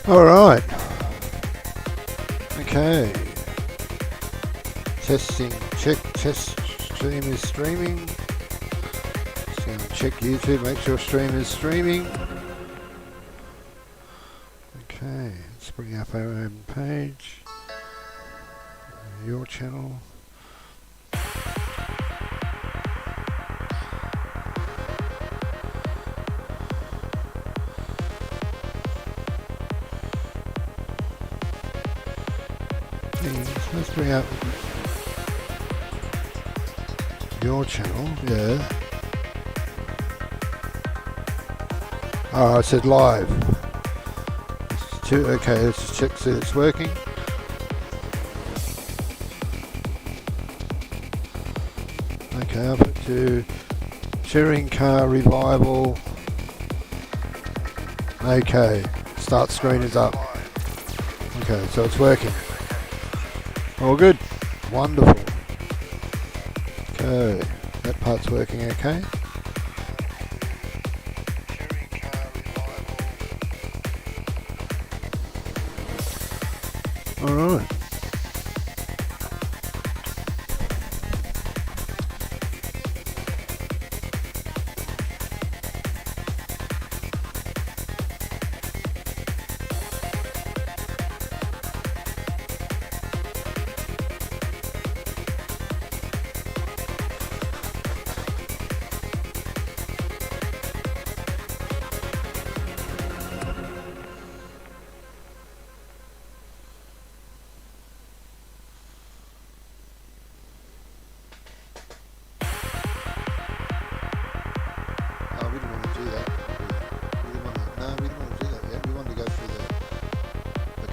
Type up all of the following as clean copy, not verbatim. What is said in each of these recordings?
All right. Okay. Testing. Check. Test. Stream is streaming. Just going to check YouTube. Make sure stream is streaming. Okay. Let's bring up our own page. Your channel. Let's bring up your channel, yeah. Oh, I said live. Okay, let's just check, see it's working. Okay, up it to Touring Car Revival. Okay, start screen is up. Okay, so it's working. All good. Wonderful. Okay, that part's working okay. All right.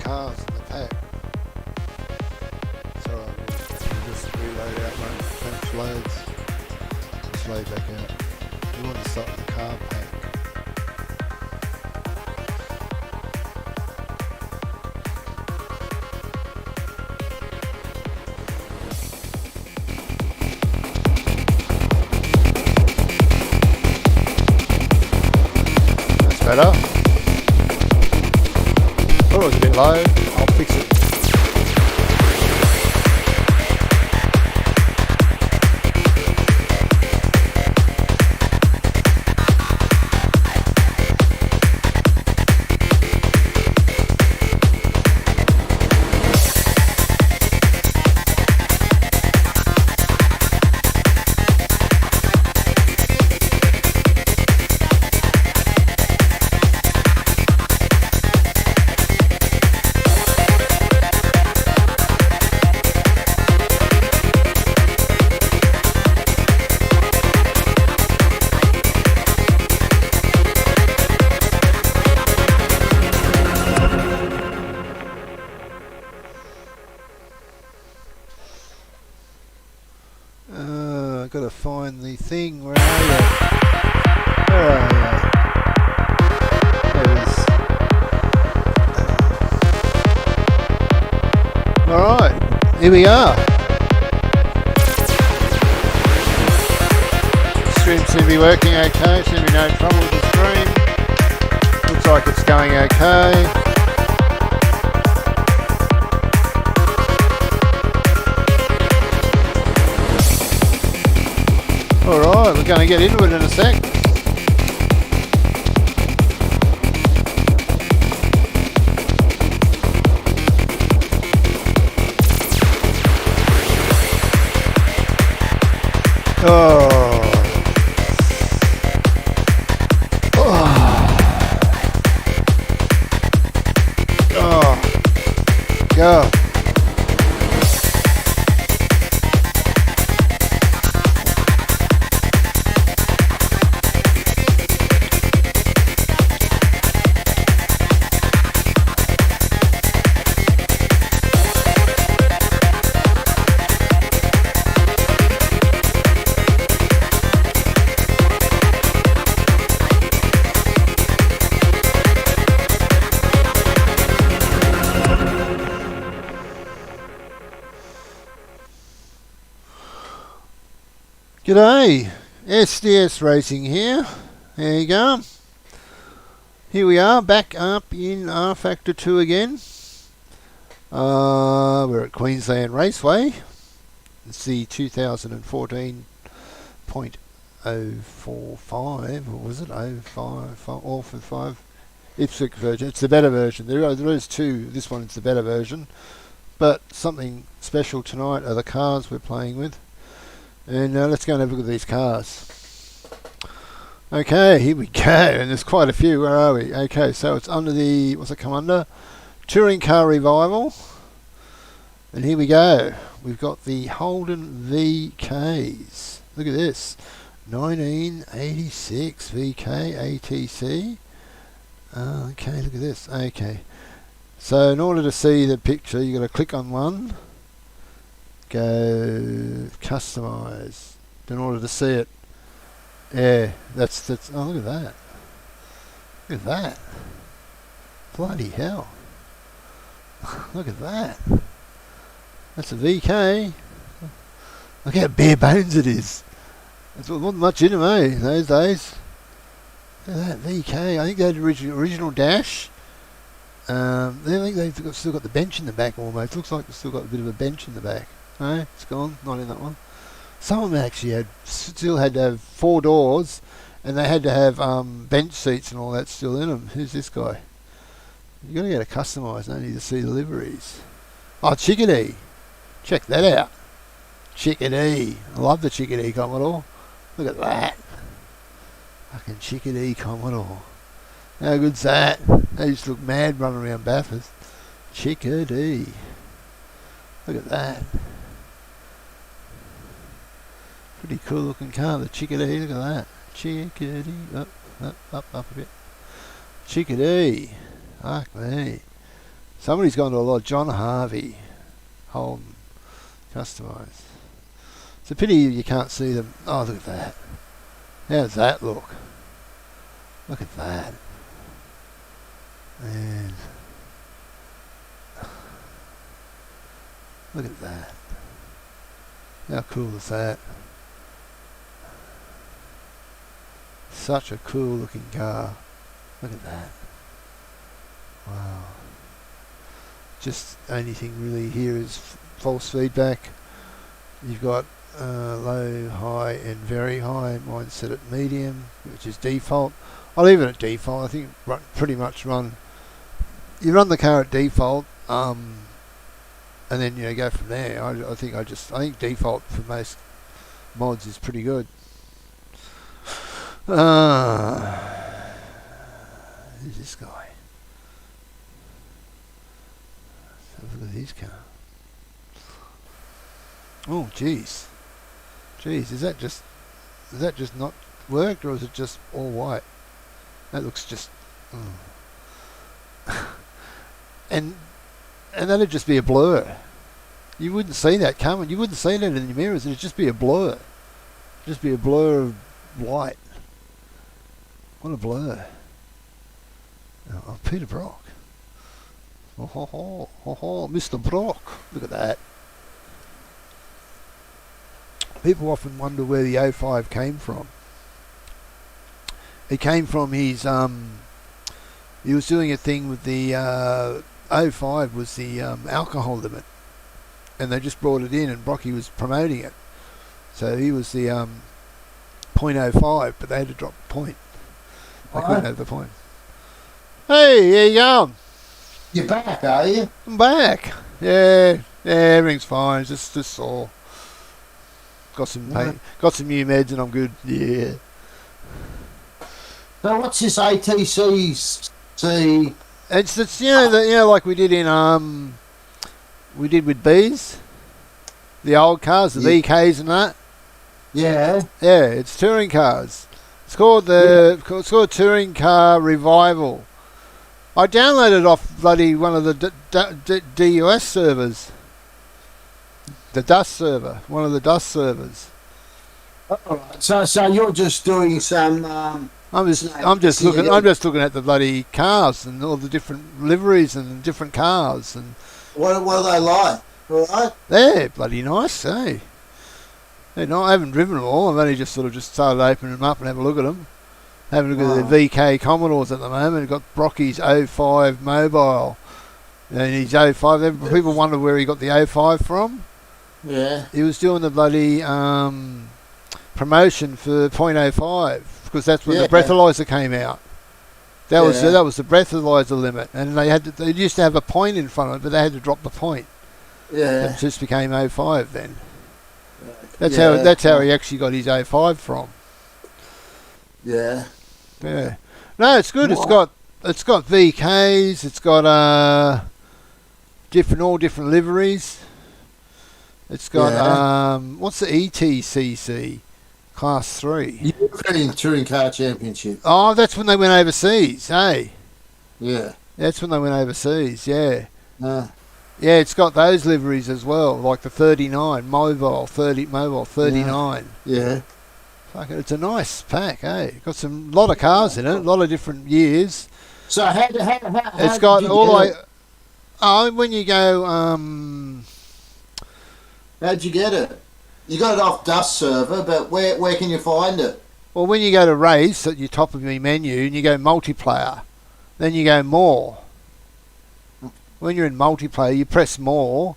Cars in the pack. So we'll just reload out my punch loads. Just load back out. We want to start with the car pack. That's better. Oh, it was a bit low. I'll fix it. I've got to find the thing. Where are you? Where are you? There it is. Alright, here we are. The stream seems to be working okay. Seems to be no trouble with the stream. Looks like it's going okay. Alright, we're going to get into it in a sec. Oh. Oh. God. G'day, SDS-Racing here. There you go. Here we are, back up in rFactor 2 again. We're at Queensland Raceway. It's the 2014.045, or was it 055? Ipswich version. It's the better version. There is two. This one is the better version. But something special tonight are the cars we're playing with. And let's go and have a look at these cars. Okay, here we go. And there's quite a few. Where are we? Okay, so it's under the, what's it come under? Touring Car Revival. And here we go. We've got the Holden VKs. Look at this. 1986 VK ATC. Okay, look at this. Okay. So in order to see the picture, you've got to click on one. Go customize. In order to see it. Yeah, that's oh, look at that. Look at that. Bloody hell. Look at that. That's a VK. Look how bare bones it is. There wasn't much in them, eh, those days. Look at that VK. I think they had original dash. I think they've still got the bench in the back almost. Looks like they've still got a bit of a bench in the back. No, it's gone. Not in that one. Some of them actually still had to have 4 doors, and they had to have bench seats and all that still in them. Who's this guy? You've got to get a customised, don't you, to see the liveries. Oh, Chickadee. Check that out. Chickadee. I love the Chickadee Commodore. Look at that. Fucking Chickadee Commodore. How good's that? They used to look mad running around Bathurst. Chickadee. Look at that. Pretty cool looking car, the Chickadee. Look at that. Chickadee. Up a bit. Chickadee. Fuck me. Somebody's gone to a lot. John Harvey. Holden. Customised. It's a pity you can't see them. Oh, look at that. How's that look? Look at that. Man. Look at that. How cool is that? Such a cool looking car. Look at that. Wow. Just only thing really here is false feedback. You've got low, high and very high. Mine's set at medium, which is default. I'll leave it at default. I think pretty much you run the car at default, and then go from there. I think default for most mods is pretty good. Who's this guy? Let's have a look at his car. Oh, jeez. Is that just not worked, or is it just all white? That looks just. And that'd just be a blur. You wouldn't see that coming. You wouldn't see that in your mirrors. It'd just be a blur. Just be a blur of white. What a blur. Oh, Peter Brock. Oh, Mr. Brock. Look at that. People often wonder where the 05 came from. It came from his, he was doing a thing with the 05 was the alcohol limit. And they just brought it in, and Brocky was promoting it. So he was the .05, but they had to drop the point. They couldn't have the point. Hey, how you going? You're back, are you? I'm back. Yeah, everything's fine. Just sore. Got some pain. Got some new meds, and I'm good. Yeah. So what's this ATC? It's like we did in we did with B's, the old cars, the VKs and that. Yeah. Yeah, it's touring cars. It's called Touring Car Revival. I downloaded it off bloody one of the DUS servers. The Dust server, one of the Dust servers. Alright, so you're just doing some. I'm just looking at the bloody cars and all the different liveries and different cars and. What are they like? All right. They're bloody nice, eh? They're not. I haven't driven them all. I've only just started opening them up and have a look at them. Having a look at the VK Commodores at the moment. We've got Brocky's 05 mobile. And his 05, people wonder where he got the 05 from. Yeah. He was doing the bloody promotion for .05 because that's when the breathalyzer came out. That was the breathalyzer limit, and they used to have a point in front of it, but they had to drop the point. Yeah. It just became 05 then. That's how he actually got his 05 from. Yeah. Yeah. No, it's good. What? It's got VKs. It's got all different liveries. It's got what's the ETCC Class 3? European Touring Car Championship. Oh, that's when they went overseas, hey? Yeah. That's when they went overseas, yeah. Yeah, it's got those liveries as well, like the 39 mobile 39. Yeah. Fuck it, it's a nice pack, eh? Got a lot of cars in it, a lot of different years. So how it's got all the way. Oh, when you go, how'd you get it? You got it off Dust Server, but where can you find it? Well, when you go to race at your top of your menu and you go multiplayer, then you go more. When you're in multiplayer, you press more,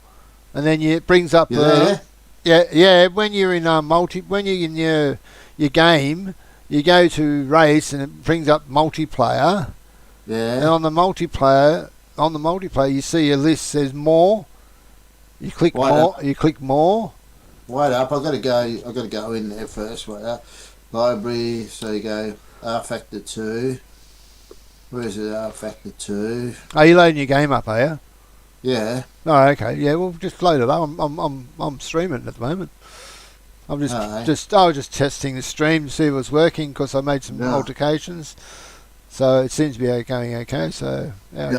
and then it brings up when you're in when you're in your game, you go to race and it brings up multiplayer. Yeah. And on the multiplayer, you see a list says more. You click more. You click more. Wait up! I've got to go in there first. Wait up. Library. So you go rFactor 2. Where is it? rFactor 2. Are you loading your game up? Are you? Yeah. Oh, okay. Yeah. Well, just load it up. I'm streaming at the moment. I was just testing the stream to see if it was working because I made some altercations. So it seems to be going okay. So I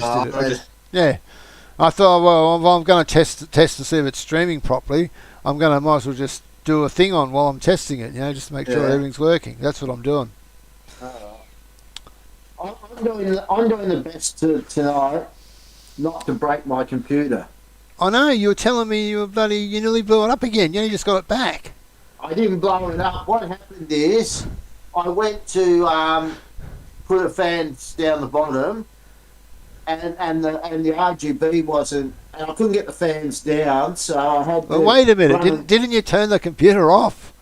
thought, well, if I'm going to test to see if it's streaming properly, might as well just do a thing on while I'm testing it. Just to make sure everything's working. That's what I'm doing. I'm doing the best tonight not to break my computer. I know, you were telling me you nearly blew it up again. You just got it back. I didn't blow it up. What happened is I went to put the fans down the bottom and the RGB wasn't, and I couldn't get the fans down, so I had to... Well, wait a minute, didn't you turn the computer off?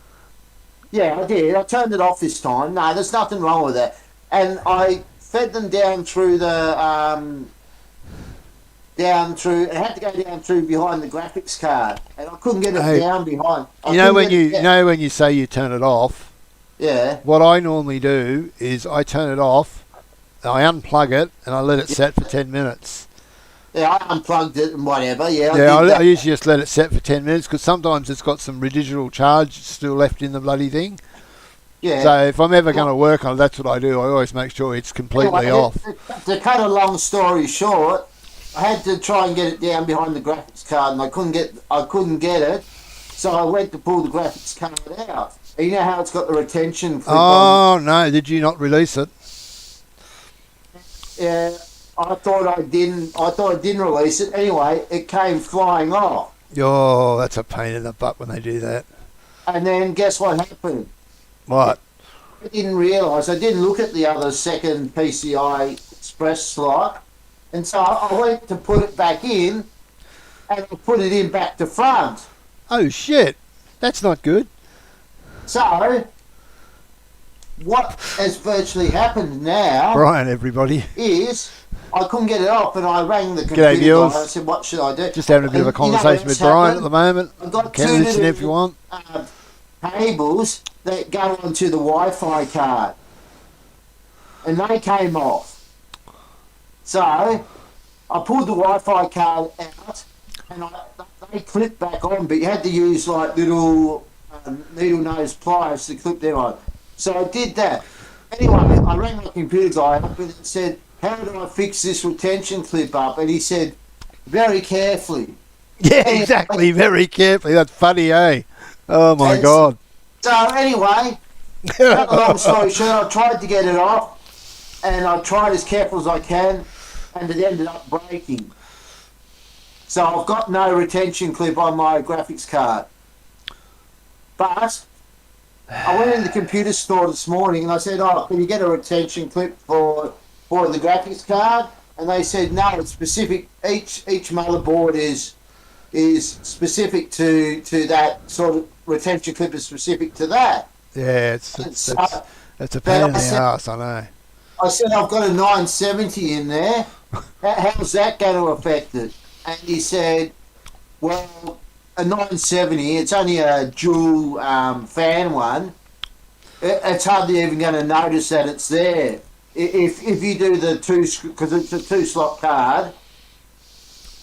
Yeah, I did. I turned it off this time. No, there's nothing wrong with it. And I fed them down through the... it had to go down through behind the graphics card, and I couldn't get it down behind. When you say you turn it off, what I normally do is I turn it off, I unplug it, and I let it set for 10 minutes. Yeah, I unplugged it and whatever. I usually just let it set for 10 minutes because sometimes it's got some residual charge still left in the bloody thing. Yeah. So if I'm ever going to work on it, that's what I do. I always make sure it's completely off. To cut a long story short, I had to try and get it down behind the graphics card, and I couldn't get it. So I went to pull the graphics card out. And you know how it's got the retention clip on? No! Did you not release it? Yeah, I thought I didn't release it. Anyway, it came flying off. Oh, that's a pain in the butt when they do that. And then guess what happened? What? I didn't realise. I didn't look at the other second PCI Express slot. And so I went to put it back in, and I put it in back to front. Oh, shit. That's not good. So, what has virtually happened now... Brian, everybody. ...is I couldn't get it off, and I rang the computer guy and I said, what should I do? Just having a bit of a conversation with Brian at the moment. I've got Can listen if you want. Cables that go onto the Wi-Fi card. And they came off. So, I pulled the Wi-Fi card out, and they clipped back on, but you had to use like little needle nose pliers to clip them on. So I did that. Anyway, I rang my computer guy up and said, how do I fix this retention clip up? And he said, very carefully. Yeah, exactly, very carefully. That's funny, eh? Oh my God. So anyway, cut a long story short, I tried to get it off, and I tried as careful as I can, and it ended up breaking. So I've got no retention clip on my graphics card. But I went in the computer store this morning and I said, "Oh, can you get a retention clip for the graphics card?" And they said, "No, it's specific. Each motherboard is specific to that sort of retention clip is specific to that." Yeah, it's a pain in the ass, I know. I said, "I've got a 970 in there. How's that going to affect it?" And he said, "Well, a 970, it's only a dual fan one. It's hardly even going to notice that it's there. If you do the two, because it's a 2-slot card,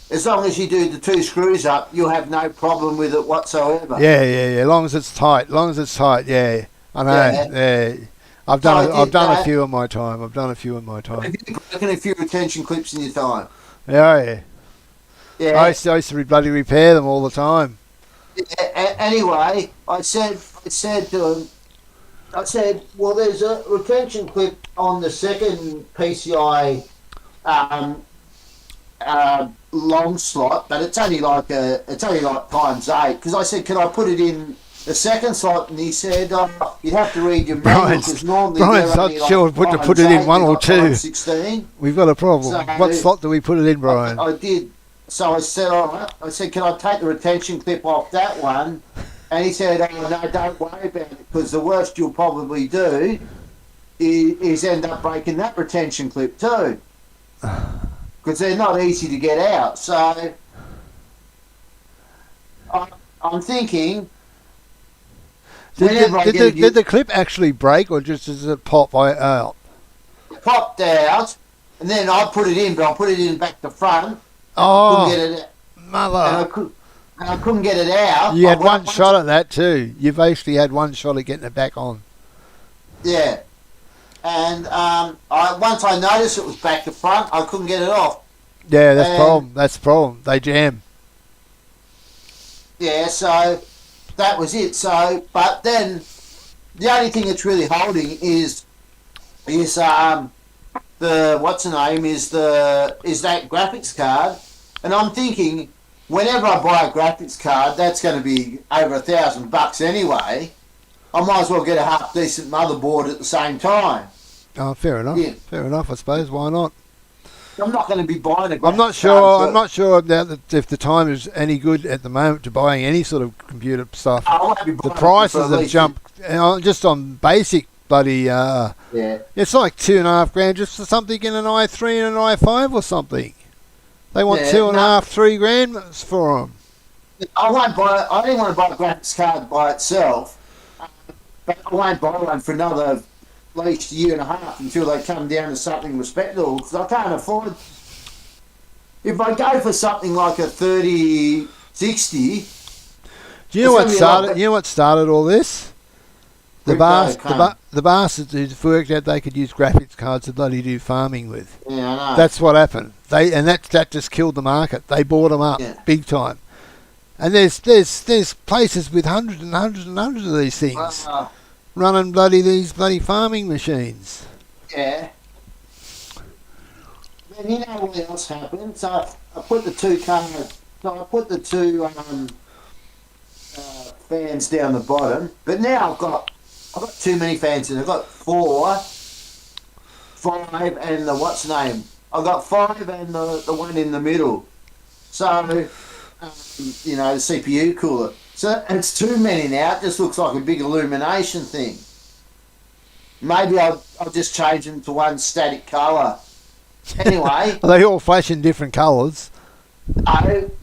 as long as you do the 2 screws up, you'll have no problem with it whatsoever." Yeah. As long as it's tight. Yeah. I know. Yeah. I've done a few in my time. Have you broken a few retention clips in your time? Yeah. I used to bloody repair them all the time. Anyway, I said to him, "Well, there's a retention clip on the second PCI long slot, but it's only like ×8." Because I said, "Can I put it in the second slot?" And he said, "You'd have to read your manual because normally Brian's not sure what to put it in, 1 or 2. 16. We've got a problem. So, what slot do we put it in, Brian?" I did. So I said, "All right." I said, "Can I take the retention clip off that one?" And he said, "Oh, no, don't worry about it, because the worst you'll probably do is end up breaking that retention clip too, because they're not easy to get out." So I'm thinking, did the clip actually break, or just does it pop out? It popped out, and then I put it in, but I put it in back to front. Oh, I couldn't get it, mother! And I couldn't get it out. You had one shot at that too. You basically had one shot at getting it back on. Yeah, and once I noticed it was back to front, I couldn't get it off. Yeah, that's the problem. They jam. Yeah, so that was it. So, but then the only thing that's really holding is the is that graphics card, and I'm thinking, whenever I buy a graphics card, that's going to be over $1,000 anyway. I might as well get a half decent motherboard at the same time. Oh, fair enough. Yeah. Fair enough, I suppose. Why not? I'm not going to be buying a graphics I'm not sure that if the time is any good at the moment to buying any sort of computer stuff. The prices have jumped just on basic bloody. Yeah. It's like $2,500 just for something in an i3 and an i5 or something. They want $2,500, $3,000 for them. I didn't want to buy a graphics card by itself, but I won't buy one for another at least year and a half until they come down to something respectable, because I can't afford. If I go for something like a 3060, do you know what started? You know what started all this? The bastards who worked out they could use graphics cards to bloody do farming with. Yeah, I know. That's what happened. That just killed the market. They bought them up big time. And there's places with hundreds and hundreds and hundreds of these things running these farming machines. Yeah. And you know what else happened? So I put the two fans down the bottom, but now I've got too many fans in. I've got 4, 5, and I've got 5 and the one in the middle. So, the CPU cooler. So it's too many now. It just looks like a big illumination thing. Maybe I'll just change them to one static colour. Anyway. Are they all flashing different colours?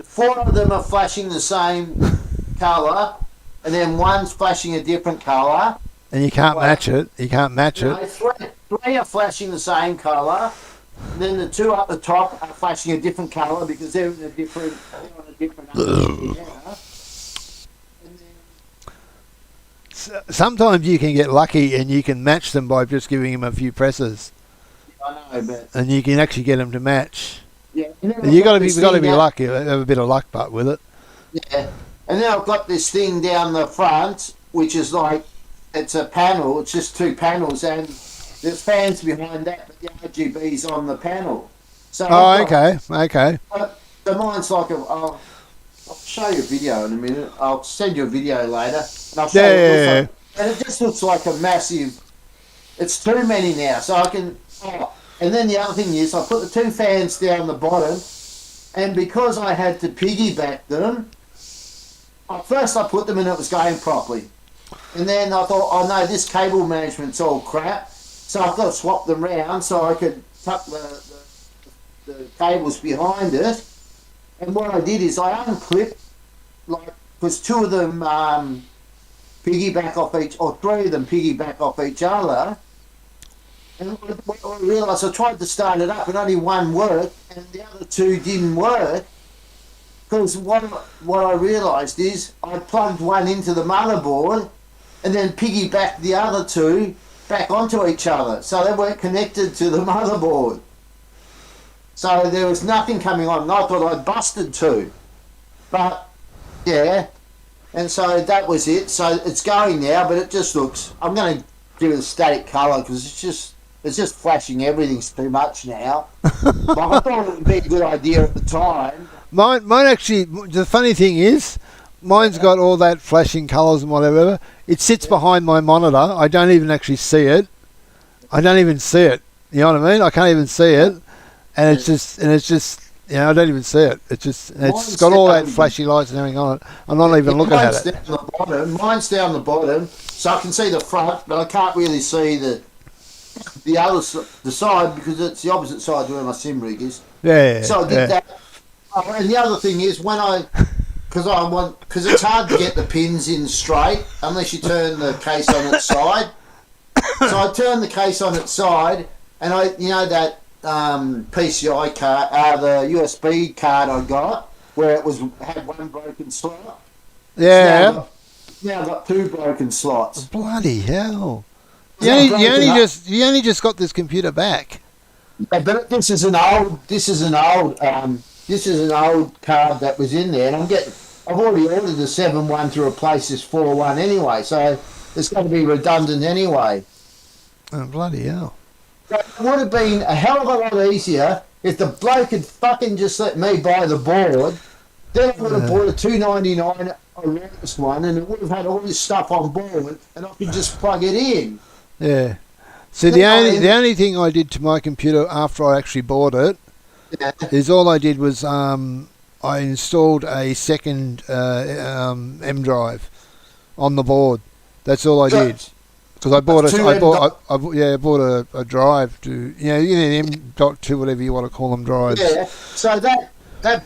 4 of them are flashing the same colour, and then one's flashing a different colour. And you can't match it. You can't match it. 3 are flashing the same colour. And then the 2 up the top are flashing a different colour because they're on a different Sometimes you can get lucky and you can match them by just giving them a few presses. I know, but and you can actually get them to match. Yeah, you got to be lucky. Have a bit of luck, but with it. Yeah, and then I've got this thing down the front, which is like it's a panel. It's just 2 panels, and there's fans behind that, but the RGB's on the panel. So okay. So mine's like I'll show you a video in a minute. I'll send you a video later, and I'll show you. And it just looks like a massive. It's too many now, so I can. Oh. And then the other thing is, I put the two fans down the bottom, and because I had to piggyback them, first I put them in, it was going properly. And then I thought, oh no, this cable management's all crap, so I've got to swap them round so I could tuck the cables behind it. And what I did is I unclipped, because two of them piggyback off each, or three of them piggyback off each other. And what I realised, I tried to start it up and only one worked, and the other two didn't work. Because what I realised is I plugged one into the motherboard and then piggybacked the other two back onto each other. So they weren't connected to the motherboard. So there was nothing coming on. And I thought I'd busted two. But, yeah. And so that was it. So it's going now, but it just looks... I'm going to give it a static colour because it's just flashing. Everything's too much now. But I thought it would be a good idea at the time. Mine actually, the funny thing is, mine's got all that flashing colours and whatever. It sits behind my monitor. I don't even actually see it. I don't even see it. You know what I mean? I can't even see it. And it's just, you know, I don't even see it. It's got all that flashy lights and everything on it. I'm not even looking at it. Mine's down the bottom, so I can see the front, but I can't really see the side because it's the opposite side to where my sim rig is. Yeah. So I did that. Oh, and the other thing is because it's hard to get the pins in straight unless you turn the case on its side. So I turned the case on its side, and that PCI card, the USB card I got, where it had one broken slot. Yeah. Now I've got two broken slots. Bloody hell! You only just got this computer back. Yeah, but this is an old card that was in there, and I've already ordered the 7.1 to replace this 4.1 anyway, so it's going to be redundant anyway. Oh, bloody hell. It would have been a hell of a lot easier if the bloke had fucking just let me buy the board. Then I would have bought a $2.99 Aronis one, and it would have had all this stuff on board, and I could just plug it in. Yeah. See, the only thing I did to my computer after I actually bought it is all I did was I installed a second M drive on the board. That's all I did. Because I bought a drive to M.2, whatever you want to call them, drives. Yeah. So that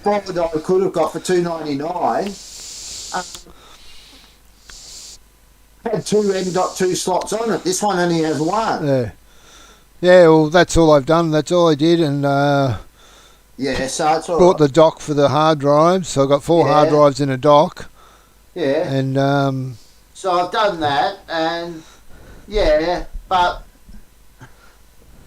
board that I could have got for $2.99 had two M.2 slots on it. This one only has one. Yeah. Yeah. Well, that's all I've done. That's all I did, and yeah. So it's all bought the dock for the hard drives. So I got four hard drives in a dock. Yeah. And so I've done that, and yeah, but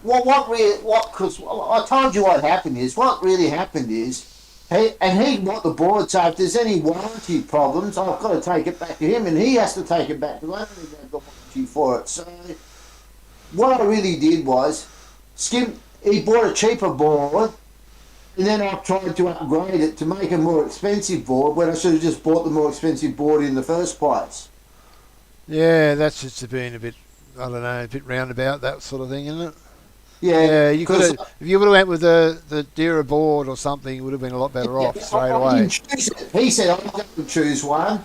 because I told you what happened is, what really happened is, he bought the board, so if there's any warranty problems, I've got to take it back to him, and he has to take it back, because I don't even have the warranty for it. So what I really did was, he bought a cheaper board, and then I tried to upgrade it to make a more expensive board, when I should have just bought the more expensive board in the first place. Yeah, that's just been a bit, I don't know, a bit roundabout, that sort of thing, isn't it? Yeah, you could have. If you would have went with the Dira board or something, you would have been a lot better off straight away. He said, "I'm going to choose one,"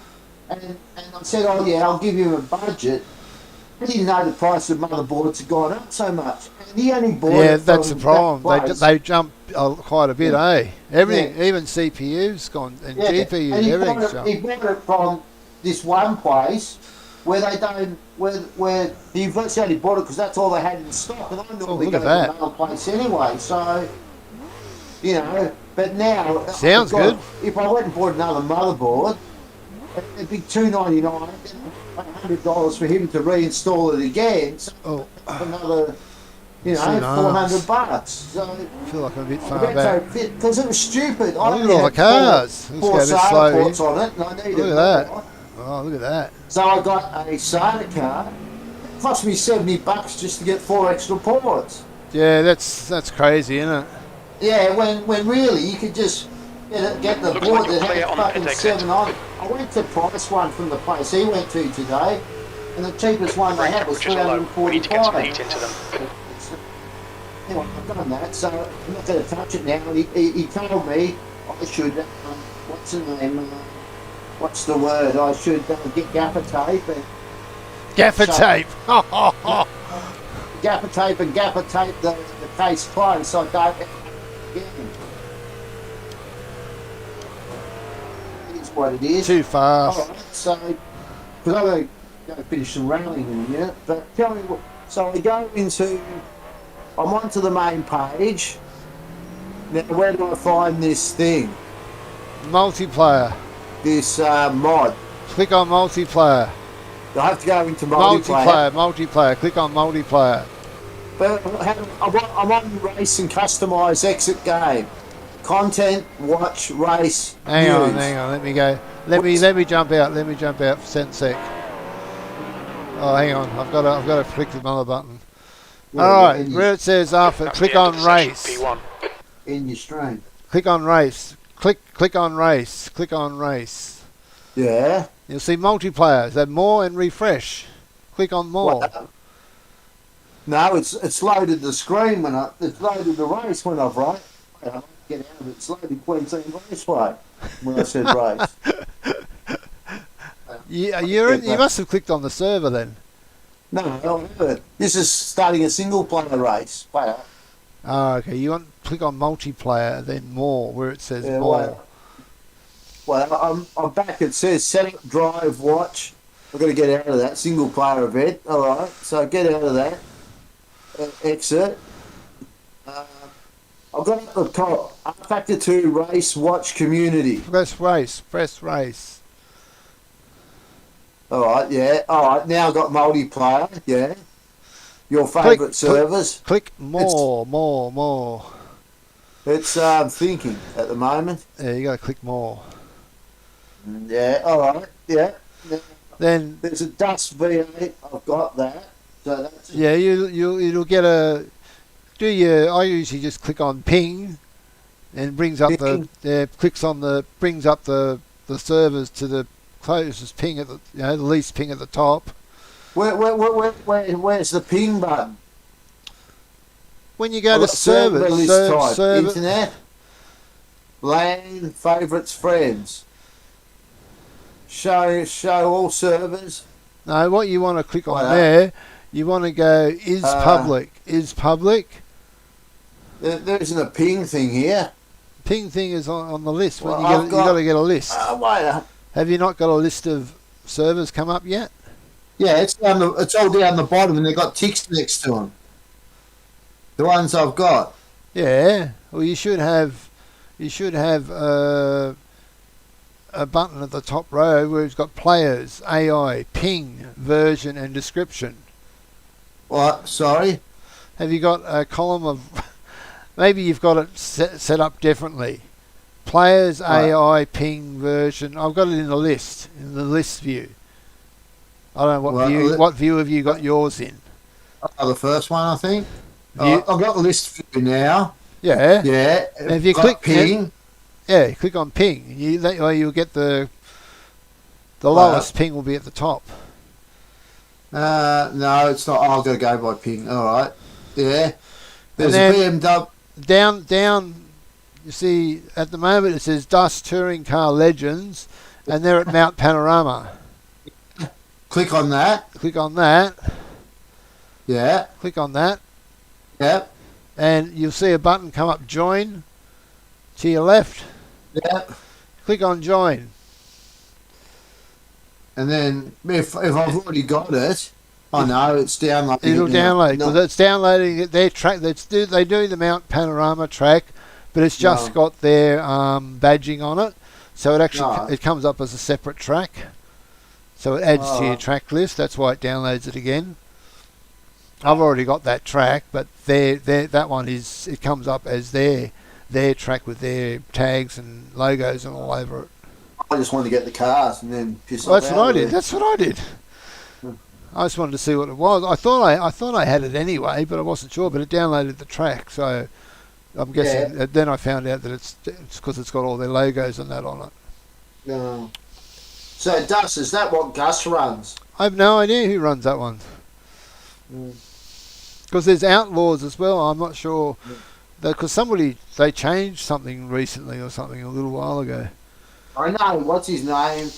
and I said, "Oh yeah, I'll give you a budget." I didn't know the price of motherboards had gone up so much. And he only bought. Yeah, that's the problem. They jump quite a bit, eh? Everything, even CPU's gone and GPUs, and everything's jumped. He bought it from this one place where they don't, where he virtually only bought it because that's all they had in stock, and I normally go to another place anyway. So, but now sounds good. If I went and bought another motherboard, it'd be $2.99, $100 for him to reinstall it again. So another, $400. So I feel like I'm a bit far back because it was stupid. Look at all the cars. Four SATA ports on it, and I needed. Look at that. Oh, look at that. So I got a SATA card. It cost me $70 just to get 4 extra ports. Yeah, that's crazy, isn't it? Yeah, when really you could just get the board that had fucking 7 on it. I went to price one from the place he went to today, And the cheapest one they had was We need to get some $345. heat into them. Anyway, I've done that, so I'm not going to touch it now. He told me I should, what's the name? What's the word? I should get gaffer tape and Gaffer tape. gaffer tape and gaffer tape the case closed so I don't have to again. It is what it is. Too fast. Alright, so, because I'm going to finish some railing in a minute, but tell me what, so I go into, I'm onto the main page. Now, where do I find this thing? Multiplayer. This mod? Click on multiplayer. I have to go into multiplayer. Multiplayer. Click on multiplayer. But I'm on race and customise exit game. Content, watch, race, Hang on. news. Let me go. Let me jump out. Let me jump out for 10 sec. Oh, hang on. I've got to click the other button. All right. Where it says after, click on race. In your stream. Click on race. Click on race. Click on race. Yeah. You'll see multiplayer. So more and refresh. Click on more. What? No, it's loaded the screen it's loaded the race when I've right. I don't get out of it. It's loaded Queensland Raceway when I said race. You must have clicked on the server then. No, I haven't. This is starting a single player race. Wait up. Oh, okay. You want click on multiplayer, then more, where it says Yeah, more. Well, I'm back. It says set up, drive, watch. I've got to get out of that single player event. All right, so get out of that. Exit. I've got at the top rFactor 2 race watch community. Press race. Press race. All right, yeah. All right, now I've got multiplayer. Yeah. Your favourite servers. Click more. It's thinking at the moment. Yeah, you got to click more. Yeah. All right. Yeah. Then there's a Dust V8. I've got that. So that's yeah, it'll get a. I usually just click on ping, and brings up brings up the servers to the closest ping at the least ping at the top. Where's the ping button? When you go to server list type, internet, LAN, favourites, friends. Show all servers. No, what you want to click on there, you want to go is public. Is public. There isn't a ping thing here. Ping thing is on the list. When you got to get a list. Have you not got a list of servers come up yet? Yeah, it's all down the bottom, and they've got ticks next to them. The ones I've got. Yeah. Well, you should have a button at the top row where it's got players, AI, ping, version, and description. What? Sorry. Have you got a column of? Maybe you've got it set up differently. Players, AI, ping, version. I've got it in the list view. I don't know what view have you got yours in? The first one, I think. I've got the list view now. Yeah. Yeah. And if you click ping. Click on ping. That way you'll get the lowest ping will be at the top. No, it's not. I've got to go by ping. All right. Yeah. There's a BMW. Down. You see, at the moment it says Dust Touring Car Legends, and they're at Mount Panorama. Click on that. Click on that. Yeah. Click on that. Yep. And you'll see a button come up, join, to your left. Yep. Click on join. And then if I've already got it, I know it's downloading. It'll download because it's downloading their track. They do the Mount Panorama track, but it's just got their badging on it, so it actually it comes up as a separate track. So it adds to your track list. That's why it downloads it again. I've already got that track, but that one it comes up as their track with their tags and logos and all over it. I just wanted to get the cars and then piss off. That's what I did. I just wanted to see what it was. I thought I had it anyway, but I wasn't sure. But it downloaded the track, so I'm guessing. Then I found out that it's because it's got all their logos and that on it. No. So Dust, is that what Gus runs? I have no idea who runs that one. Because there's Outlaws as well. I'm not sure. Because they changed something recently or something a little while ago. I know. What's his name?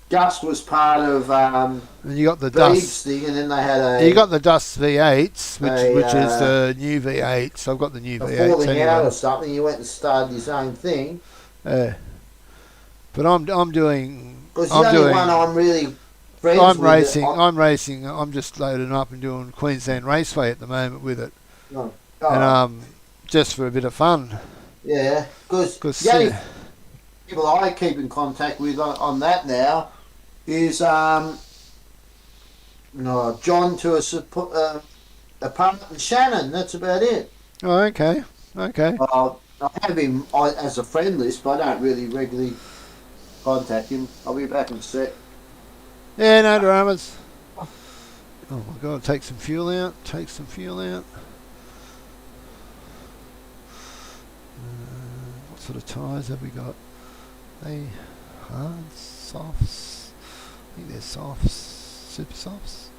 Gus was part of And you got the Beeb's Dust. thing, and then they had a... You got the Dust V8s, which is the new V8s. I've got the new V8s falling anyway. out or something. You went and started his own thing. Yeah. But I'm doing... Because the only one I'm really friends I'm with... racing. I'm just loading up and doing Queensland Raceway at the moment with it. Oh. And just for a bit of fun. Yeah, because the only people I keep in contact with on that now is John to a partner, Shannon. That's about it. Oh, okay. I have him as a friend list, but I don't really regularly contact him. I'll be back in a sec. Yeah, no dramas. Oh my God, take some fuel out. What sort of tyres have we got? They hard, softs. I think they're softs. Super softs.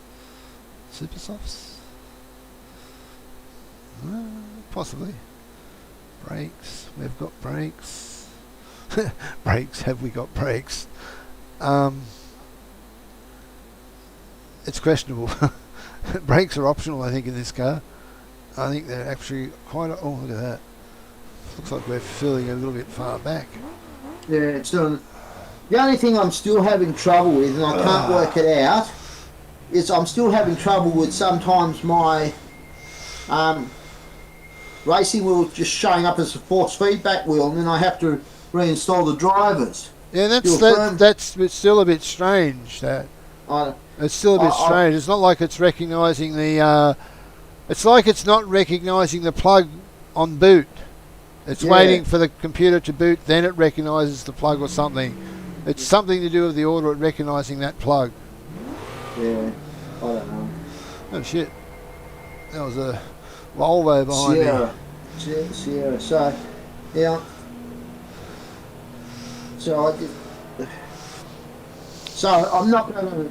Possibly. Brakes. We've got brakes. Brakes. Have we got brakes? It's questionable. Brakes are optional, I think, in this car. I think they're actually quite... Oh, look at that. Looks like we're filling a little bit far back. Yeah, it's doing... The only thing I'm still having trouble with, and I can't work it out, is I'm still having trouble with sometimes my racing wheel just showing up as a force feedback wheel, and then I have to reinstall the drivers. Yeah, that's still a bit strange, that. It's still a bit strange. It's not like it's recognising the... it's like it's not recognising the plug on boot. It's waiting for the computer to boot, then it recognises the plug or something. It's something to do with the order of recognising that plug. Yeah, I don't know. Oh shit. That was a Volvo behind me. Sierra. So, yeah. So I'm not going to...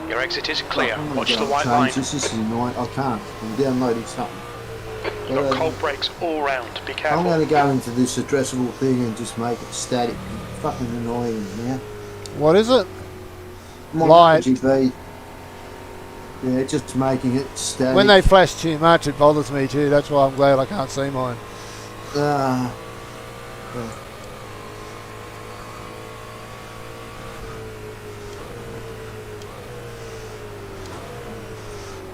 Your exit is clear. Watch the white line. This is annoying. I can't. I'm downloading something. You've got cold brakes all round. Be careful. I'm going to go into this addressable thing and just make it static. It's fucking annoying now. What is it? Light. RGB. Yeah, just making it static. When they flash too much, it bothers me too. That's why I'm glad I can't see mine.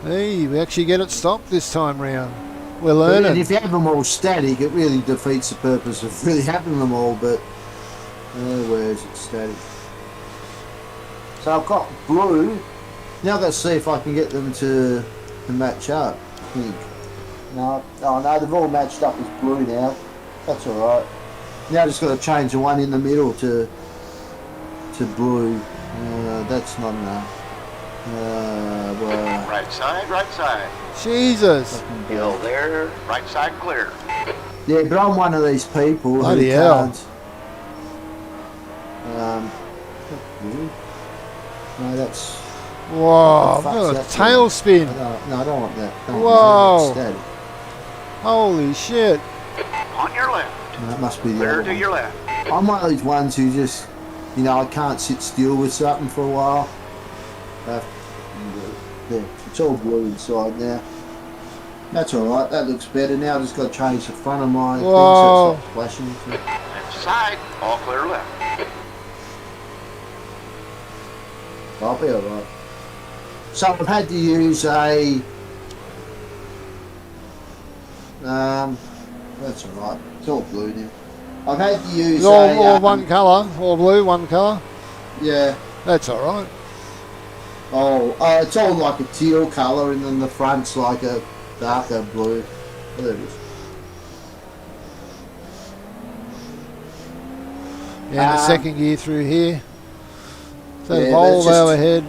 Hey, we actually get it stopped this time round. We're learning. And if you have them all static, it really defeats the purpose of really having them all, but where is it static? So I've got blue. Now I've got to see if I can get them to match up. I think. No, they've all matched up as blue now. That's alright. Now I've just got to change the one in the middle to blue. That's not enough. Well, Right side. Jesus. Hill there, right side clear. Yeah, but I'm one of these people Bloody who hell. can't. No, that's... Whoa, I've What the got a fuck's that tailspin. No, I don't want that. Whoa. Static. Holy shit. On your left. No, that must be the Clear other to one. your left. I'm one of these ones who just, I can't sit still with something for a while. There, it's all blue inside now. That's alright, that looks better. Now I've just got to change the front of my thing so it's not flashing. Left side, all clear left. I'll be alright. So I've had to use a... that's alright, it's all blue now. I've had to use all one colour, all blue, one colour. Yeah. That's alright. It's all like a teal colour and then the front's like a darker blue. There it is. Yeah, and the second gear through here. So yeah, Volvo ahead.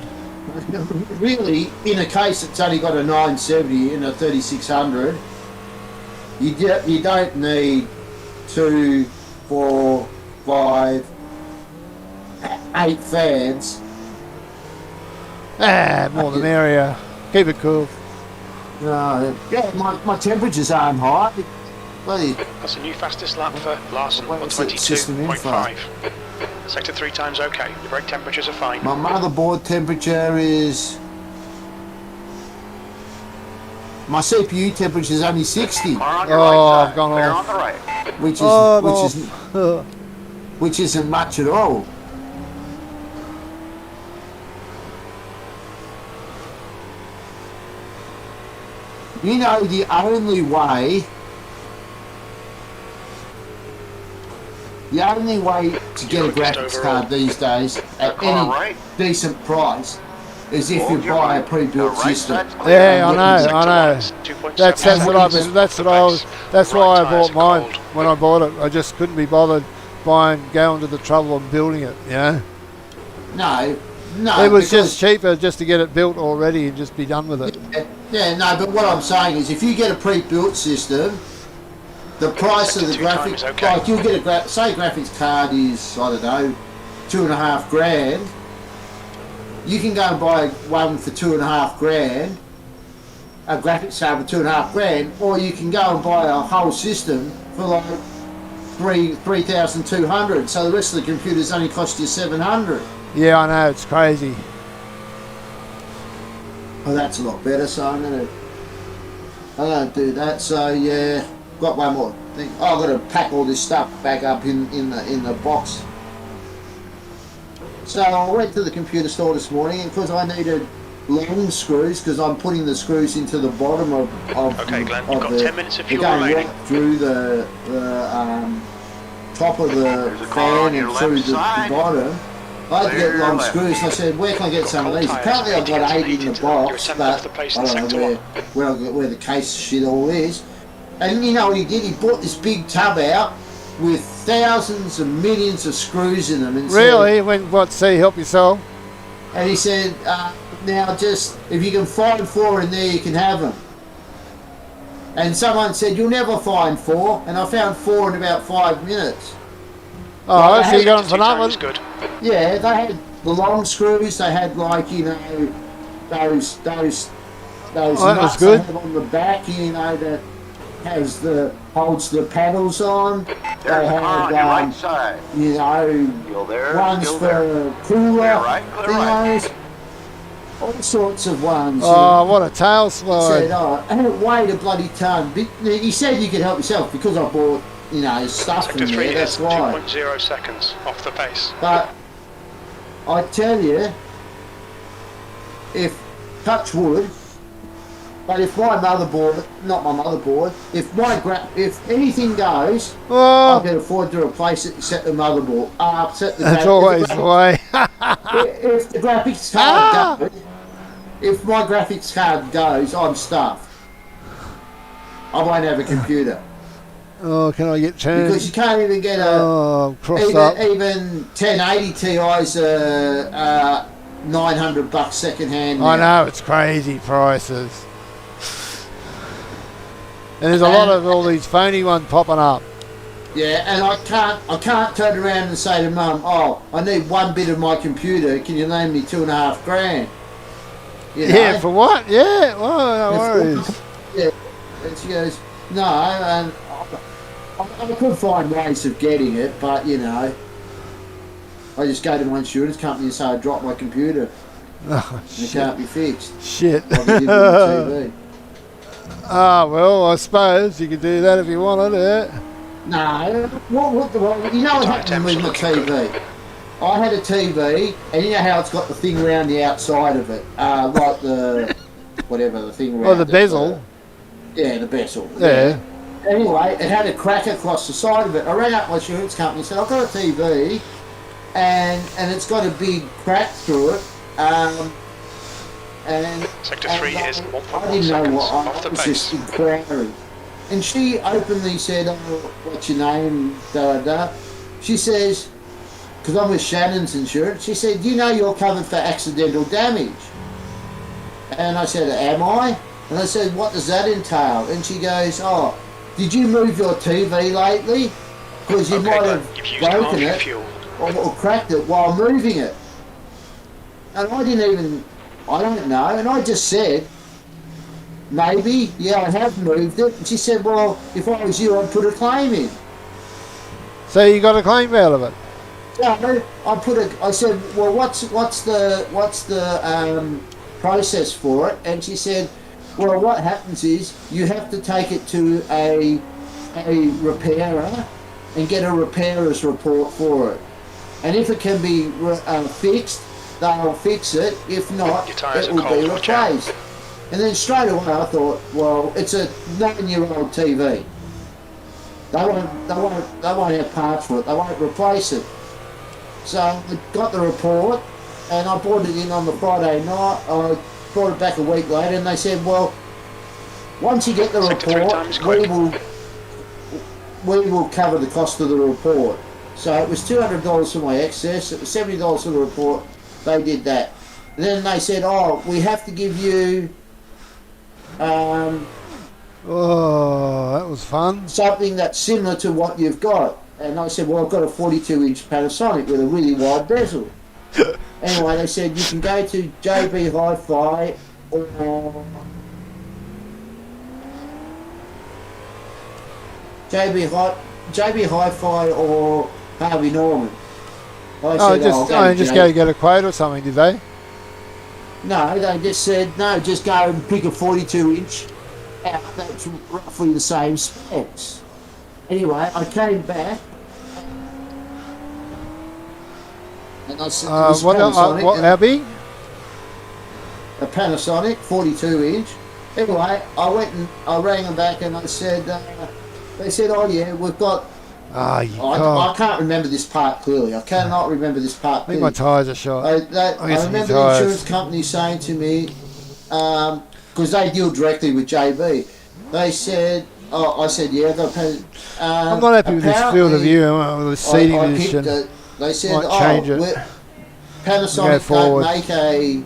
Really, in a case that's only got a 970 and a 3600, you don't need 2, 4, 5, 8 fans. More the merrier. Keep it cool. No, yeah, my temperatures aren't high. Bloody, That's a new fastest lap for Larson, What's that system info? 122.5. Sector 3 times okay. Your brake temperatures are fine. my motherboard temperature is... My CPU temperature is only 60, Car on your Oh, right I've side. gone Clear off. on the right. which is Oh, which isn't much at all. You know, the only way to get a graphics card these days at Car any right. decent price is if you Hold your buy a right. pre-built The right system. side's clear. Yeah, I know. That's what I've been. That's why I bought mine. When I bought it, I just couldn't be bothered going to the trouble of building it. Yeah, No, it was because- just cheaper just to get it built already and just be done with it. Yeah, no, but what I'm saying is if you get a pre-built system, the price of the Sector 2 graphic, times okay. like you'll get a say graphics card is, I don't know, $2,500. You can go and buy one for $2,500, a graphics card for $2,500, or you can go and buy a whole system for like $3,200. So the rest of the computers only cost you $700. Yeah, I know, it's crazy. Oh, that's a lot better. So I'm gonna do that. So yeah, got one more thing. Oh, I've got to pack all this stuff back up in the box. So I went to the computer store this morning, and because I needed long screws, because I'm putting the screws into the bottom of Okay, Glenn, of you've got the, 10 minutes of they're fuel going remaining. right through the top of the There's a car fan on your and through left the side. bottom. I had to get Clear long left. screws, and I said, where can I get some of these? Apparently I've got 8 in the box, You're but off the pace I in don't sector know 1. where the case shit all is. And you know what he did? He bought this big tub out with thousands and millions of screws in them. And Really? See, help yourself. and he said, now just, if you can find 4 in there, you can have them. And someone said, you'll never find 4. And I found 4 in about 5 minutes. Oh, Well, so you got them Sector for 2 times nothing? good. Yeah, they had the long screws. They had like, you know, those that was nuts good. they have on the back, you know, that holds the paddles on. There's They a car on your had, right side. you know, Still there. ones Still there. for cooler Clear right, clear right. thingos, all sorts of ones. Oh, what a tail He said, slide. oh, and it weighed a bloody ton. He said you could help yourself because I bought, you know, stuff Sector in 3 there, is that's why. 2.0 seconds off the pace. But I tell you, if touch wood, but if my motherboard, not my motherboard, if anything goes, I Oh, can afford to replace it except the motherboard. Except the that's gra- always if the the, way. if the graphics card goes, if my graphics card goes, I'm stuffed. I won't have a computer Oh, can I get turned? because you can't even get a. Oh, crossed up. Even 1080 Ti's are $900 second hand. I now. know, it's crazy prices. And there's a lot of all these phony ones popping up. Yeah, and I can't turn around and say to Mum, oh, I need one bit of my computer. Can you loan me $2,500? You know? Yeah, for what? Yeah, well, no worries. Yeah, and she goes, no, and I could find ways of getting it, but you know, I just go to my insurance company and say I dropped my computer Oh, and it shit. can't be fixed. Shit. Like I did with the TV. Ah, well, I suppose you could do that if you wanted it. No, you know what happened with my TV? I had a TV, and you know how it's got the thing around the outside of it, like the whatever the thing around. Oh, the it, bezel. yeah, the bezel. Yeah. Anyway, it had a crack across the side of it. I rang up my insurance company and said, I've got a TV, and it's got a big crack through it. And Sector 3 is I 1.1 didn't know seconds what off the I was pace. just inquiring. And she openly said, oh, what's your name, da. She says, because I'm with Shannon's insurance, she said, do you know you're covered for accidental damage? And I said, am I? And I said, what does that entail? And she goes, oh, did you move your TV lately? Because you Okay, might Glenn, have you've used half broken your it fuel. or cracked it while moving it. And I didn't even I don't know. And I just said, maybe, yeah, I have moved it. And she said, well, if I was you, I'd put a claim in. So you got a claim out of it? So I said, well, what's the process for it? And she said, well, what happens is you have to take it to a repairer and get a repairer's report for it. And if it can be fixed, they'll fix it. If not, it will be replaced. And then straight away I thought, well, it's a 9-year-old TV. They won't have parts for it. They won't replace it. So I got the report, and I brought it in on the Friday night. I brought it back a week later, and they said, well, once you get the report, we will cover the cost of the report. So it was $200 for my excess. It was $70 for the report. They did that. And then they said, oh, we have to give you Oh, that was fun. something that's similar to what you've got. And I said, well, I've got a 42-inch Panasonic with a really wide bezel. Anyway, they said, you can go to JB Hi-Fi or JB Hi-Fi or Harvey Norman. I said, just go get a quote or something, did they? No, they just said, no, just go and pick a 42-inch out that's roughly the same specs. Anyway, I came back and I said, how big? A Panasonic 42-inch. Anyway, I went and I rang them back and I said, they said, oh yeah, we've got. I can't remember this part clearly. I cannot remember this part clearly. I think my tyres are shot. I remember the insurance company saying to me, because they deal directly with JB, they said, I said, yeah, I've got to pay. I'm not happy with this field of view, with the seating position. They said, change it. Panasonic don't make a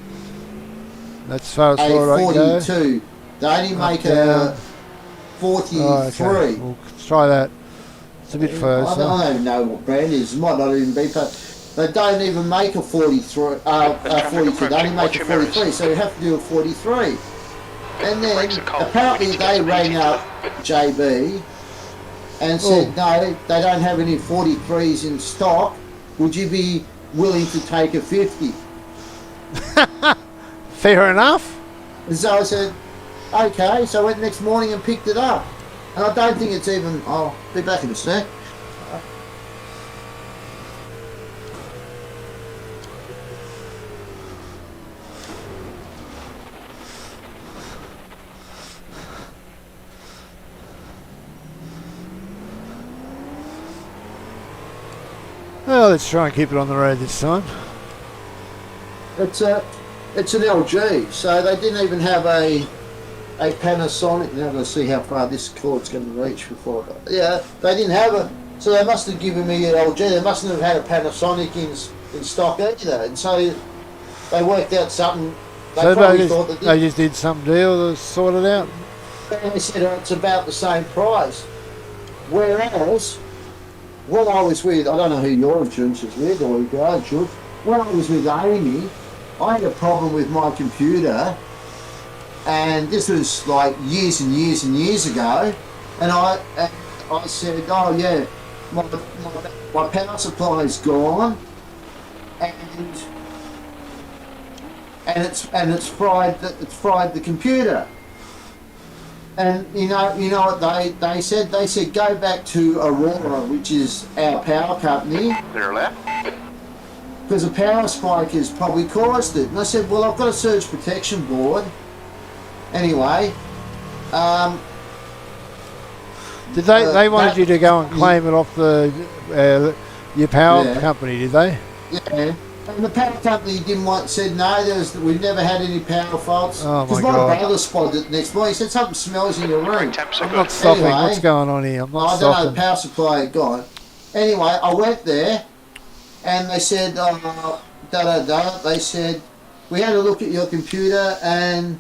that's as far as forward I can 42. They only make a 43. Okay. We'll try that. It's a bit first. I don't even know what brand it is. It might not even be, but they don't even make a 43. 42. They only make a 43, so you have to do a 43. And then apparently they rang up JB and said, no, they don't have any 43s in stock. Would you be willing to take a 50? Fair enough. And so I said, okay. So I went next morning and picked it up. And I don't think it's even. I'll be back in a sec. Well, let's try and keep it on the road this time. It's an LG, so they didn't even have a Panasonic. Now I'm going to see how far this cord's going to reach before. Yeah, they didn't have it, so they must have given me an LG. They mustn't have had a Panasonic in stock either, and so they worked out something. They just did some deal to sort it out. And they said it's about the same price. Whereas when I was with, I don't know who your insurance is with or who your insurance. When I was with Amy, I had a problem with my computer. And this was like years and years and years ago, and I said, oh yeah, my power supply is gone, and it's fried the computer. And you know what they said? They said go back to Aurora, which is our power company. Clear left. Because a power spike has probably caused it. And I said, well, I've got a surge protection board. Anyway, did they wanted you to go and claim it off your power company? Did they? Yeah. And the power company said no. We've never had any power faults. Oh my God! Because my brother spotted it next morning. He said something smells in your room. I'm not stopping. Anyway, what's going on here? I'm not stopping. I don't know. The power supply had gone. Anyway, I went there, and they said, They said we had a look at your computer and.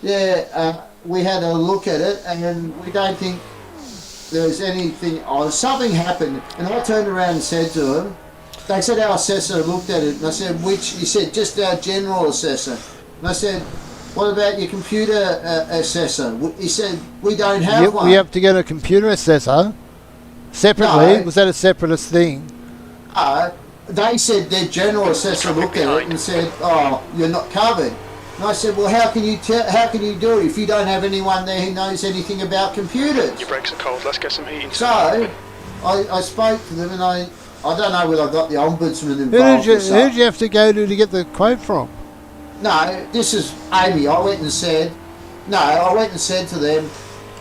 Yeah, we had a look at it, and we don't think there's anything. Something happened, and I turned around and said to them, they said our assessor looked at it, and I said, which? He said, just our general assessor. And I said, what about your computer assessor? He said, we don't have one. We have to get a computer assessor separately. No. Was that a separatist thing? They said their general assessor looked at it and said, oh, you're not covered. And I said, well, how can you do it if you don't have anyone there who knows anything about computers? Your brakes are cold. Let's get some heating. So I spoke to them, and I don't know whether I got the ombudsman involved. Who did you have to go to get the quote from? No, this is Amy. I went and said to them,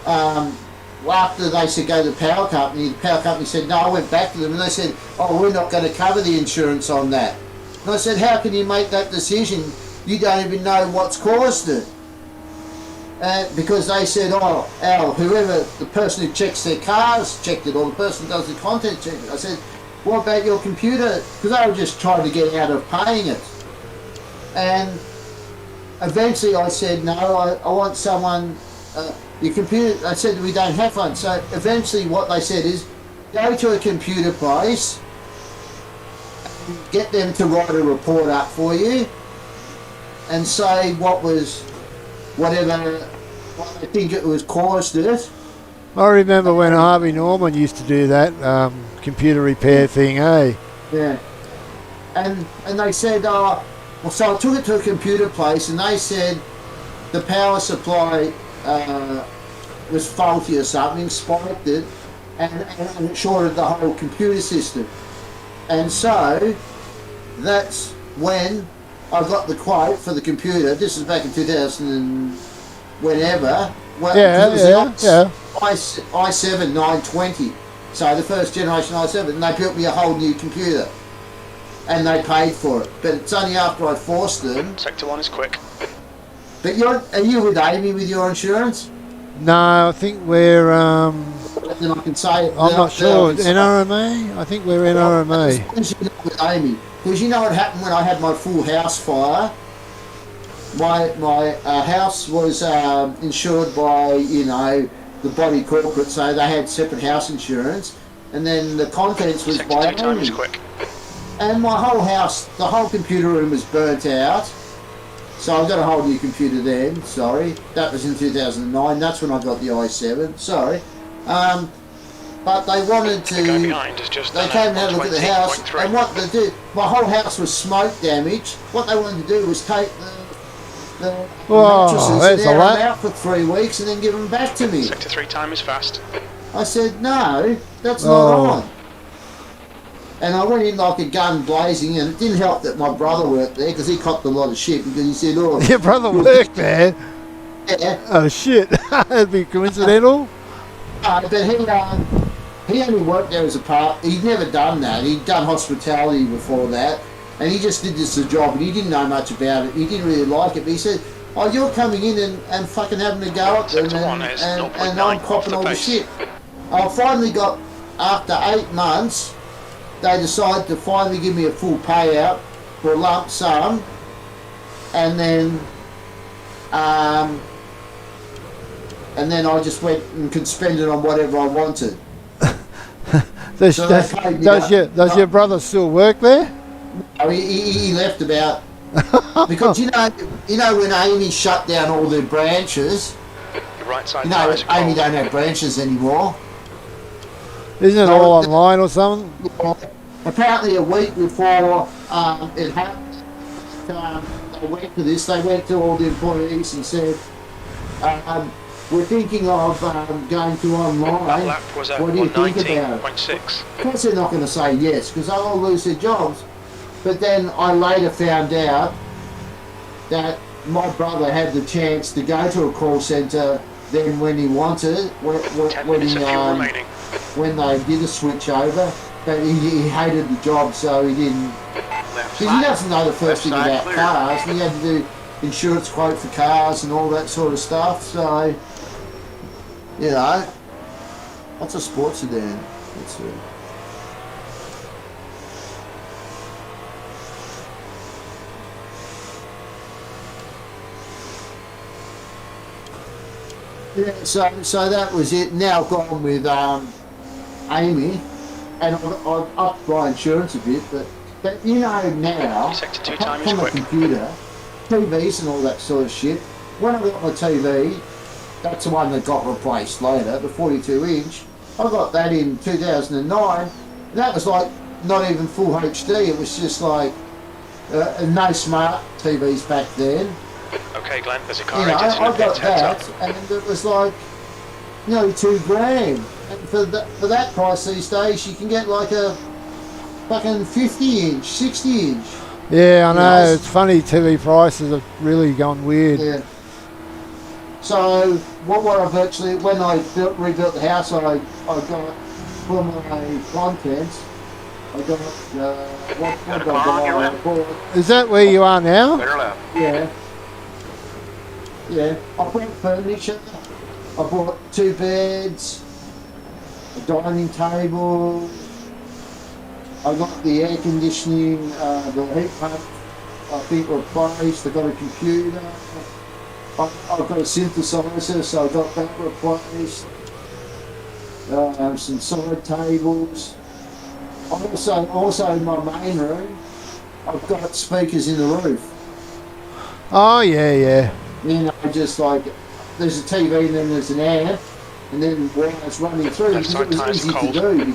after they said go to the power company said no. I went back to them and they said, oh, we're not going to cover the insurance on that. And I said, how can you make that decision? You don't even know what's caused it. Because they said, oh, whoever, the person who checks their cars checked it, or the person who does the content checked it. I said, what about your computer? Because they were just trying to get out of paying it. And eventually I said, no, I want someone, your computer, I said, we don't have one. So eventually what they said is, go to a computer place, get them to write a report up for you, and say what I think it was caused it. I remember when Harvey Norman used to do that computer repair thing, eh? Yeah. And they said, well, so I took it to a computer place, and they said the power supply was faulty or something, spiked it, and it shorted the whole computer system. And so that's when I got the quote for the computer. This is back in 2000 and whenever. Well, yeah. i7 920. So the first generation i7, and they built me a whole new computer. And they paid for it. But it's only after I forced them. Sector 1 is quick. But are you with Amy with your insurance? No, I think we're Then I can say I'm not sure. NRMA? I think we're NRMA. With Amy. Because you know what happened when I had my full house fire? My house was insured by, the body corporate, so they had separate house insurance. And then the contents was Sector by 2 time is Amy. quick. And my whole house, the whole computer room was burnt out. So I got a whole new computer then, sorry. That was in 2009, that's when I got the i7, sorry. But they wanted to, The guy behind is just they came and had a look at the house, and what they did, my whole house was smoke damage. What they wanted to do was take the mattresses and air them out for 3 weeks and then give them back to me. Sector 3 time is fast. I said, no, that's not on. And I went in like a gun blazing, and it didn't help that my brother worked there, because he copped a lot of shit, because he said, oh... Your brother worked there? Yeah. Oh, shit. That'd be coincidental. But he only worked there as a part... He'd never done that. He'd done hospitality before that, and he just did this as a job, and he didn't know much about it. He didn't really like it, but he said, oh, you're coming in and fucking having a go at them, and I'm copping all the shit. I finally got, after 8 months... They decided to finally give me a full payout for a lump sum, and then I just went and could spend it on whatever I wanted. Does your brother still work there? No, he left about because you know when Amy shut down all their branches. Your right side Amy don't have branches anymore. Isn't it all online or something? Apparently a week before it happened, they went to this. They went to all the employees and said, we're thinking of going to online. That lap was at what do you think about it? 119.6. Of course they're not going to say yes, because they'll all lose their jobs. But then I later found out that my brother had the chance to go to a call centre then when he wanted, when they did a switch over. But he hated the job, so he didn't. Because he doesn't know the first thing about cars. He had to do insurance quote for cars and all that sort of stuff. So, what's a sports sedan? Let's see. Yeah, so that was it. Now I've gone with Amy. And I've upped my insurance a bit, but now, Sector 2 apart time is from the quick. computer, TVs and all that sort of shit. When I got my TV, that's the one that got replaced later, the 42-inch. I got that in 2009. And that was like not even full HD. It was just like no smart TVs back then. Okay, Glenn, there's a car You know, engine I got that, up. and it was like nearly $2,000. And for that price these days, you can get like a fucking 50-inch, 60-inch. Yeah, I know. Nice. It's funny. TV prices have really gone weird. Yeah. So what I virtually, when I rebuilt the house, I got for my contents. I got what did I buy? Is that where you are now? Clear left. Yeah. Yeah. I bought furniture. I bought 2 beds, a dining table. I got the air conditioning, the heat pump, I think replaced. I got a computer. I've got a synthesizer, so I got that replaced. Some side tables. Also in my main room, I've got speakers in the roof. Oh, yeah. You know, just like there's a TV and then there's an amp, and then wires running through. It was easy to do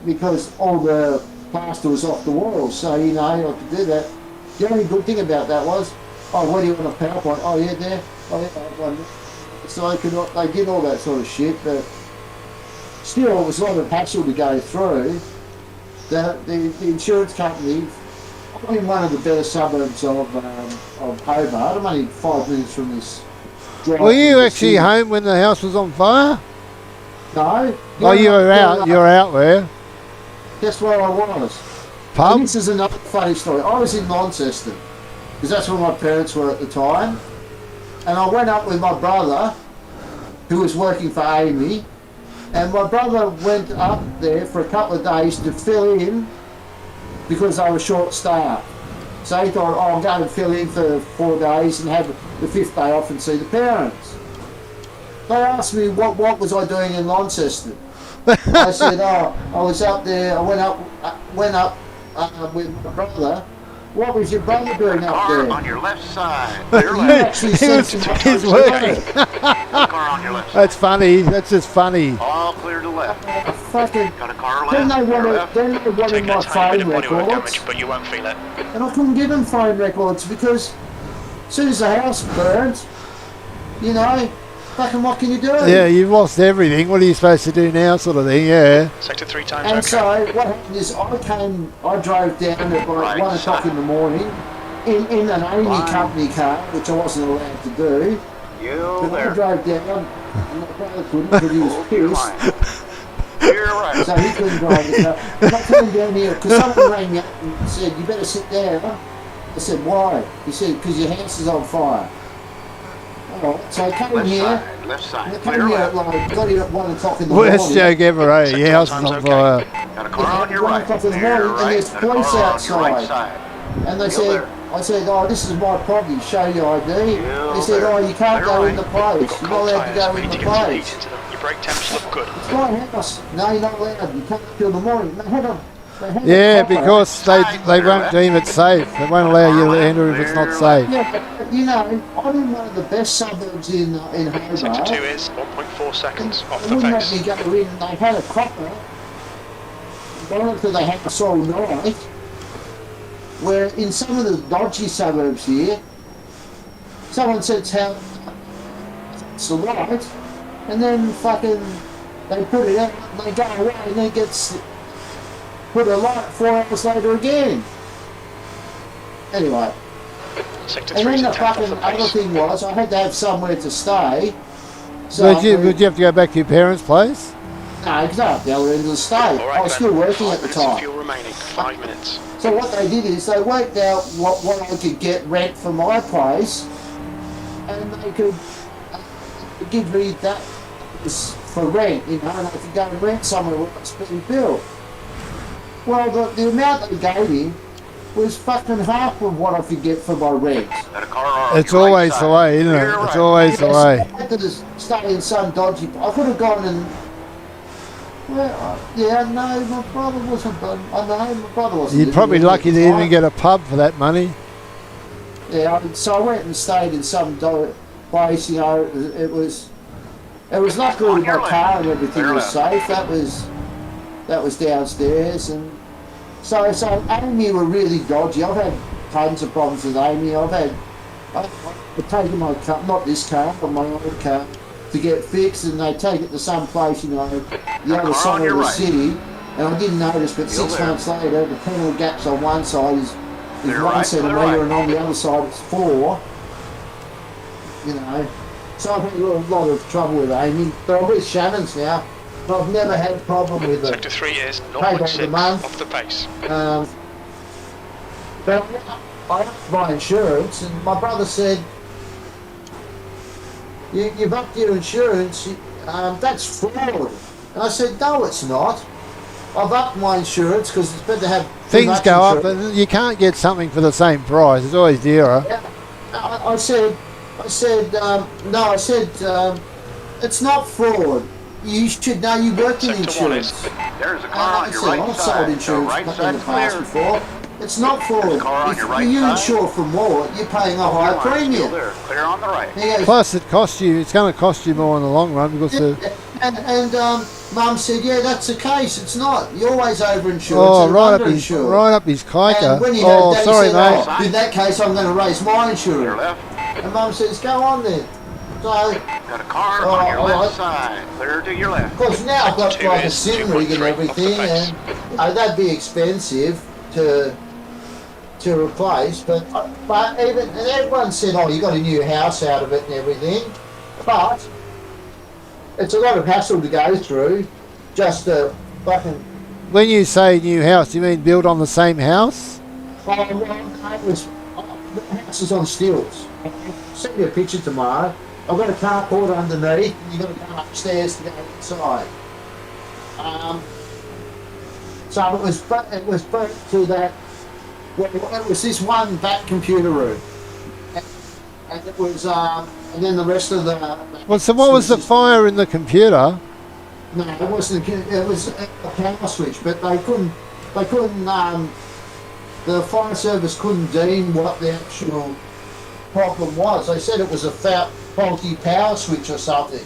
because all the plaster was off the walls, so you know I could do that. The only good thing about that was, oh, what do you want a PowerPoint? Oh yeah, there. Oh yeah, I have one. So I did all that sort of shit, but still it was a lot of hassle to go through. The insurance company, I'm in one of the better suburbs of Hobart. I'm only 5 minutes from this drive. Were you to the actually city. home when the house was on fire? No. Oh, you were out. You were out where? Guess where I was? Pub? And this is another funny story. I was in Launceston, because that's where my parents were at the time. And I went up with my brother, who was working for Amy, and my brother went up there for a couple of days to fill in because they were short-staffed. So he thought, oh, I'm going to fill in for 4 days and have the 5th day off and see the parents. They asked me what was I doing in Launceston. I said, oh, I was up there. I went up with my brother. What was your brother doing up Car there? on your left side. You Clear left. actually said to my He's brother, working. Car on your left side. That's funny. That's just funny. All clear to left. fucking, Got a car then left. they Clear wanted, left. then they wanted Take my a tiny bit phone of bodywork records, damage, but you won't feel it. and I couldn't give them phone records because as soon as the house burnt, you know, fucking what can you do? Yeah, you've lost everything. What are you supposed to do now, sort of thing? Yeah. Sector 3 times And okay. so what happened is I drove down at like Right 1 o'clock in the morning in an Amy company car, which I wasn't allowed to do. You But I there. drove down, and my brother couldn't because he was Hold your pissed. line. You're right. So he couldn't drive the car. And I came down here because someone rang me up and said, you better sit down. I said, why? He said, because your house is on fire. Alright, so I came Left here. side. Left I side. came Clear here at left. like, got here at 1 o'clock in the Worst morning. joke ever, eh? Your house is on fire. Got a car on your 1 right. o'clock in the You're morning, and right. there's Got a police car on your outside. right side. And they Still said, there. I said, oh, this is my property, show your ID. Yeah, They said, there. oh, you can't Clear go in right. the place. You're not Cold allowed to tyres, go we in need the to get some place. heat into them. Your brake temps look good. It's my house. No, you're not allowed. You can't till the morning. They had a Yeah, copper. because they won't deem it safe. They won't allow you to enter if it's not safe. Yeah, but, you know, I'm in one of the best suburbs in Sector Hobart. 2 is 1.4 seconds off They the wouldn't let face. me go in. They had a copper. Not until they had us all night. Where in some of the dodgy suburbs here, someone says how it's the light, and then fucking they put it out and they go away and then it gets put a light 4 hours later again. Anyway, Sector and 3 then is the a tenth off fucking the other face. thing was I had to have somewhere to stay. So Would you have to go back to your parents' place? no, because I was at the other end of the state. All I right, was Glenn. still working 5 at the minutes of time. fuel remaining. 5 minutes. So what they did is they worked out what I could get rent for my place, and they could give me that for rent, you know, and I could go and rent somewhere where it's being built. Well, the amount they gave me was fucking half of what I could get for my rent. Got a car on It's your right always the side. way, isn't it? Clear It's right. always the Yes, way. I had to just stay in some dodgy. I could have gone and. Well, yeah, no, my brother wasn't. I know my brother wasn't. You're living probably with me lucky at to the even time. get a pub for that money. Yeah, so I went and stayed in some place, you know, it was not good. My car and everything was safe. That was downstairs, and so Amy were really dodgy. I've had tons of problems with Amy. I've taken my car, not this car, but my old car, to get fixed, and they take it to some place, you know, the other side of the city, and I didn't notice, but 6 months later, the panel gaps on one side is 1 centimetre, and on the other side it's 4, you know. So I've had a lot of trouble with Amy, but I'm with Shannon's now. I've never had a problem with her. Sector 3 is Pay by the 0.6 month. off the pace. But I upped my insurance, and my brother said, you've upped your insurance, that's fraud. And I said, no, it's not. I've upped my insurance because it's better to have Things go up, but you can't get something for the same price. It's always dearer. Yeah. I said, it's not fraud. You should know you work in Sector 1 insurance. is. There's a car on your right I've side. sold The insurance right in the side's past clear. before. It's not fraud. car on If your right you side. insure for more, you're paying a higher Still premium. there. Clear on the right. He goes, Plus, it's going to cost you more in the long run because the. and Mum said, yeah, that's the case. It's not. You're always over-insured. Oh, so right underinsured. up his kiker. And when he Oh, had, sorry, said, mate. oh, in that case, I'm going to raise my Clear insurance. left. And Mum says, go on then. So, Got a car on your left side. Clear to your left. of course, now I've got Sector 2 like a is sim rig and 2.3 off the everything, pace. and that'd be expensive to replace. But even and everyone said, oh, you got a new house out of it and everything. But it's a lot of hassle to go through. Just to fucking. When you say new house, you mean build on the same house? The house is on stilts. I'll send you a picture tomorrow. I've got a carport underneath, and you've got to come upstairs to go inside. So it was built to that. Well, it was this one back computer room, and it was, and then the rest of the. Well, so what was the fire in the computer? No, it wasn't. It was a power switch, but they couldn't. The fire service couldn't deem what the actual problem was. They said it was a faulty power switch or something.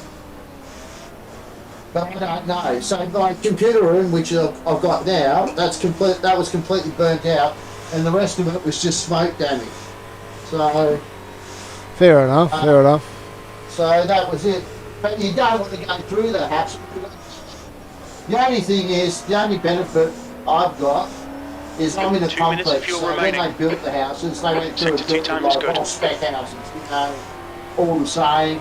But I don't know. So my computer room, which I've got now, that was completely burnt out, and the rest of it was just smoke damage. So Fair enough. so that was it. But you don't want to go through the hassle. The only thing is, the only benefit I've got is I'm in a 2 minutes of complex. fuel So when remaining. they built the houses, they went through Sector 2 and built time like is good. all spec houses, you know, all the same.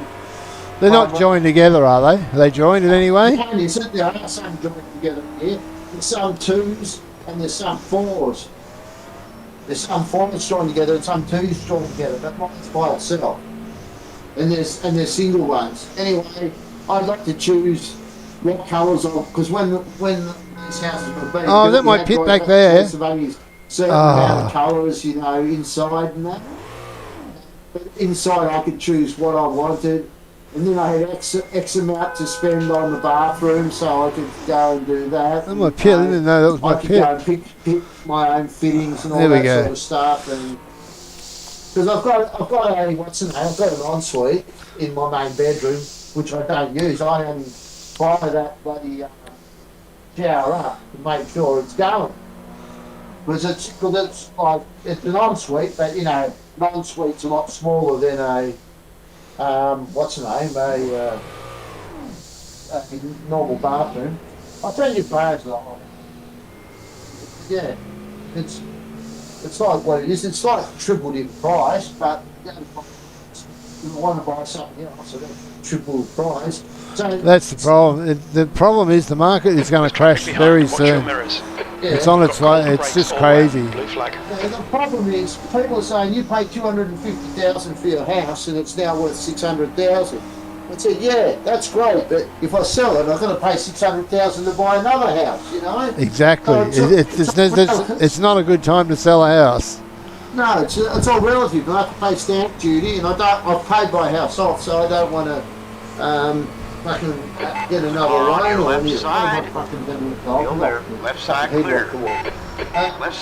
They're not joined together, are they? Are they joined in any way? One isn't. There are some joined together here. There's some 2s and there's some 4s. There's some 4s joined together and some 2s joined together, but mine's by itself. And there's single ones. Anyway, I'd like to choose what colours of, because when these houses were being Oh, built, that we might had pit got back a there. choice of only certain amount of colours, you know, inside and that. But inside I could choose what I wanted, and then I had X amount to spend on the bathroom, so I could go and do that. That's my pit. I didn't know that was my I could go pit. and pick my own fittings and all There we that go. sort of stuff, and because I've got an ensuite in my main bedroom, which I don't use. I only fire that bloody shower up to make sure it's going. Because it's like it's an ensuite, but you know, an ensuite's a lot smaller than a a normal bathroom. I'll tell you photos like. Yeah, it's like what it is. It's like tripled in price, but you know, if you want to buy something else, it's triple the price. So That's the problem. The problem is the market is going to crash Behind, very watch your soon. mirrors. yeah. It's on its way. It's Brakes just all round, crazy. Blue flag. The problem is people are saying you pay $250,000 for your house and it's now worth $600,000. I said, yeah, that's great, but if I sell it, I've got to pay $600,000 to buy another house. You know? Exactly. It's not a good time to sell a house. No, it's all relative. I have to pay stamp duty, and I've paid my house off, so I don't want to fucking get another On loan your or left anything. side. I'm not fucking going to Still there. Left side clear. Left side. Yeah, Left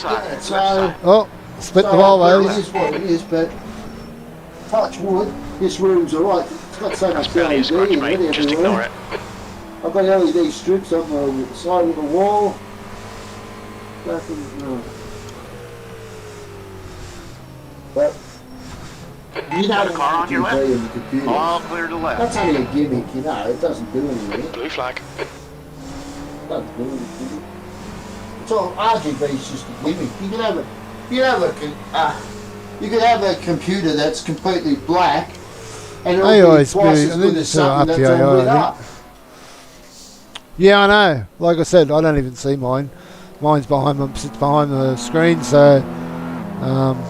so side. Oh, split the so Volvos. it is what it is, but touch wood, this room's alright. It's got so That's much barely a LED scratch, in mate. it Just everywhere. ignore it. I've got LED strips on the side of the wall. But you Got know a car on your left? in the computer. All clear to left. That's only a gimmick, you know. It doesn't do anything. Blue flag. It doesn't do anything. It's all RGB is just a gimmick. You could have a computer that's completely black, and it'll AI be is twice good. as I good think as it's something up the that's all lit AI. up. Yeah, I know. Like I said, I don't even see mine. Mine's sits behind the screen, so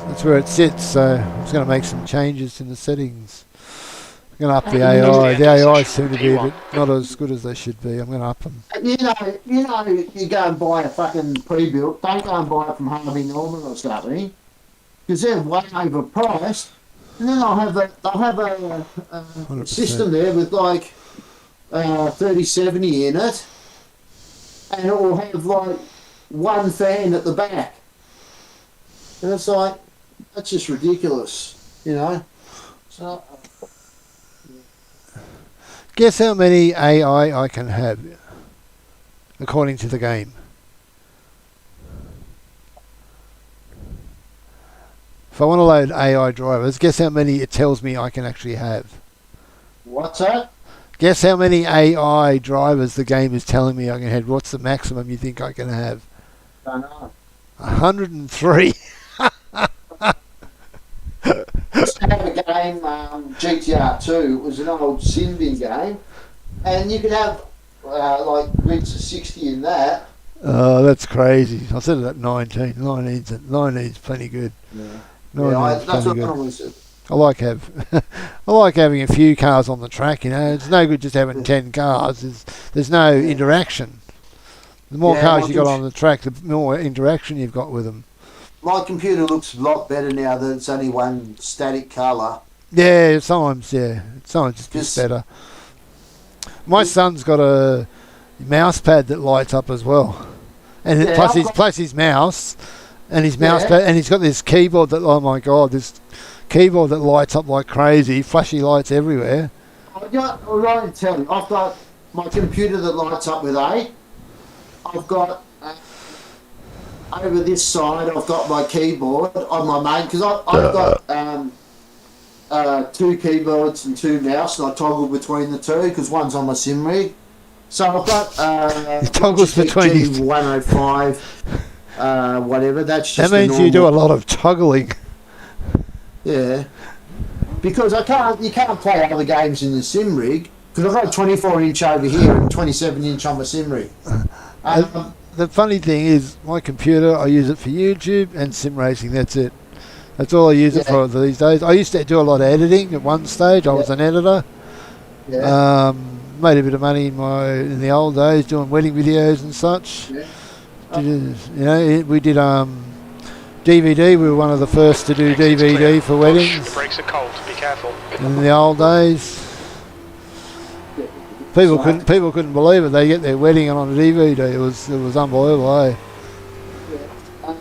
that's where it sits. So I'm just going to make some changes in the settings. I'm going to up the AI. The AI seem to be a bit not as good as they should be. I'm going to up them. You know, you go and buy a fucking pre-built. Don't go and buy it from Harvey Norman or something, because they're way overpriced. And then they'll have a 100%. system there with like 3070 in it, and it will have like one fan at the back, and it's like that's just ridiculous, you know. So Guess how many AI I can have, according to the game. If I want to load AI drivers, guess how many it tells me I can actually have. what's that? Guess how many AI drivers the game is telling me I can have. What's the maximum you think I can have? Don't know. 103. Used to have a game, GTR 2. It was an old Sinbin game, and you could have like grids of 60 in that. Oh, that's crazy. I said it at 19. 19's plenty good. Yeah. 19's That's plenty what I good. always said. I like having a few cars on the track. You know, it's no good just having 10 cars. There's no interaction. The more cars you got on the track, the more interaction you've got with them. My computer looks a lot better now that it's only one static colour. Yeah, sometimes just gets better. My son's got a mouse pad that lights up as well, and plus his mouse, and his mouse pad, and he's got this keyboard that, oh my god, this keyboard that lights up like crazy, flashy lights everywhere. I've got my computer that lights up with A. I've got over this side, I've got my keyboard on my main, because I've got 2 keyboards and 2 mouse, and I toggle between the 2 because one's on my sim rig. So I've got toggles between you. 105, whatever. That's just that means you do a lot of toggling. Yeah, because you can't play other games in the sim rig because I've got a 24-inch over here and 27-inch on my sim rig. The funny thing is, my computer, I use it for YouTube and sim racing. That's it. That's all I use it for these days. I used to do a lot of editing at one stage. I was an editor. Yeah. Made a bit of money in the old days doing wedding videos and such. Yeah. We did DVD. We were one of the first to do DVD for weddings. The brakes are cold. Be careful. In the old days. People couldn't believe it. They get their wedding on a DVD. It was unbelievable, eh? Yeah.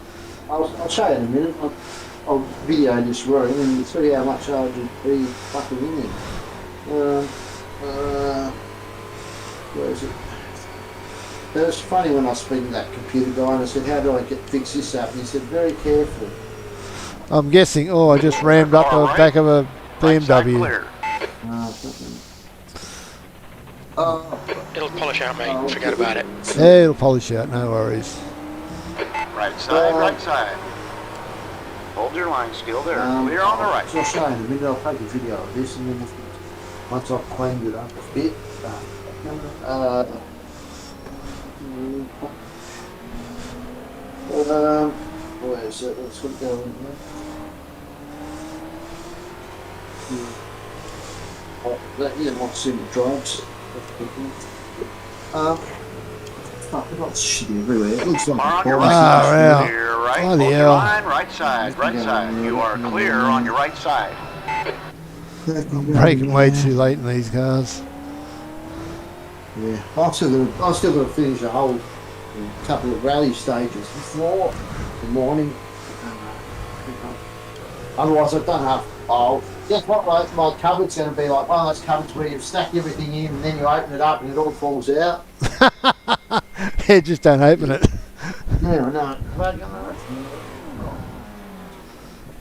I'll show you in a minute. I'll video this room and you'll see how much I'll just be fucking in there. Where is it? It was funny when I speak to that computer guy and I said, how do I fix this up? And he said, very carefully. I'm guessing, I just rammed up the back of a BMW. It'll polish out, mate. Forget about it. Yeah, it'll polish out, no worries. Right side, right side. Hold your line still there. Clear on the right. So I'll show you in a minute. I'll take a video of this and then once I've cleaned it up a bit. Where is it? Let's look down here. Might see the drugs. Fuck, I've got shit everywhere. It looks like On your a right Ah, side. yeah. Clear right. Bloody Hold your hell. line, right side, right side. You are clear on your right side. Braking way too late in these cars. Yeah, I've still got to finish a whole couple of rally stages before the morning. Otherwise, I've done half. guess what, like, my cupboard's going to be like one of those cupboards where you've stacked everything in and then you open it up and it all falls out. Yeah, just don't open it. No, no.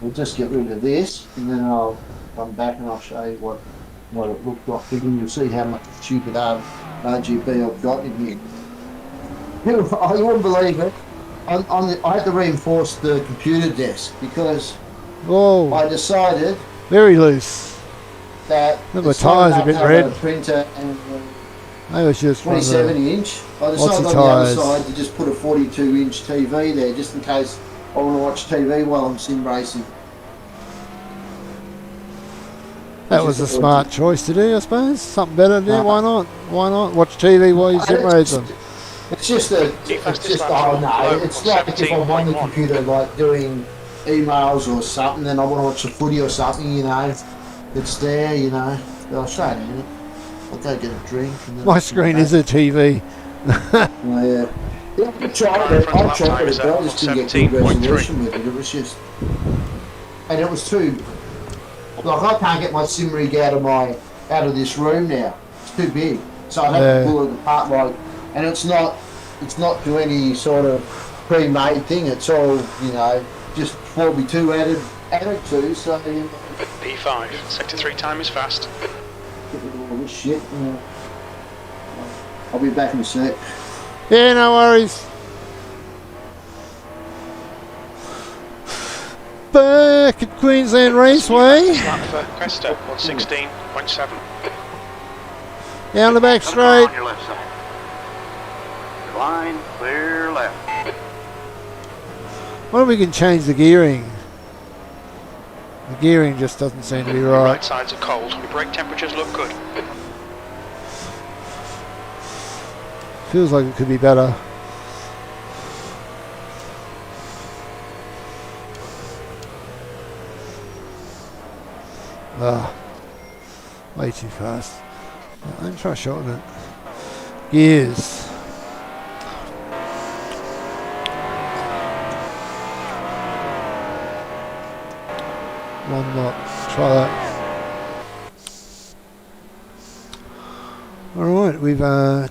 We'll just get rid of this and then I'll come back and I'll show you what it looked like. And you'll see how much stupid RGB I've got in here. You wouldn't believe it. I had to reinforce the computer desk because Whoa, I decided very loose. that Look, my it's not tyres a enough bit to have red. a printer and Maybe it's just one of the 27-inch. I decided Lots on of the other tyres. side to just put a 42-inch TV there, just in case I want to watch TV while I'm sim racing. That was a smart choice to do, I suppose. Something better to do. Why not? Why not? Watch TV while you sim racing. It's just oh no, it's like if I'm on the computer like doing emails or something, then I want to watch the footy or something, you know. It's there, you know. I'll show you in a minute. I'll go get a drink. And then My screen is a TV. Oh, yeah. Yeah, I tried it, I just didn't get good resolution with it. It was just, and it was too, like I can't get my sim rig out of this room now. It's too big, so I have to pull it apart like, and it's not to any sort of pre-made thing. It's all, you know, just 4x2 added to. So you know, P5, sector 3 time is fast. get rid of all this shit. You know. I'll be back in a sec. Yeah, no worries. Back at Queensland Raceway. Slap for Cresta, 116.7. Down the back Come on straight. your left side. Your line, clear left. Wonder if we can change the gearing. The gearing just doesn't seem to be Your right. right sides are cold. Your brake temperatures look good. Feels like it could be better. Ah, way too fast. I'm trying to shorten it. Gears. One lot. Try that. Alright, we've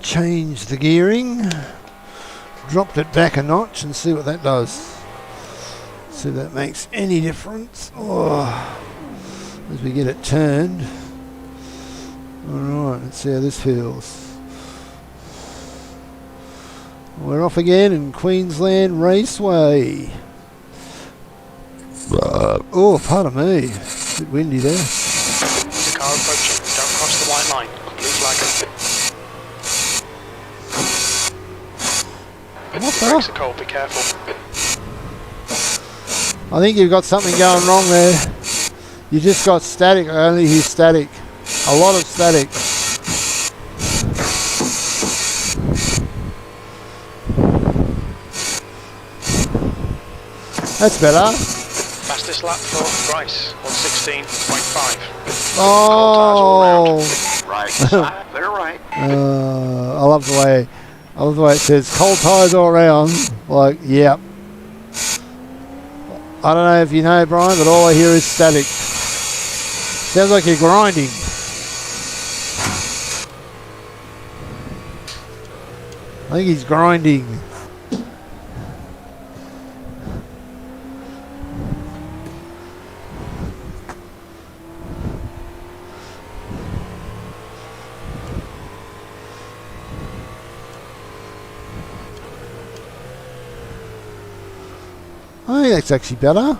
changed the gearing, dropped it back a notch and see what that does. See if that makes any difference. Oh, as we get it turned. Alright, let's see how this feels. We're off again in Queensland Raceway. Oh, pardon me. A bit windy there. The car approaching. Don't cross the white line. Blue flag. What Brakes the? are cold. Be careful. I think you've got something going wrong there. You just got static. I only hear static. A lot of static. That's better. Fastest lap for Bryce, 116.5. Oh. Right side, clear right. I love the way it says cold tyres all around. Like, yep. I don't know if you know, Brian, but all I hear is static. Sounds like you're grinding. I think he's grinding. I think that's actually better.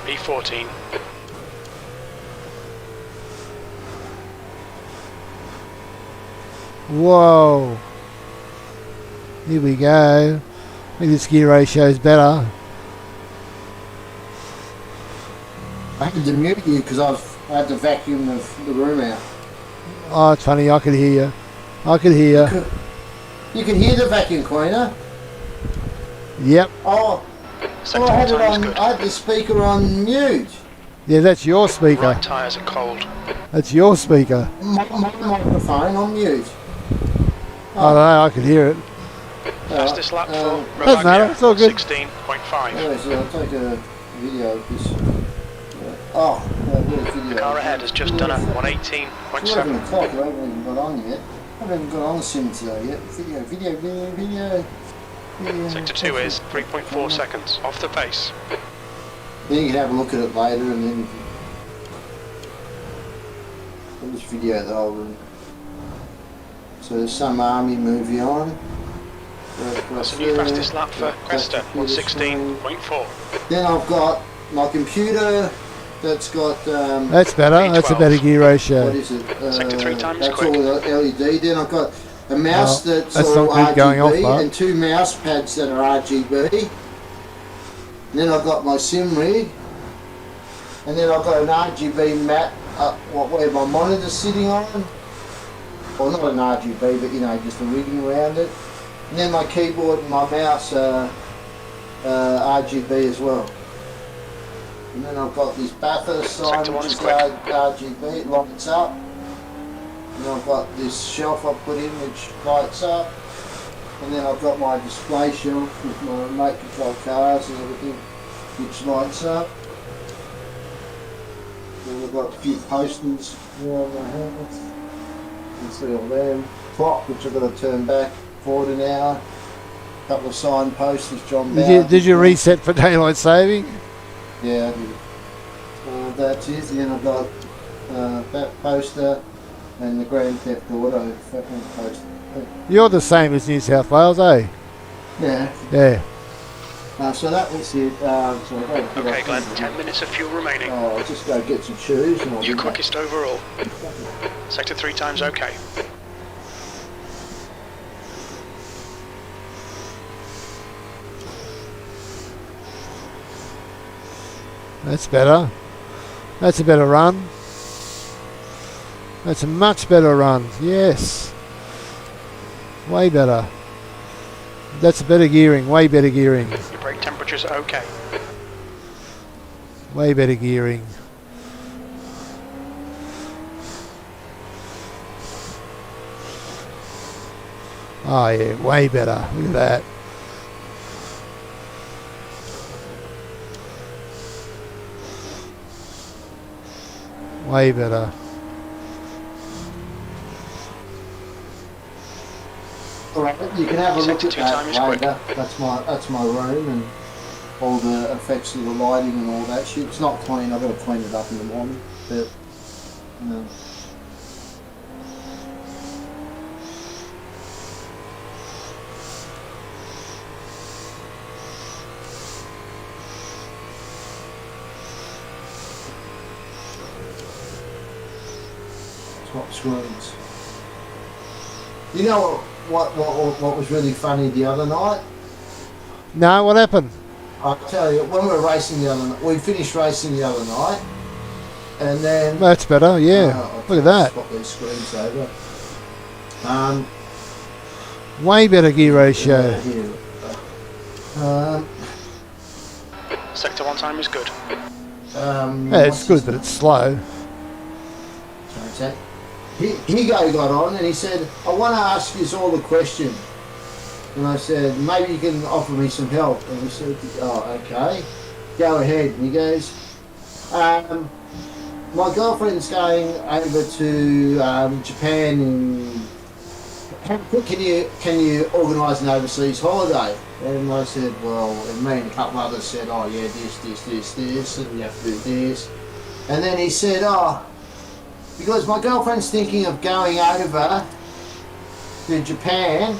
P14. Whoa. Here we go. I think this gear ratio is better. I had to mute you because I had to vacuum the room out. Oh, it's funny. I could hear you. I could hear you. You can hear the vacuum cleaner. Yep. Oh, I had it on. I had the speaker on mute. Yeah, that's your speaker. Right tyres are cold. That's your speaker. My microphone on mute. I don't know, I could hear it. Fastest lap for doesn't matter, it's all good. 16.5. Anyway, so I'll take a video of this. Oh, where's video? The car ahead has just done a 118.7. 11 o'clock, I haven't even got on yet. I haven't even got on the sim today yet. Video. Sector 2 is 3.4 seconds off the pace. Then you can have a look at it later and then I'll just video the whole room. So there's some army movie on. That's a new fastest lap for Cresta, 116.4. Then I've got my computer that's got That's better. That's a better gear ratio. what is it? Sector 3 times that's quick. all LED. Then I've got a mouse that's that's all not good going off, RGB Mark. and 2 mouse pads that are RGB. And then I've got my sim rig. And then I've got an RGB mat where my monitor's sitting on. Well, not an RGB, but you know, just a rigging around it. And then my keyboard and my mouse are RGB as well. And then I've got this Bathurst sign which is RGB, it lights up. And I've got this shelf I put in which lights up. And then I've got my display shelf with my remote control cars and everything which lights up. And I've got a few posters around my house. You can see all them. Clock which I've got to turn back forward an hour. A couple of signposts with John Bauer. Did you reset for daylight saving? Yeah, I did. That's it. Then I've got that poster and the Grand Theft Auto fucking poster. You're the same as New South Wales, eh? Yeah. Yeah. So that was it. So I don't Okay, Glenn, 10 minutes of fuel remaining. I'll just go get some shoes and I'll Your be back. quickest overall. Sector 3 times okay. That's better. That's a better run. That's a much better run. Yes. Way better. That's better gearing. Way better gearing. Your brake temperature's okay. Way better gearing. Oh yeah, way better. Look at that. Way better. Alright, you can have a look Sector at 2 that time is quick. later. That's my room and all the effects of the lighting and all that shit. It's not clean. I've got to clean it up in the morning. But swap screens. You know what was really funny the other night? No, what happened? I'll tell you, when we were racing the other night, we finished racing the other night, and then... That's better, yeah. Look at that. Swap these screens over. Way better gear ratio. Here. Sector 1 time is good. Yeah, it's good, but it's slow. Higo got on and he said, I want to ask you all the questions. And I said, maybe you can offer me some help. And he said, oh, okay, go ahead. And he goes, my girlfriend's going over to Japan in... How quick can you organise an overseas holiday? And I said, well, and me and a couple others said, oh yeah, this, and you have to do this. And then he said, oh, because my girlfriend's thinking of going over to Japan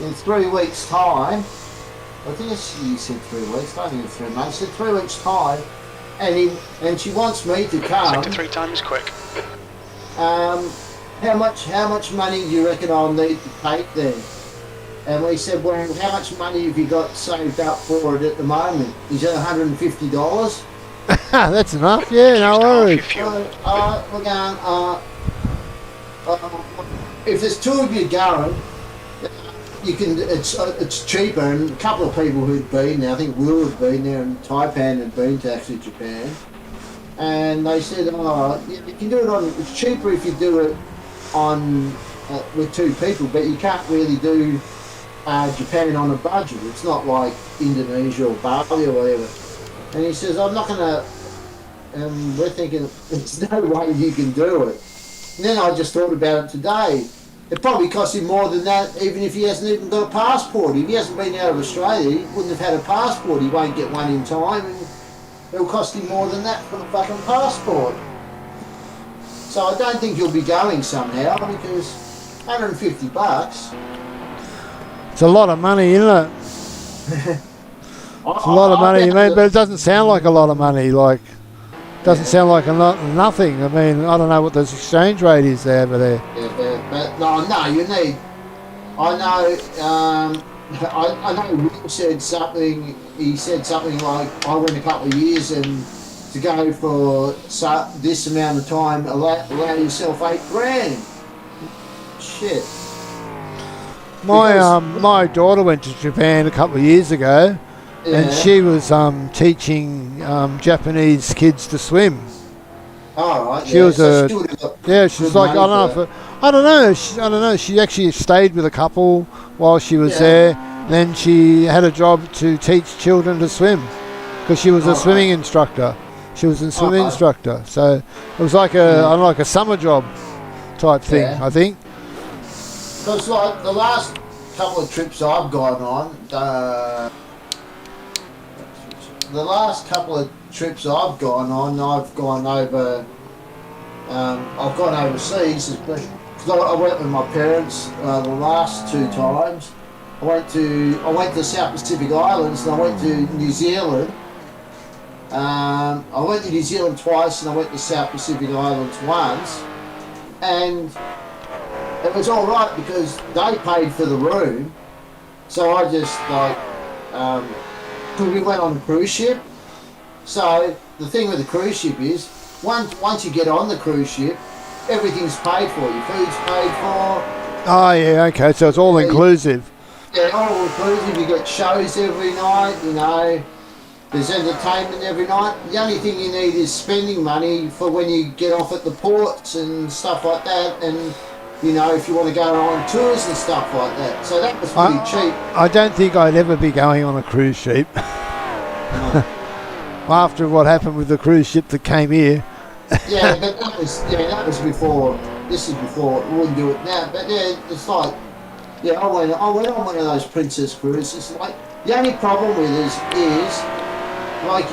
in 3 weeks' time. I think he said 3 weeks, I think it's 3 months. He said 3 weeks' time, and she wants me to come. Sector 3 time is quick. How much money do you reckon I'll need to take then? And we said, well, how much money have you got saved up for it at the moment? He said $150. That's enough, yeah, no worries. We're going, if there's two of you going, you can. It's cheaper, and a couple of people who'd been there, I think Will had been there and Taipan had been to actually Japan. and they said, "Oh, you can do it on. It's cheaper if you do it on with 2 people, but you can't really do Japan on a budget. It's not like Indonesia or Bali or whatever." And he says, "I'm not gonna." And we're thinking, "There's no way you can do it." And then I just thought about it today. It probably costs him more than that, even if he hasn't even got a passport. If he hasn't been out of Australia, he wouldn't have had a passport. He won't get one in time, and it'll cost him more than that for the fucking passport. So I don't think he'll be going somehow, because $150. It's a lot of money, isn't it? It's a lot of money, but it doesn't sound like a lot of money. Like, doesn't sound like nothing. I mean, I don't know what the exchange rate is there over there. Yeah, but no, you need. I know. I know. Will said something. He said something like, "I went a couple of years, and to go for this amount of time, allow yourself $8,000." Shit. My daughter went to Japan a couple of years ago, and she was teaching Japanese kids to swim. All right. She was she's like, I don't know. She actually stayed with a couple while she was there. Then she had a job to teach children to swim, because she was a swimming instructor. She was a swimming instructor, so it was like a summer job type thing, I think. Because like the last couple of trips I've gone on, I've gone over. I've gone overseas, because I went with my parents the last 2 times. I went to the South Pacific Islands, and I went to New Zealand. I went to New Zealand twice, and I went to South Pacific Islands once, and it was all right because they paid for the room. So I just we went on a cruise ship. So the thing with the cruise ship is, once you get on the cruise ship, everything's paid for. Your food's paid for. Oh yeah, okay. So it's all inclusive. Yeah, all inclusive. You get shows every night. You know, there's entertainment every night. The only thing you need is spending money for when you get off at the ports and stuff like that, and you know, if you want to go on tours and stuff like that. So that was pretty cheap. I don't think I'd ever be going on a cruise ship. After what happened with the cruise ship that came here. Yeah, but that was before. This is before. We wouldn't do it now. But yeah, it's like, yeah, I went on one of those princess cruises. Like, the only problem with this is, like,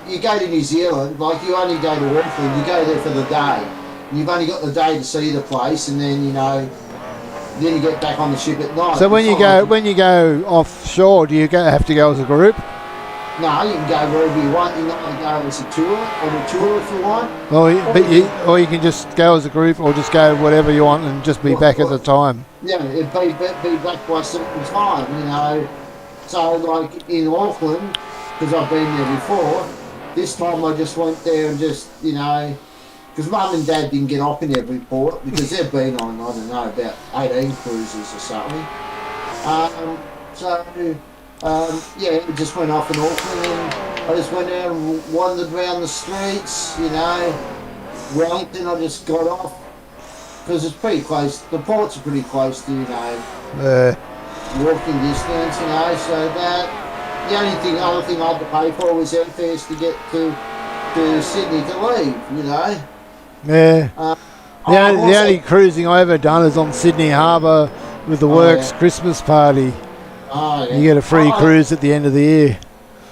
you go to New Zealand, like, you only go to Auckland, you go there for the day. You've only got the day to see the place, and then, you know, then you get back on the ship at night. So when you go offshore, do you have to go as a group? No, you can go wherever you want. You can go as a tour, if you want. Or you can just go as a group, or just go whatever you want and just be back at the time. Yeah, it'd be back by a certain time, you know. So, like, in Auckland, because I've been there before, this time I just went there and just, you know, because Mum and Dad didn't get off in every port, because they've been on, I don't know, about 18 cruises or something. Yeah, it just went off in Auckland, and I just went out and wandered around the streets, you know. Wellington, I just got off, because it's pretty close, the ports are pretty close to, you know, walking distance, you know, so that, the other thing I had to pay for was airfares to get to Sydney to leave, you know. Yeah. The only cruising I ever done is on Sydney Harbour with the Works Christmas party. Oh, yeah. You get a free cruise at the end of the year.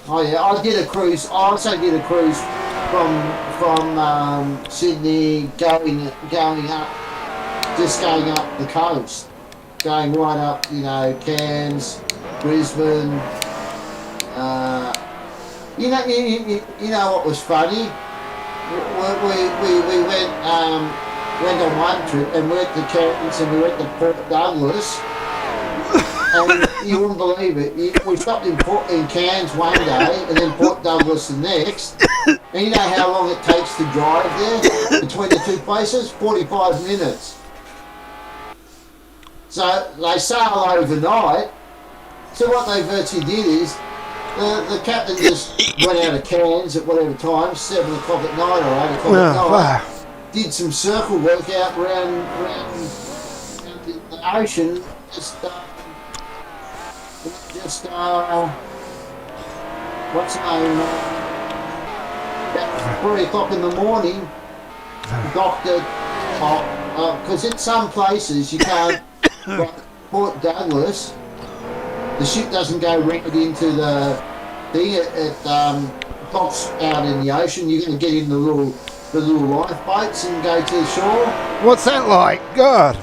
Oh yeah, I did a cruise. I also did a cruise from Sydney going up, just going up the coast, going right up, you know, Cairns, Brisbane. You know what was funny? We went on one trip, and we went to Cairns and we went to Port Douglas. And you wouldn't believe it. We stopped in Cairns one day, and then Port Douglas the next. And you know how long it takes to drive there between the two places? 45 minutes. So they sail overnight. So what they virtually did is, The captain just went out of cans at whatever time, 7 o'clock at night or 8 o'clock at night. Wow. Did some circle work out around the ocean, just what's the name? About 3 o'clock in the morning, doctor, because in some places you can't, like Port Douglas, the ship doesn't go right into the thing. It docks out in the ocean. You're going to get in the little lifeboats and go to the shore. What's that like? God.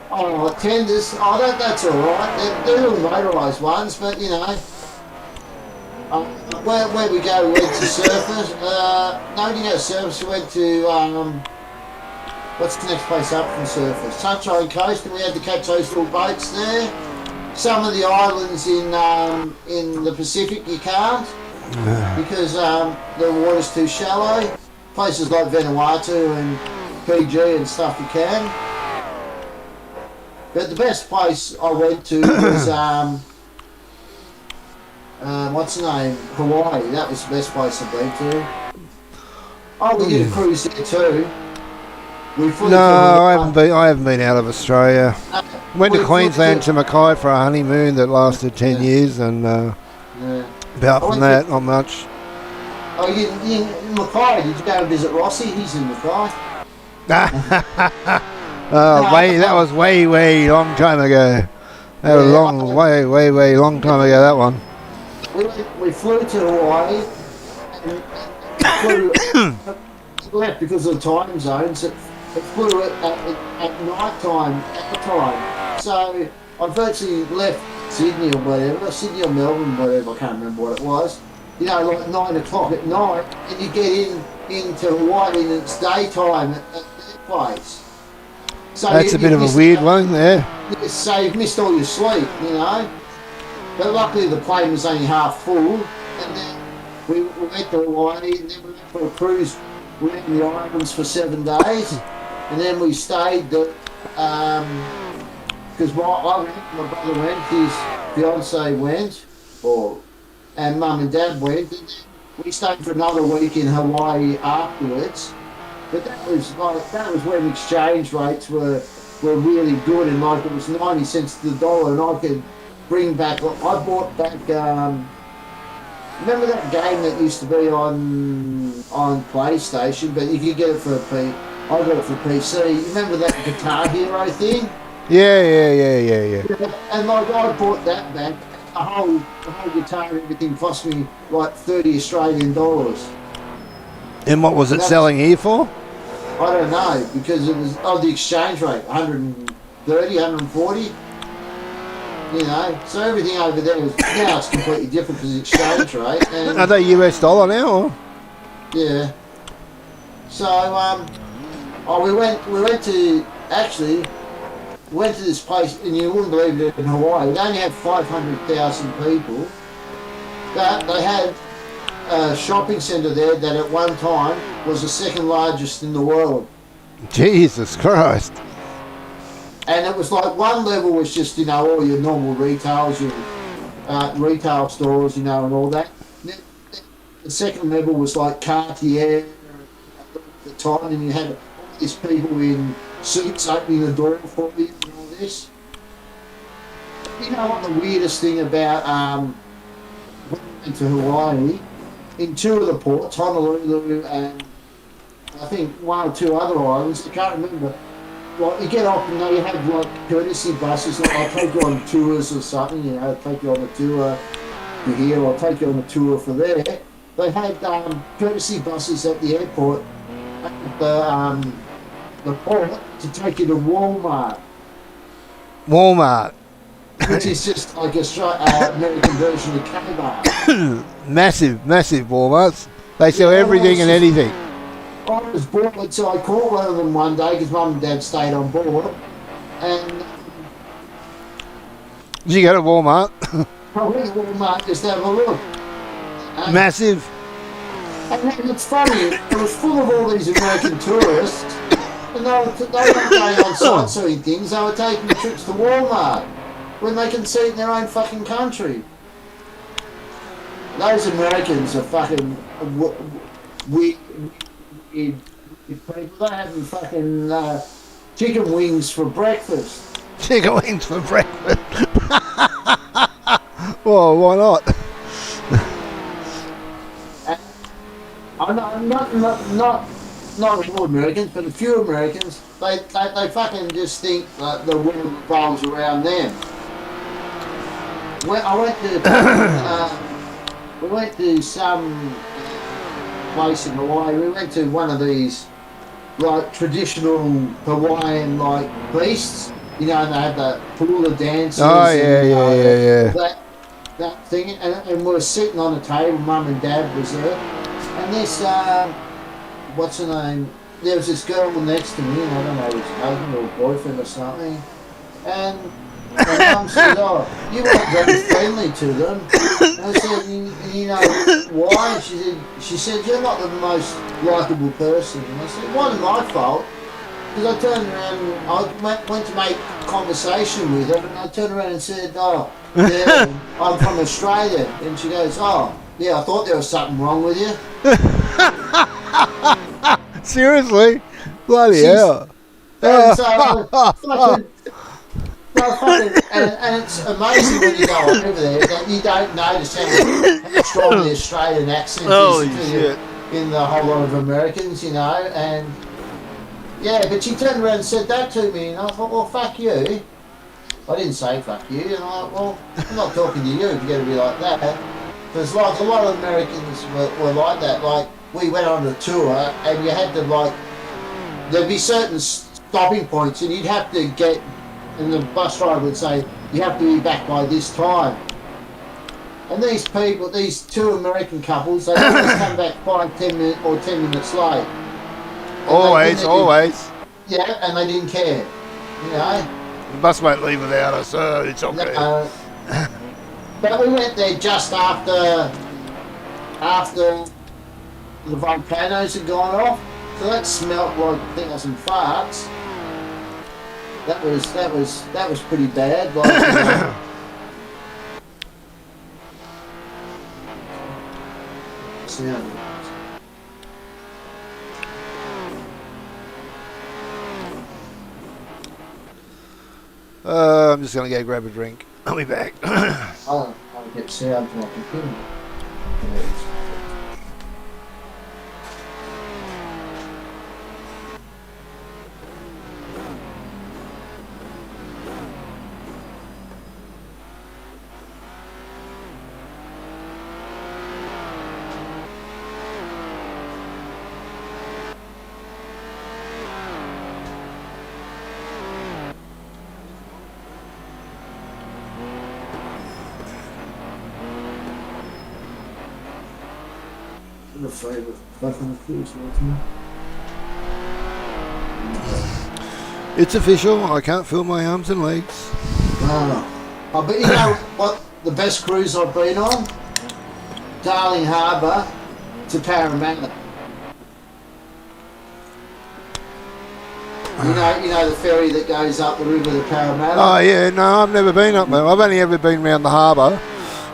Oh, tenders. Oh, that's all right. They're little motorised ones, but you know. Where we go, we went to surface. No, we didn't go to surface. We went to what's the next place up from surface? Sunshine Coast, and we had to catch those little boats there. Some of the islands in the Pacific you can't because the water's too shallow. Places like Vanuatu and PG and stuff you can. But the best place I went to was what's the name? Hawaii. That was the best place I've been to. Oh, we did a cruise there too. I haven't been out of Australia. Went to Queensland to Mackay for a honeymoon that lasted 10 years, and apart from that, not much. Oh, you in Mackay? Did you go and visit Rossi? He's in Mackay. That was way long time ago. That was way long time ago. That one. We flew to Hawaii. And left because of the time zones. It flew at night time at the time. So I virtually left Sydney or whatever, Sydney or Melbourne, whatever, I can't remember what it was. You know, like 9 o'clock at night, and you get into Hawaii and it's daytime at their place. So that's a bit of a weird one there. So you've missed all your sleep, you know. But luckily the plane was only half full, and then we went to Hawaii, and then we went for a cruise around the islands for 7 days, and then we stayed because I went, my brother went, his fiance went, and Mum and Dad went, and we stayed for another week in Hawaii afterwards. But that was when exchange rates were really good, and like it was 90 cents to the dollar, and I could bring back. I bought back. Remember that game that used to be on PlayStation, but you could get it for I got it for PC. You remember that Guitar Hero thing? Yeah. And like I bought that back. The whole guitar and everything cost me like 30 Australian dollars. And what was it selling here for? I don't know, because it was the exchange rate, 130, 140. You know, so everything over there was, now it's completely different because of the exchange rate. And, are they US dollar now? Or? Yeah. So, we went to this place, and you wouldn't believe it, in Hawaii. They only had 500,000 people, but they had a shopping centre there that at one time was the second largest in the world. Jesus Christ. And it was like one level was just, you know, all your normal retails, your retail stores, you know, and all that. The second level was like Cartier at the time, and you had all these people in suits opening the door for you and all this. You know what the weirdest thing about when we went to Hawaii, in two of the ports, Honolulu and I think one or two other islands, I can't remember. Like you get off and you have like courtesy buses, like I'll take you on tours or something, you know, I'll take you on a tour to here, or I'll take you on a tour for there. They had courtesy buses at the airport, at the port, to take you to Walmart. Walmart. Which is just like a American version of Kmart. massive Walmarts. They sell everything and anything. I was bored, so I called one of them one day because Mum and Dad stayed on board. And did you go to Walmart? I went to Walmart just to have a look. Massive. And it's funny, it was full of all these American tourists, and they weren't going on sightseeing things, they were taking trips to Walmart when they can see it in their own fucking country. those Americans are fucking weird people. They're having fucking chicken wings for breakfast. Chicken wings for breakfast. Well, why not? I'm not all Americans, but a few Americans, they fucking just think that the world revolves around them. I went to we went to some place in Hawaii. We went to one of these like traditional Hawaiian like feasts, you know, and they had the hula dances. Oh yeah. That thing, and we were sitting on the table. Mum and Dad was there, and this what's her name? There was this girl next to me, and I don't know, his husband or boyfriend or something, and Mum said, "Oh, you weren't very friendly to them." And I said, "You know why?" She said, "You're not the most likable person." And I said, "It wasn't my fault." Because I turned around and I went to make conversation with her, and I turned around and said, "Oh, yeah, I'm from Australia." And she goes, "Oh, yeah, I thought there was something wrong with you." Seriously? Bloody hell. And so, and it's amazing when you go over there that you don't notice how strong the Australian accent Holy is shit. in the whole lot of Americans, you know, and yeah, but she turned around and said that to me, and I thought, well, fuck you. I didn't say fuck you, and I'm like, well, I'm not talking to you if you're going to be like that. Because like a lot of Americans were like that. Like, we went on a tour, and you had to like, there'd be certain stopping points, and you'd have to get, and the bus driver would say, you have to be back by this time. And these people, these two American couples, they always come back 10 minutes late. Always. Yeah, and they didn't care, you know. The bus won't leave without us, so it's okay. But we went there just after the volcanoes had gone off, so that smelt like 1,000 farts. That was pretty bad. Like, you know. Sound. I'm just going to go grab a drink. I'll be back. I'll get sound to my computer. It's official. I can't feel my arms and legs. No. But you know what? The best cruise I've been on? Darling Harbour to Parramatta. You know the ferry that goes up the river to Parramatta? Oh yeah, no, I've never been up there. I've only ever been round the harbour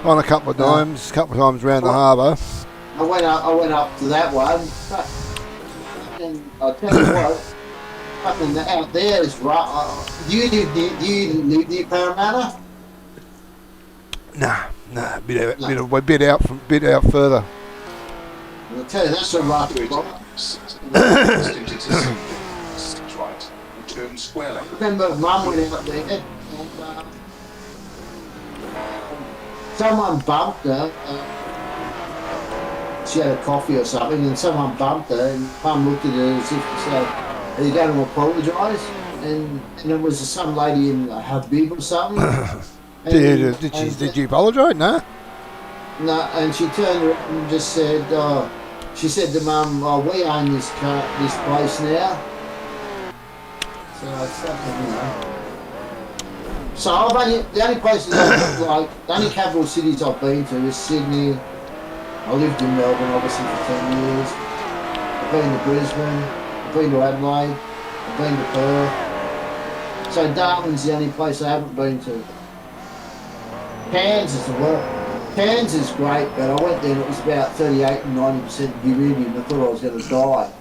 on a couple of times, round the harbour. I went up to that one. And I'll tell you what, fucking out there is right. Do you live near Parramatta? Nah, a bit out further. I'll tell you, that's a rough spot. Turn squarely. I remember Mum went out there and someone bumped her. She had a coffee or something, and someone bumped her, and Mum looked at her as if to say, "Are you going to apologise?" And it was some lady in Habib or something. Did you apologise? No. No, and she turned around and just said, she said to Mum, "Oh, we own this place now." So it's something, you know. So the only places the only capital cities I've been to is Sydney. I lived in Melbourne obviously for 10 years. I've been to Brisbane, I've been to Adelaide, I've been to Perth. So Darwin's the only place I haven't been to. Cairns is the worst. Cairns is great, but I went there and it was about 38 and 90% iridium. I thought I was going to die.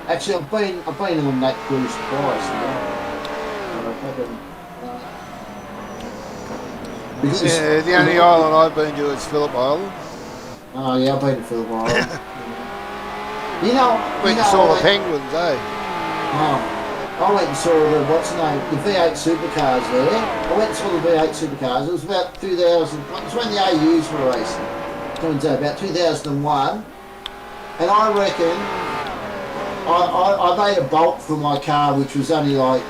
Actually, I've been on that cruise twice now. Yeah, the only island I've been to is Phillip Island. Oh yeah, I've been to Phillip Island. You know, Went and saw the penguins, eh? Oh, I went and saw the the V8 supercars there. I went and saw the V8 supercars. It was about 2000. It was when the AUs were racing. Turns out about 2001, and I reckon I made a bolt for my car, which was only like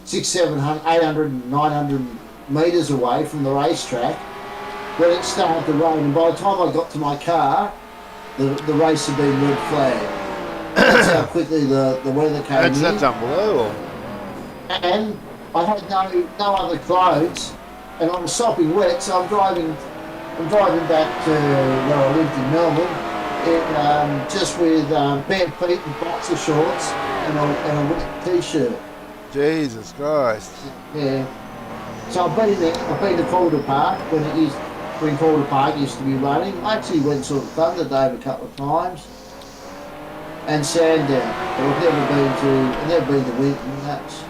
600, 700, 800, 900 metres away from the racetrack when it started to rain, and by the time I got to my car, the race had been red flagged. That's how quickly the weather came in. That's unbelievable. And I had no other clothes, and I was sopping wet, so I'm driving back to where I lived in Melbourne, just with bare feet and boxer shorts and a wet t-shirt. Jesus Christ. Yeah. So I've been there. I've been to Calder Park when Calder Park used to be running. I actually went to Thunderdome a couple of times, and Sandown. But I've never been to Winton. That's.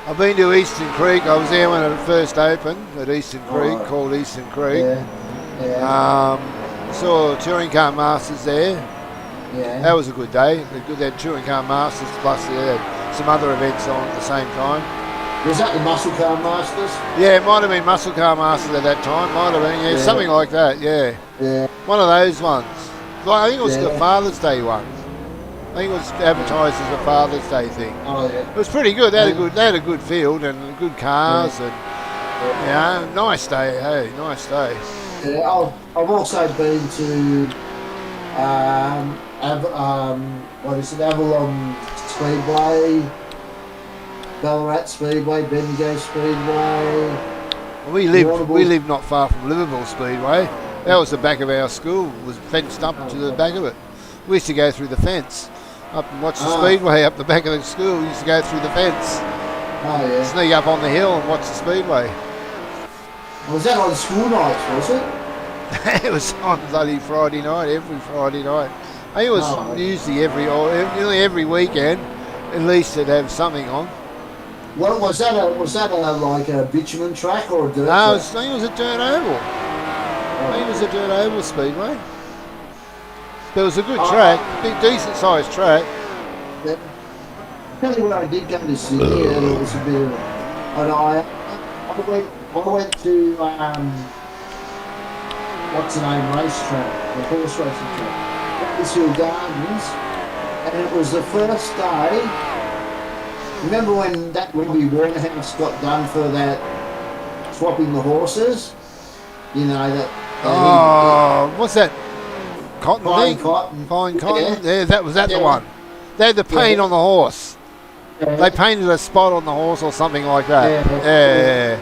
I've been to Eastern Creek. I was there when it first opened at Eastern Creek, called Eastern Creek. Yeah. Saw Touring Car Masters there. Yeah. That was a good day. They had Touring Car Masters plus they had some other events on at the same time. Was that the Muscle Car Masters? Yeah, it might have been Muscle Car Masters at that time. Might have been, something like that. Yeah. Yeah. One of those ones. Like, I think it was the Father's Day one. I think it was advertised as a Father's Day thing. Oh yeah. It was pretty good. They had a good field and good cars and nice day. Hey, nice day. Yeah, I've also been to Avalon Speedway, Ballarat Speedway, Bendigo Speedway. We lived not far from Liverpool Speedway. That was the back of our school. Was fenced up to the back of it. We used to go through the fence up and watch the Speedway up the back of the school. We used to go through the fence. Oh yeah. Sneak up on the hill and watch the Speedway. Was that on school nights, was it? It was on bloody Friday night, every Friday night. I think it was usually nearly every weekend. At least they'd have something on. What was that? Like a bitumen track or a dirt? No, track? I think it was a dirt oval. I think it was a dirt oval speedway. But it was a good track, big, decent sized track. Yeah. Tell you where I did go to Sydney, and it was a bit of. And I went to what's the name racetrack, the horse racing track, Hill Gardens, and it was the first day. Remember when that Robbie Waterhouse got done for that swapping the horses? You know that. What's that? Cotton Fine thing? cotton. Fine cotton. Yeah, that was the one. They had the paint on the horse. Yeah. They painted a spot on the horse or something like that. Yeah.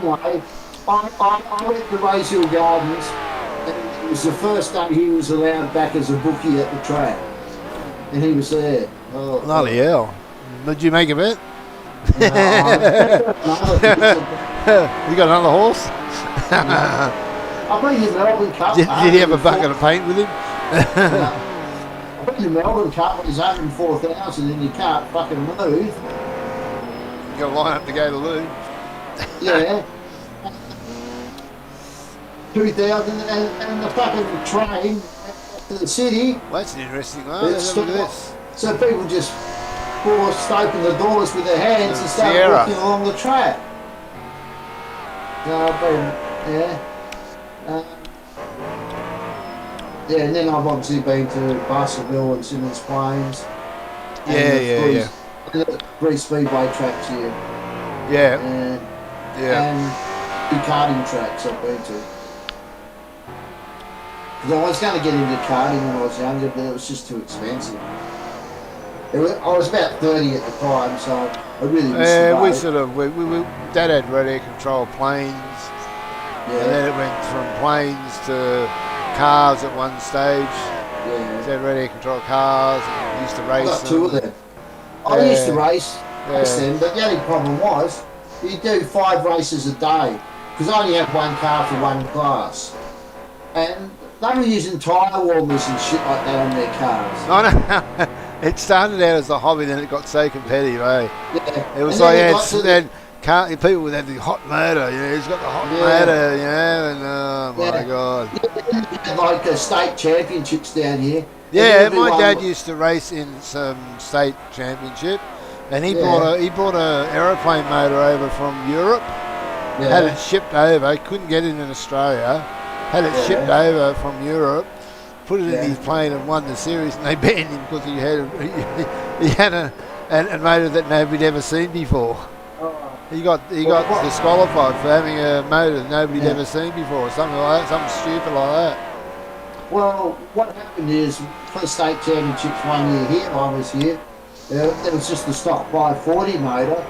Anyway, I went to Rosehill Gardens, and it was the first day he was allowed back as a bookie at the track, and he was there. Bloody hell! Did you make a bet? No, You got another horse? I've been to Melbourne Cup. Did he have a bucket of paint with him? I've been to Melbourne Cup when it's 104,000 and you can't fucking move. You got to line up to go to loo. Yeah. 2,000 and the fucking train to the city. Well, that's interesting, though. Look at this. So people just forced open the doors with their hands and started walking along the track. No, I've been, and then I've obviously been to Barsaville and Simmons Plains. Yeah. Three speedway tracks here. Yeah. And two karting tracks I've been to. Because I was going to get into karting when I was younger, but it was just too expensive. I was about 30 at the time, so I really missed the boat. Dad had radio control planes, and then it went from planes to cars at one stage. Yeah. He had radio control cars, and he used to race I got two of them. I used to race race them, but the only problem was you do 5 races a day because I only have one car for one class, and they were using tyre warmers and shit like that on their cars. I know. It started out as a hobby, then it got so competitive, eh? Yeah. It was And like, then people would have the hot motor, you know, he's got the hot motor, you know, and oh my God. Yeah, like state championships down here. Yeah, my dad used to race in some state championship, and he brought a aeroplane motor over from Europe, had it shipped over, couldn't get it in Australia, had it shipped over from Europe, put it in his plane and won the series, and they banned him because he had a motor that nobody'd ever seen before. He got disqualified for having a motor that nobody'd ever seen before, or something like that, something stupid like that. Well, what happened is, for the state championships 1 year here, I was here, there was just a stock 540 motor,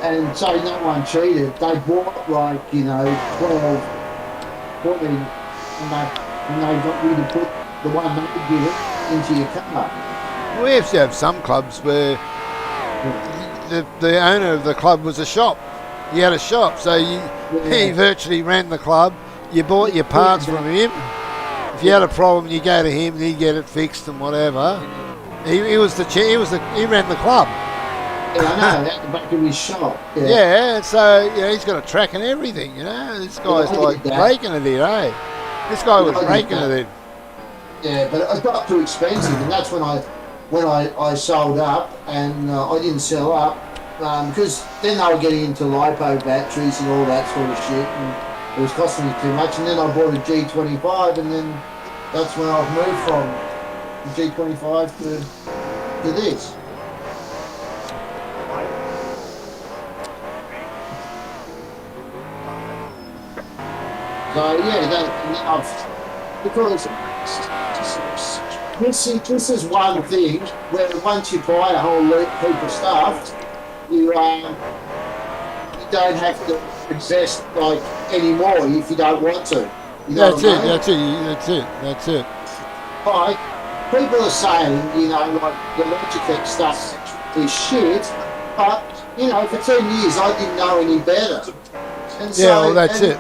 and so no one cheated. They bought like, 12, 14, and they got you to put the one they could give it into your car. We have to have some clubs where the owner of the club was a shop. He had a shop, so he virtually ran the club. You bought your parts from him. If you had a problem, you go to him and he'd get it fixed and whatever. He ran the club. Yeah, I know, at the back of his shop. Yeah, so he's got a track and everything, you know. This guy's like raking it in, eh? This guy was raking it in. Yeah, but it got too expensive, and that's when I sold up, and I didn't sell up because then they were getting into lipo batteries and all that sort of shit, and it was costing me too much. And then I bought a G25, and then that's when I've moved from the G25 to this. So yeah, because this is one thing where once you buy a whole heap of stuff, you don't have to invest like anymore if you don't want to. That's it. Like people are saying, like the Logitech stuff is shit, but for 10 years I didn't know any better. And so, that's it.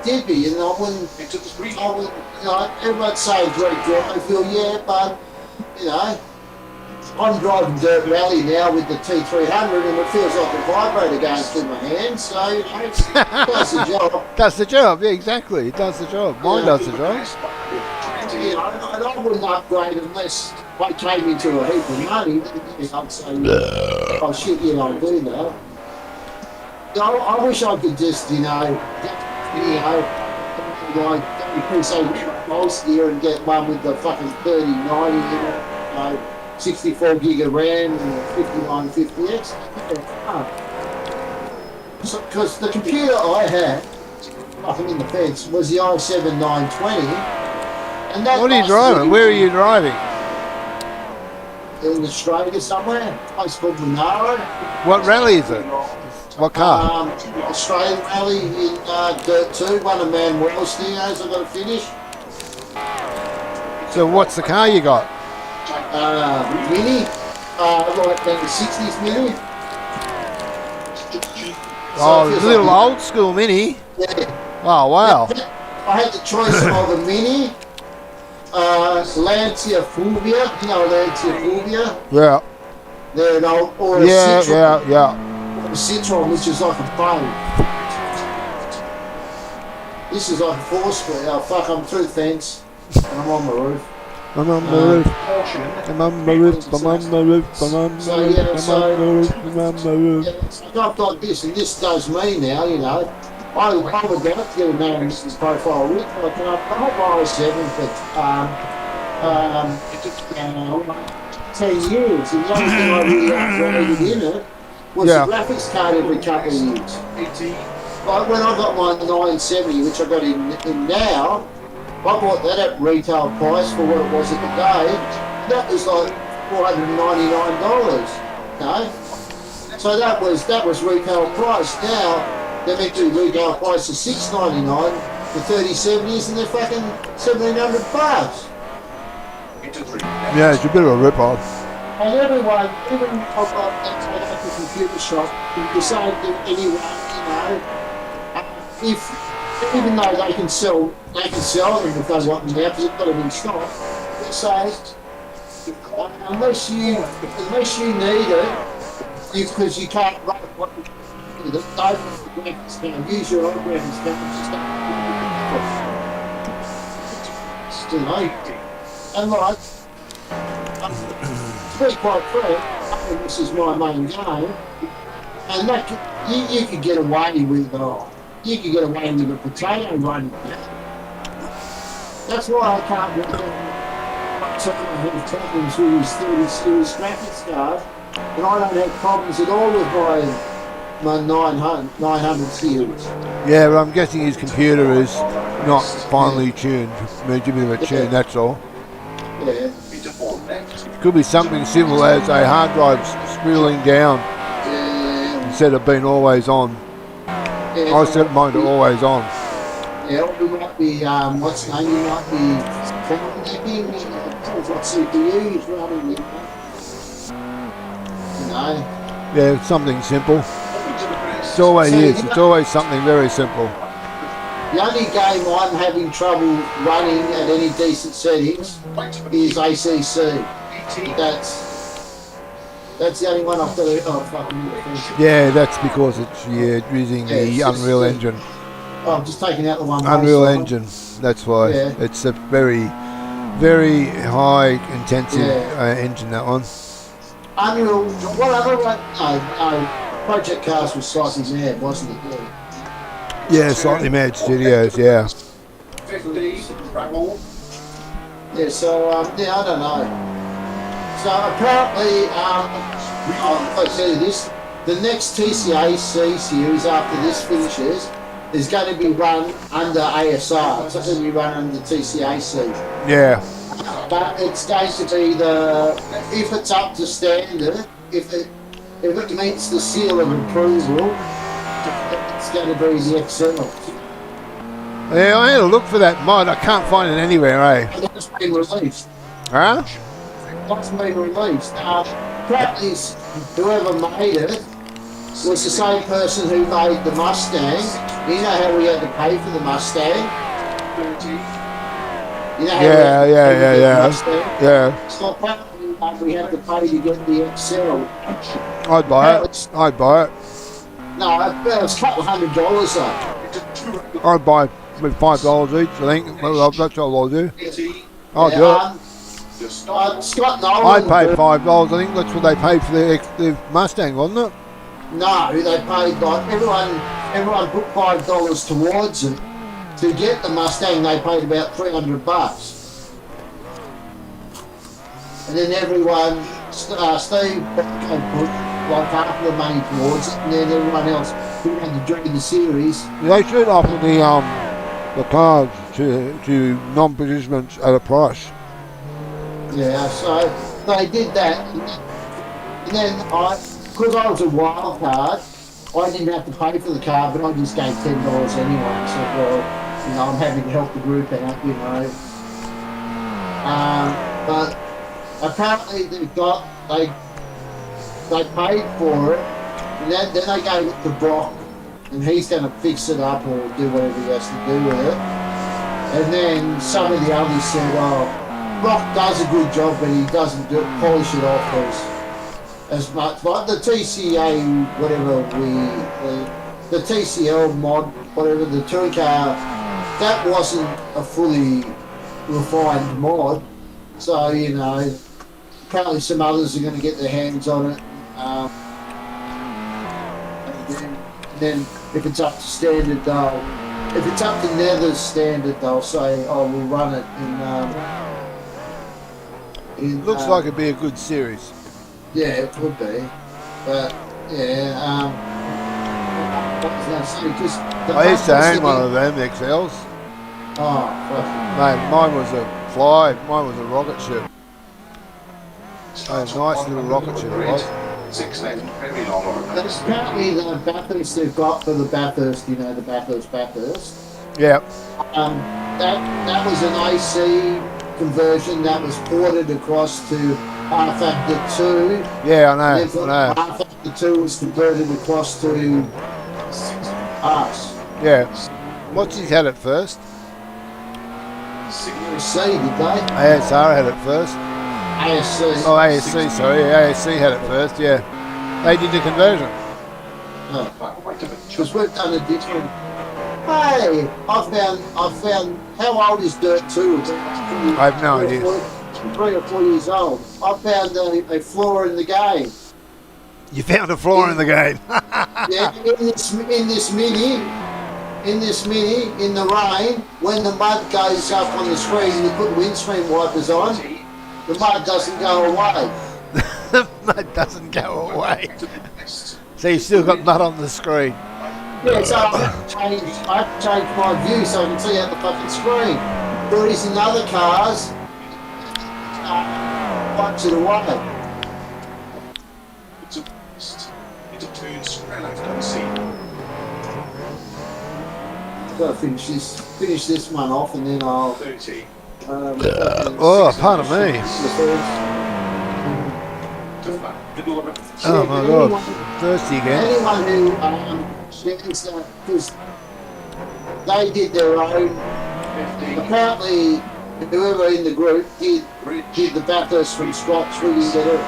Did be, and I wouldn't, everyone's saying great drive, but I'm driving dirt rally now with the T300, and it feels like a vibrator going through my hand, so it does the job. Does the job, yeah, exactly. It does the job. Mine does the job. And I wouldn't upgrade unless I came into a heap of money. I'd say, oh shit, I'll do that. I wish I could just, like most year and get one with the fucking 3090, 64 gig of RAM and 5950X. Because the computer I had, up in the fence, was the i7 920. And that what are you driving? Where are you driving? In Australia somewhere, a place called Monaro. What rally is it? What car? Australian rally in Dirt 2, one of Manuel's studios I've got to finish. So what's the car you got? Mini, like the 60s Mini. So it's a little old school Mini. Yeah. Oh, wow. I had the choice of a Mini, Lancia Fulvia, Lancia Fulvia. Yeah. They're an old, or a Citroen. Yeah. A Citroen, which is like a boat. This is like a 4-speed. Oh fuck, I'm through the fence and I'm on the roof. I'm on the roof. I'm on the roof. I'm on the roof. I'm on the roof. I'm on the roof. I'm on the roof. I got like this, and this does me now, I would like to get a man profile with, like, I hope i7 for 10 years. And the only thing I really upgraded in it was the graphics card every couple of years. Like when I got my 970, which I got in now, I bought that at retail price for what it was at the day. That was like $499. So that was retail price. Now they're meant to be retail price of $699 for 3070s, and they're fucking $1,700. Yeah, it's a bit of a rip-off. And everyone, even I've got at the computer shop, you say to anyone, you know, if even though they can sell them if they want them now because they've got them in stock, they say unless you need it, because you can't run what you with it, don't graphics down. Use your own graphics down. Just you know, and like. To be quite frank, this is my main game, and that you could get away with a potato running. That's why I can't get problems with his 30 series graphics card, and I don't have problems at all with my 900 series. Yeah, but I'm guessing his computer is not finely tuned. Maybe a bit of a tune, that's all. Yeah. Could be something simple as a hard drive spooling down instead of being always on. I set mine to always on. Yeah, or we might be, what's the name? You might be what CPU is running, you know. Yeah, something simple. It's always is. It's always something very simple. The only game I'm having trouble running at any decent settings is ACC. That's the only one I've got to fucking. Yeah, that's because it's using the Unreal Engine. Oh, I'm just taking out the one. Unreal Engine. That's why it's a very, very high intensive engine. That one. Unreal. What other one? No. Project Cars was slightly mad, wasn't it? Yeah, Slightly Mad Studios. Yeah. 50 travel. Yeah. So I don't know. So apparently, I'll tell you this: the next TCAC series after this finishes is going to be run under ASR. It's not going to be run under TCAC. Yeah. But it's going to be if it's up to standard, if it meets the seal of approval, it's going to be the XL. Yeah, I had a look for that mod. I can't find it anywhere, eh? That's been released. Huh? That's been released. Apparently, whoever made it was the same person who made the Mustang. You know how we had to pay for the Mustang? You know how Yeah. So apparently we had to pay to get the XL. I'd buy it. No, it was a couple $100 though. I'd buy with $5 each, I think. Well, that's all I'll do. I'll do it. Scott Nolan. I paid $5. I think that's what they paid for the Mustang, wasn't it? No, they paid like everyone put $5 towards it. To get the Mustang, they paid about $300. And then everyone, Steve put like half the money towards it, and then everyone else who had to join the series. They should offer the cars to non-participants at a price. Yeah, so they did that, and then because I was a wild card, I didn't have to pay for the car, but I just gave $10 anyway. So well, you know, I'm having to help the group out, you know. But apparently they paid for it, and then they gave it to Brock, and he's going to fix it up or do whatever he has to do with it. And then some of the others said, "Oh, Brock does a good job, but he doesn't polish it off as much." Like the TCA, whatever the TCL mod, whatever the touring car, that wasn't a fully refined mod. So you know, apparently some others are going to get their hands on it. And then if it's up to standard, if it's up to Nether's standard, they'll say, "Oh, we'll run it in." Looks like it'd be a good series. Yeah, it would be, but yeah. What was I going to say? Because I used to own one of them XLs. Oh, Mate, mine was a fly. Mine was a rocket ship. A nice little rocket ship it was. that's apparently the Bathurst they've got for the Bathurst. You know, the Bathurst. Yeah. That was an AC conversion that was ported across to rFactor 2. Yeah, I And know. then I know. rFactor 2 was converted across to us. Yeah. What's his had it first? ASC, did they? ASR had it first. ASC. Oh, ASC, sorry. Yeah, ASC had it first, yeah. They did the conversion. Because we've done a different. Hey, I found how old is Dirt 2? I have no idea. 3 or 4 years old. I found a flaw in the game. You found a flaw in the game. Yeah, in this mini, in the rain, when the mud goes up on the screen, you put windscreen wipers on, the mud doesn't go away. The mud doesn't go away. So you've still got mud on the screen. Yeah, so I have to change my view so I can see out the fucking screen. Whereas in other cars, wipes it away. Got to finish this one off, and then I'll. Oh, pardon me. Oh my God, thirsty again. Anyone who shares that, because they did their own. Apparently, whoever in the group did the Bathurst from scratch. We did it.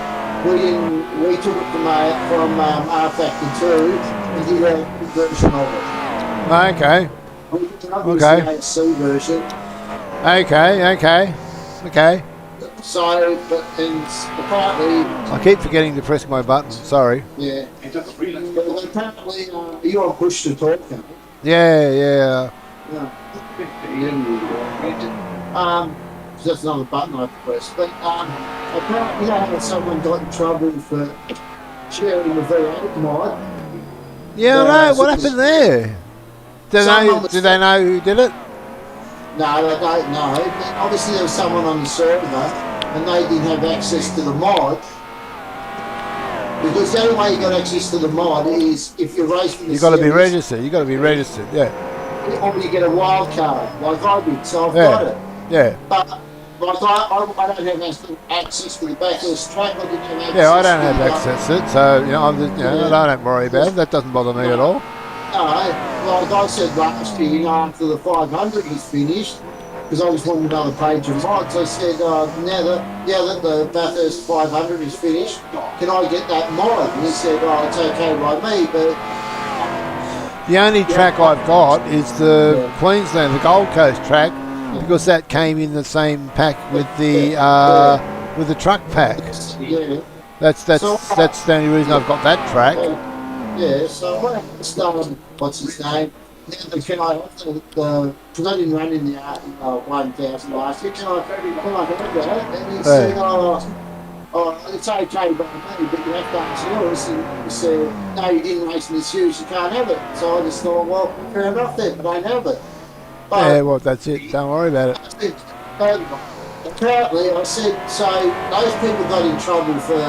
We took it from rFactor 2 and did a version of it. Okay. Okay. The ASC version. Okay. So, but and apparently. I keep forgetting to press my button. Sorry. Yeah. But apparently, you're on push to talk now. Yeah. That's another button I have to press. But apparently, how someone got in trouble for sharing the V8 mod. Yeah, I know. What happened there? Do they know who did it? No, they don't know. But obviously, there was someone on the server, and they didn't have access to the mod. Because the only way you got access to the mod is if you're racing. You got to be registered. You got to be registered. Yeah. Or you get a wild card, like I did. So I've got it. Yeah. But like I don't have access to the Bathurst track. I didn't have access. Yeah, I don't have access to it, so I don't worry about it. That doesn't bother me at all. No, like I said last year, after the 500 is finished, because I just wanted another page of mods, I said, now that the Bathurst 500 is finished, can I get that mod? And he said, it's okay by me, but... The only track I've got is the Queensland, the Gold Coast track, because that came in the same pack with the truck pack. Yeah. That's the only reason I've got that track. Yeah, so I asked, what's his name? Can I have because I didn't run in the 1000 last year, can I have that? And he said, it's okay by me, but you have to ask yours. And he said, no, you didn't race in the series, you can't have it. So I just thought, well, fair enough then, but I don't have it. But Yeah, well, that's it. Don't worry about it. Apparently, I said, so those people got in trouble for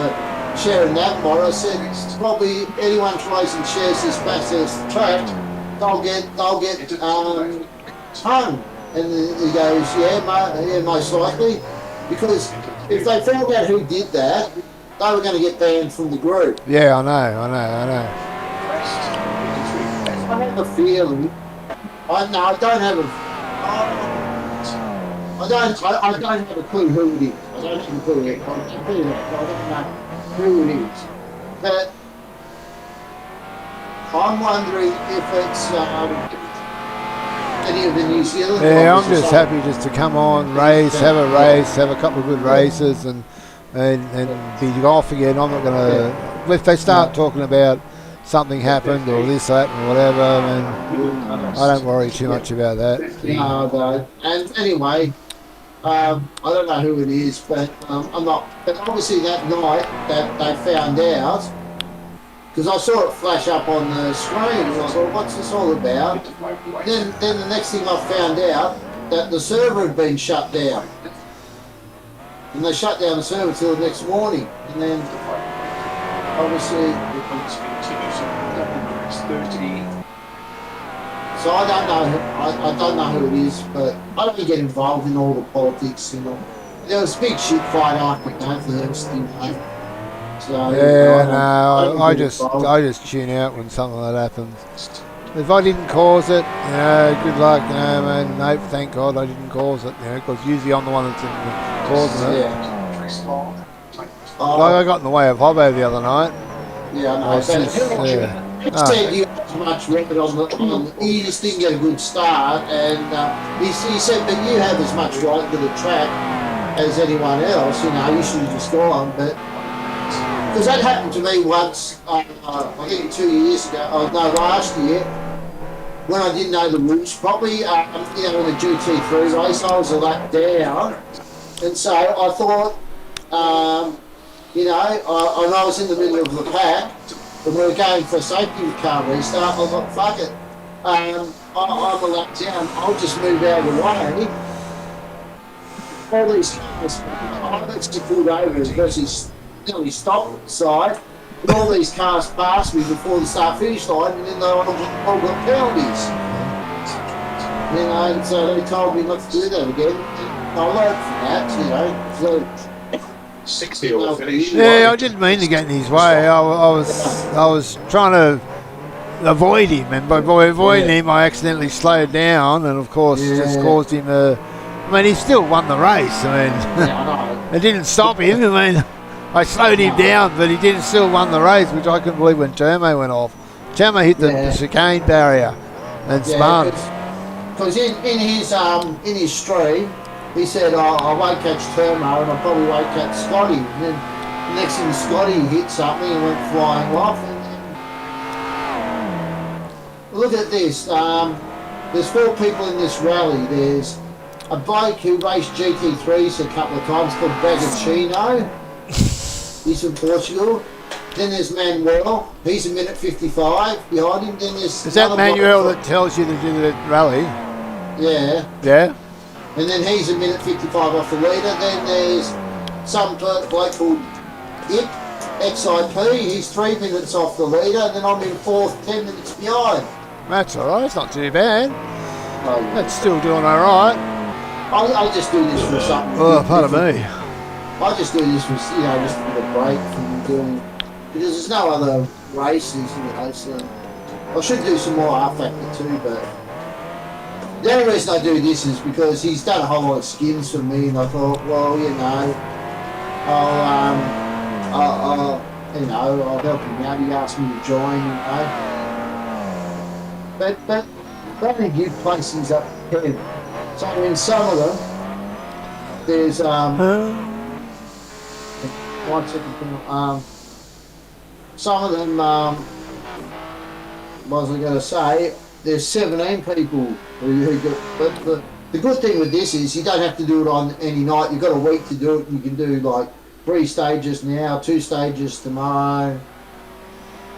sharing that mod. I said, probably anyone tries and shares this Bathurst track, they'll get hung. And he goes, yeah, most likely, because if they found out who did that, they were going to get banned from the group. Yeah, I know. I have a feeling. I don't have a clue who it is. I don't have a clue. I don't know who it is. But I'm wondering if it's any of the New Zealand. Yeah, I'm just happy just to come on, race, have a couple of good races, and be off again. I'm not going to. If they start talking about something happened or this, that, and whatever, I don't worry too much about that. No. And anyway, I don't know who it is, but I'm not. But obviously that night that they found out, because I saw it flash up on the screen, and I thought, what's this all about? Then the next thing I found out that the server had been shut down, and they shut down the server till the next morning, and then obviously. So I don't know who it is, but I don't get involved in all the politics, there was a big shit fight after that first, you know. So, Yeah, I don't no, I get just involved. tune out when something like that happens. If I didn't cause it, you know, good luck, you know, man. No, thank God I didn't cause it, you know, because usually I'm the one that's causing it. Yeah. Like I got in the way of Hobbo the other night. Yeah, I I know. was But just, he said you had as much record on he just didn't get a good start, and he said, but you have as much right to the track as anyone else. You know, you should have just gone. But because that happened to me once, I think 2 years ago. Oh no, last year when I didn't know the rules properly. You know, in the GT3 race, I was a lap down, and so I thought. You know, and I was in the middle of the pack, and we were going for a safety car restart. I thought, fuck it, I'm a lap down. I'll just move out of the way. All these cars, I've actually pulled over because he's nearly stopped at the side, and all these cars passed me before the start-finish line, and then they all got penalties. You know, and so they told me not to do that again. And I learned from that, you know. So, 60 or finish. yeah, I didn't mean to get in his way. I was trying to avoid him, and by avoiding him, I accidentally slowed down, and of course, just caused him a. I mean, he still won the race. I mean, yeah, I know. it didn't stop him. I mean, I slowed him down, but he didn't still won the race, which I couldn't believe when Termo went off. Termo hit the chicane barrier and spun. Because in his stream, he said, I won't catch Termo and I probably won't catch Scotty. And then the next thing Scotty hit something and went flying off. And then, look at this. There's 4 people in this rally. There's a bloke who raced GT3s a couple of times called Bagacino. He's from Portugal. Then there's Manuel. He's a minute 55 behind him. Then there's Is that Manuel that tells you to do the rally? Yeah. Yeah. And then he's a minute 55 off the leader. Then there's some bloke called XIP. He's 3 minutes off the leader. And then I'm in 4th, 10 minutes behind. That's all right. It's not too bad. Oh, That's still doing all right. I just do this for something. Oh, pardon me. I just do this for, you know, just a bit of break from doing, because there's no other races, you know, so I should do some more rFactor too, but the only reason I do this is because he's done a whole lot of skins for me, and I thought, well, you know, I'll help him out. He asked me to join, you know. But they only give places up to 10. So in some of them, there's one second. Some of them, what was I going to say? There's 17 people who got. But the good thing with this is you don't have to do it on any night. You've got a week to do it. You can do like 3 stages now, 2 stages tomorrow.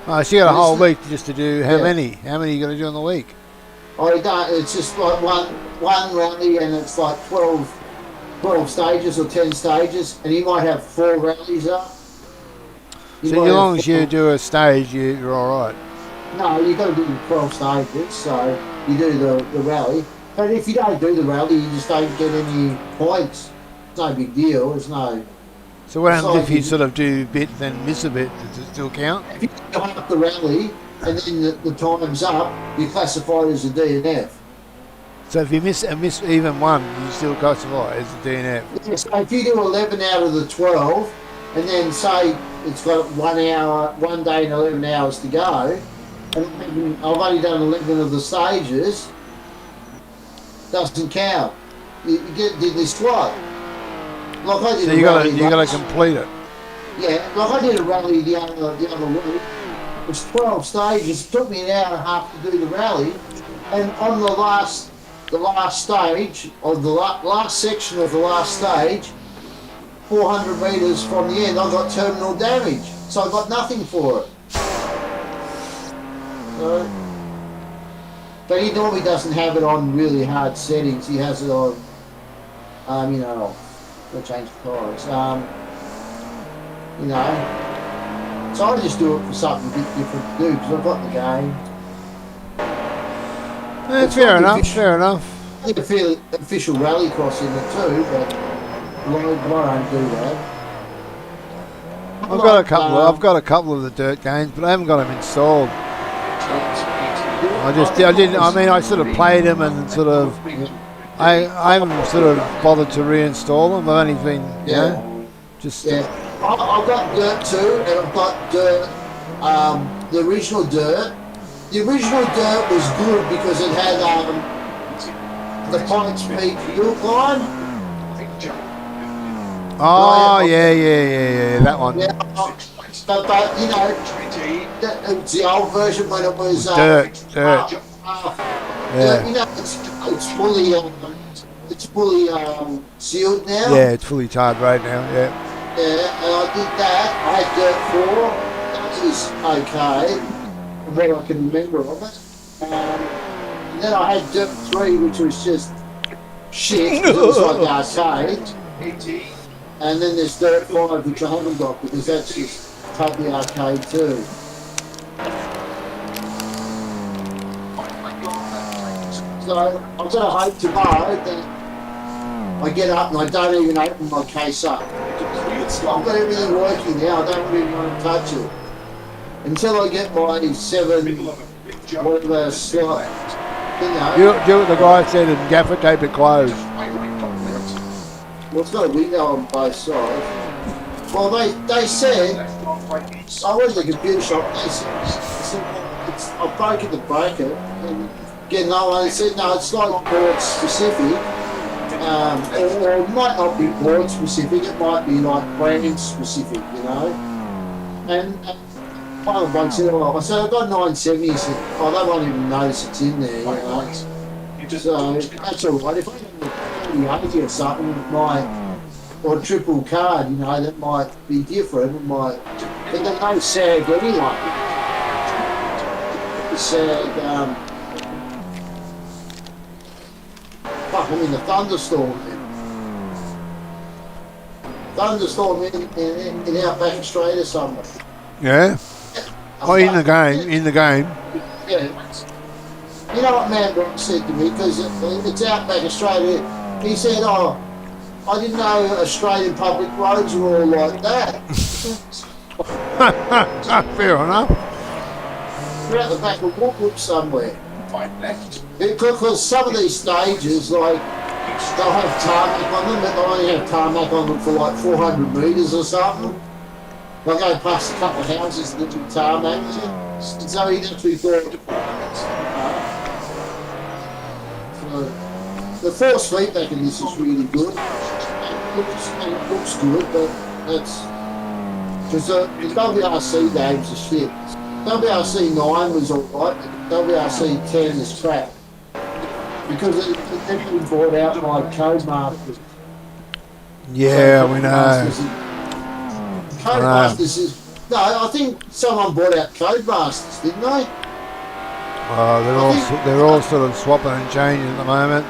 Oh, so you got a whole week just to do how many? How many you got to do in the week? Oh, you don't. It's just like one rally, and it's like 12 stages or 10 stages, and you might have 4 rallies up. So as long as you do a stage, you're all right. No, you've got to do 12 stages, so you do the rally. But if you don't do the rally, you just don't get any points. It's no big deal. There's no. So what happens if you sort of do a bit, then miss a bit? Does it still count? If you go up the rally and then the time's up, you're classified as a DNF. So if you miss even one, you still classify as a DNF. Yeah, so if you do 11 out of the 12, and then say it's got 1 day and 11 hours to go, and I've only done 11 of the stages, doesn't count. You get diddly squat. Like I did so you got to complete it. Yeah, like I did a rally the other week. It was 12 stages. It took me an hour and a half to do the rally, and on the last stage, or the last section of the last stage, 400 metres from the end, I got terminal damage, so I got nothing for it. So, but he normally doesn't have it on really hard settings. He has it on, you know, I'll change the colours. You know, so I just do it for something a bit different to do, because I've got the game. Fair enough. I think a fairly official rallycross in it too, but don't do that. I've got a couple. I've got a couple of the dirt games, but I haven't got them installed. I didn't. I mean, I sort of played them and sort of. I haven't sort of bothered to reinstall them. I've only been, you know, just. Yeah, I've got Dirt 2 and I've got Dirt, the original Dirt. The original Dirt was good because it had the Pikes Peak fuel line. Oh, yeah, that one. Yeah, but you know, it was the old version when it was Dirt. yeah. You know, it's fully sealed now. Yeah, it's fully tarred right now. Yeah. Yeah, and I did that. I had Dirt 4. That was okay, from what I can remember of it. And then I had Dirt 3, which was just shit. It was like arcade. And then there's Dirt 5, which I haven't got because that's just totally arcade too. So I've got to hope tomorrow that I get up and I don't even open my case up. I've got everything working now, I don't really want to touch it. Until I get my 7, whatever slot, you know. Do what the guy said and gaffer tape it closed. Well, it's got a window on both sides. Well, they said, I went to the computer shop, they said I've broken the bracket and get another one. They said, no, it's like board specific, or it might not be board specific, it might be like brand specific, you know. And one of them said, I said, I've got 970, he said, oh, they won't even notice it's in there, you know. So that's all right. If I had 80 or something with or triple card, you know, that might be different. It might, but they don't sag anyway. Sag, fuck, I'm in a thunderstorm. Thunderstorm in Outback Australia somewhere. Yeah. Oh, in the game. Yeah. You know what Man Brock said to me, because it's Outback Australia, he said, oh, I didn't know Australian public roads were all like that. Fair enough. We're at the back of Woodwood somewhere. Because some of these stages, like, they'll have tarmac on them, but they'll only have tarmac on them for like 400 metres or something. They'll go past a couple of houses that do tarmac. So he'd actually thought, the force feedback in this is really good. It looks good, but that's because the WRC games are shit. WRC 9 was alright, but WRC 10 is crap. Because it never been bought out by Codemasters. Yeah, we know. Codemasters is. No, I think someone bought out Codemasters, didn't they? They're all sort of swapping and changing at the moment.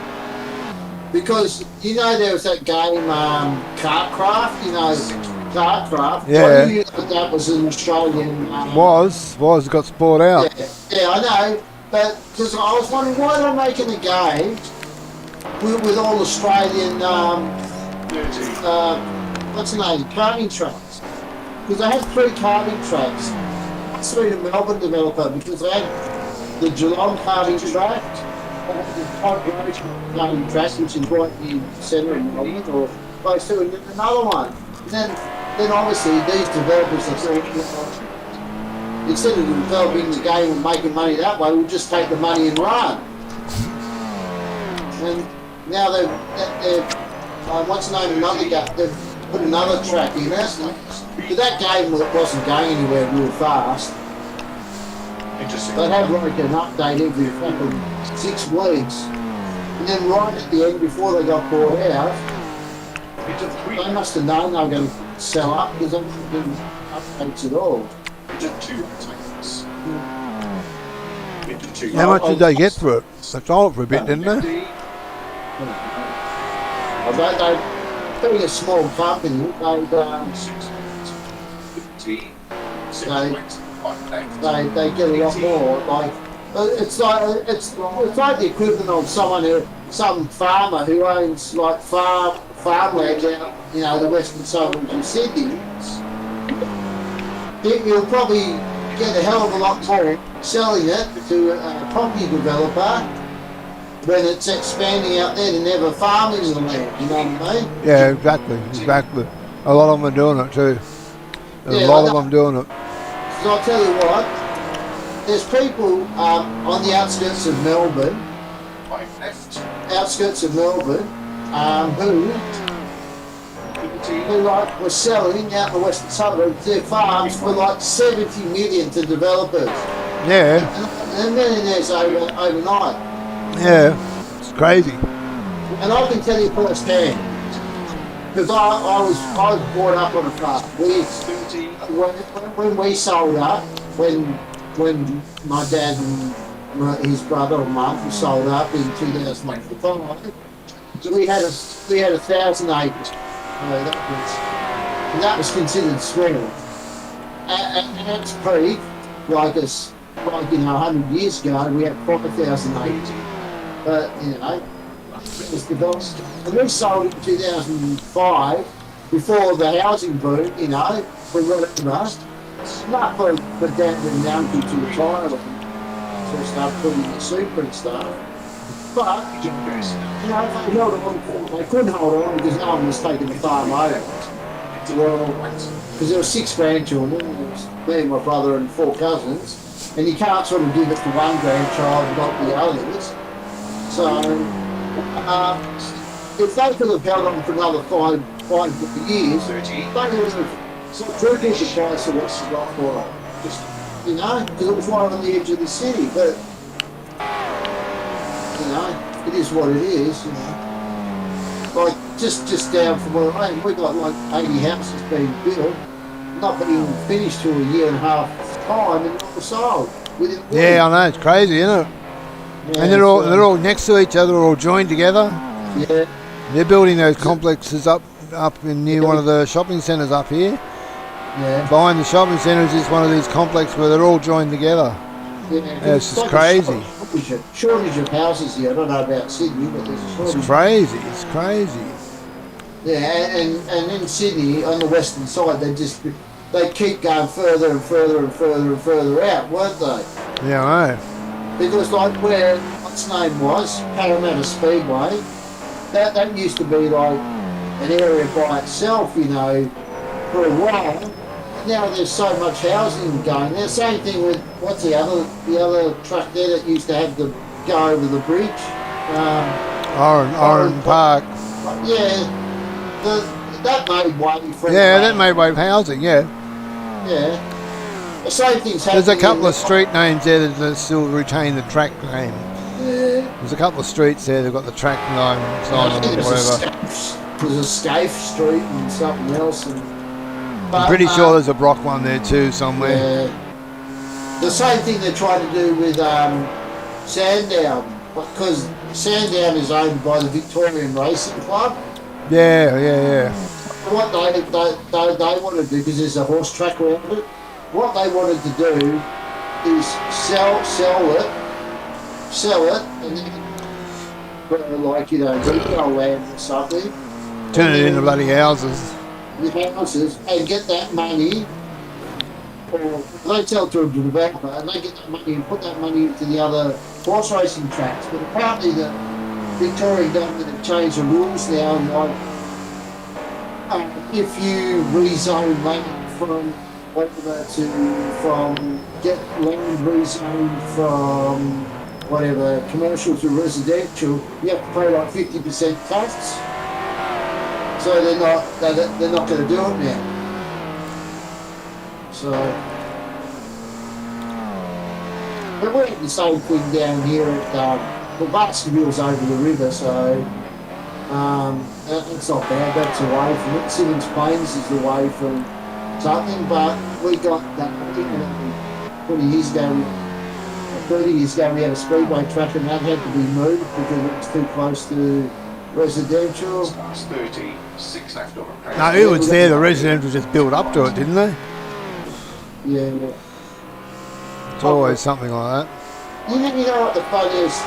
Because, you know, there was that game, Kartcraft, you know, Kartcraft. Yeah. I knew that was an Australian... Was, got sport out. Yeah, I know. But, because I was wondering, why are they making a game with all Australian, what's the name, karting tracks? Because they had 3 karting tracks. It's been a Melbourne developer, because they had the Geelong karting track, the Todd Road karting track, which is right in the centre of Melbourne, or close to, and then another one. And then obviously these developers are saying, instead of developing the game and making money that way, we'll just take the money and run. And now they've what's the name of another game? They've put another track in it. But that game wasn't going anywhere real fast. They'd have like an update every fucking 6 weeks. And then right at the end, before they got bought out, they must have known they were going to sell up because they weren't doing updates at all. How much did they get for it? They sold it for a bit, didn't they? Being a small company, they get a lot more. Like it's like the equivalent of some farmer who owns like farmland out, the western suburbs of Sydney, you'll probably get a hell of a lot more selling it to a property developer when it's expanding out there than ever farming the land, you know what I mean? Yeah, exactly. A lot of them are doing it too. There's a lot of them doing it. So I'll tell you what, there's people on the outskirts of Melbourne, who like were selling out in the western suburbs their farms for like 70 million to developers. Yeah. And millionaires overnight. Yeah, it's crazy. And I can tell you firsthand, because I was brought up on a farm. When we sold up, when my dad and his brother or mum sold up in 2005, we had 1,000 acres. That was considered small. At its peak, like 100 years ago, we had 5,000 acres. But it was developed. And we sold it in 2005, before the housing boom, for whatever. Not for dad and uncle to retire to start putting the super and stuff. But, they held on. They couldn't hold on because no one was taking the farm over. Well, because there were 6 grandchildren, there was me and my brother and 4 cousins, and you can't sort of give it to one grandchild and not the others. So, if they could have held on for another 5 years, they would have tripled the price of what she got for it. Because it was right on the edge of the city. But, it is what it is, Like, just down from where I am, we've got like 80 houses being built, not being finished till a year and a half time, and not sold. Yeah, I know, it's crazy, isn't it? Yeah, and they're all next to each other, all joined together. Yeah. They're building those complexes up in near one of the shopping centres up here. Yeah. Behind the shopping centre is one of these complexes where they're all joined together. Yeah, it's just crazy. Shortage of houses here. I don't know about Sydney, but there's a shortage. It's crazy. Yeah, and in Sydney, on the western side, they keep going further and further and further and further out, weren't they? Yeah, I know. Because like where what's name was, Parramatta Speedway, that used to be like an area by itself, for a while. Now there's so much housing going there. Same thing with what's the other truck there that used to have to go over the bridge. Oran Park. Yeah, that made way for. Yeah, that made way for housing. Yeah. Yeah. The same thing's happening. There's a couple of street names there that still retain the track name. Yeah. There's a couple of streets there that've got the track name sign on them or whatever. There's a Scaife Street and something else. I'm pretty sure there's a Brock one there too somewhere. Yeah. The same thing they try to do with Sandown, because Sandown is owned by the Victorian Racing Club. Yeah. What they want to do, because there's a horse track around it, what they wanted to do is sell it, and then retail land or something. Turn it into bloody houses. Houses and get that money, or they sell to a developer and they get that money and put that money into the other horse racing tracks. But apparently the Victorian government have changed the rules now, and if you rezone land from get land rezoned from whatever commercial to residential, you have to pay like 50% tax. So they're not going to do it now. So but we're at the same thing down here at Baskerville's over the river, so it's not bad. That's away from it. Simmons Plains is away from something, but we got that 20 years ago. 30 years ago, we had a speedway track, and that had to be moved because it was too close to residential. 36 left over. No, it was there. The residential just built up to it, didn't they? Yeah. It's always something like that. You know what the funniest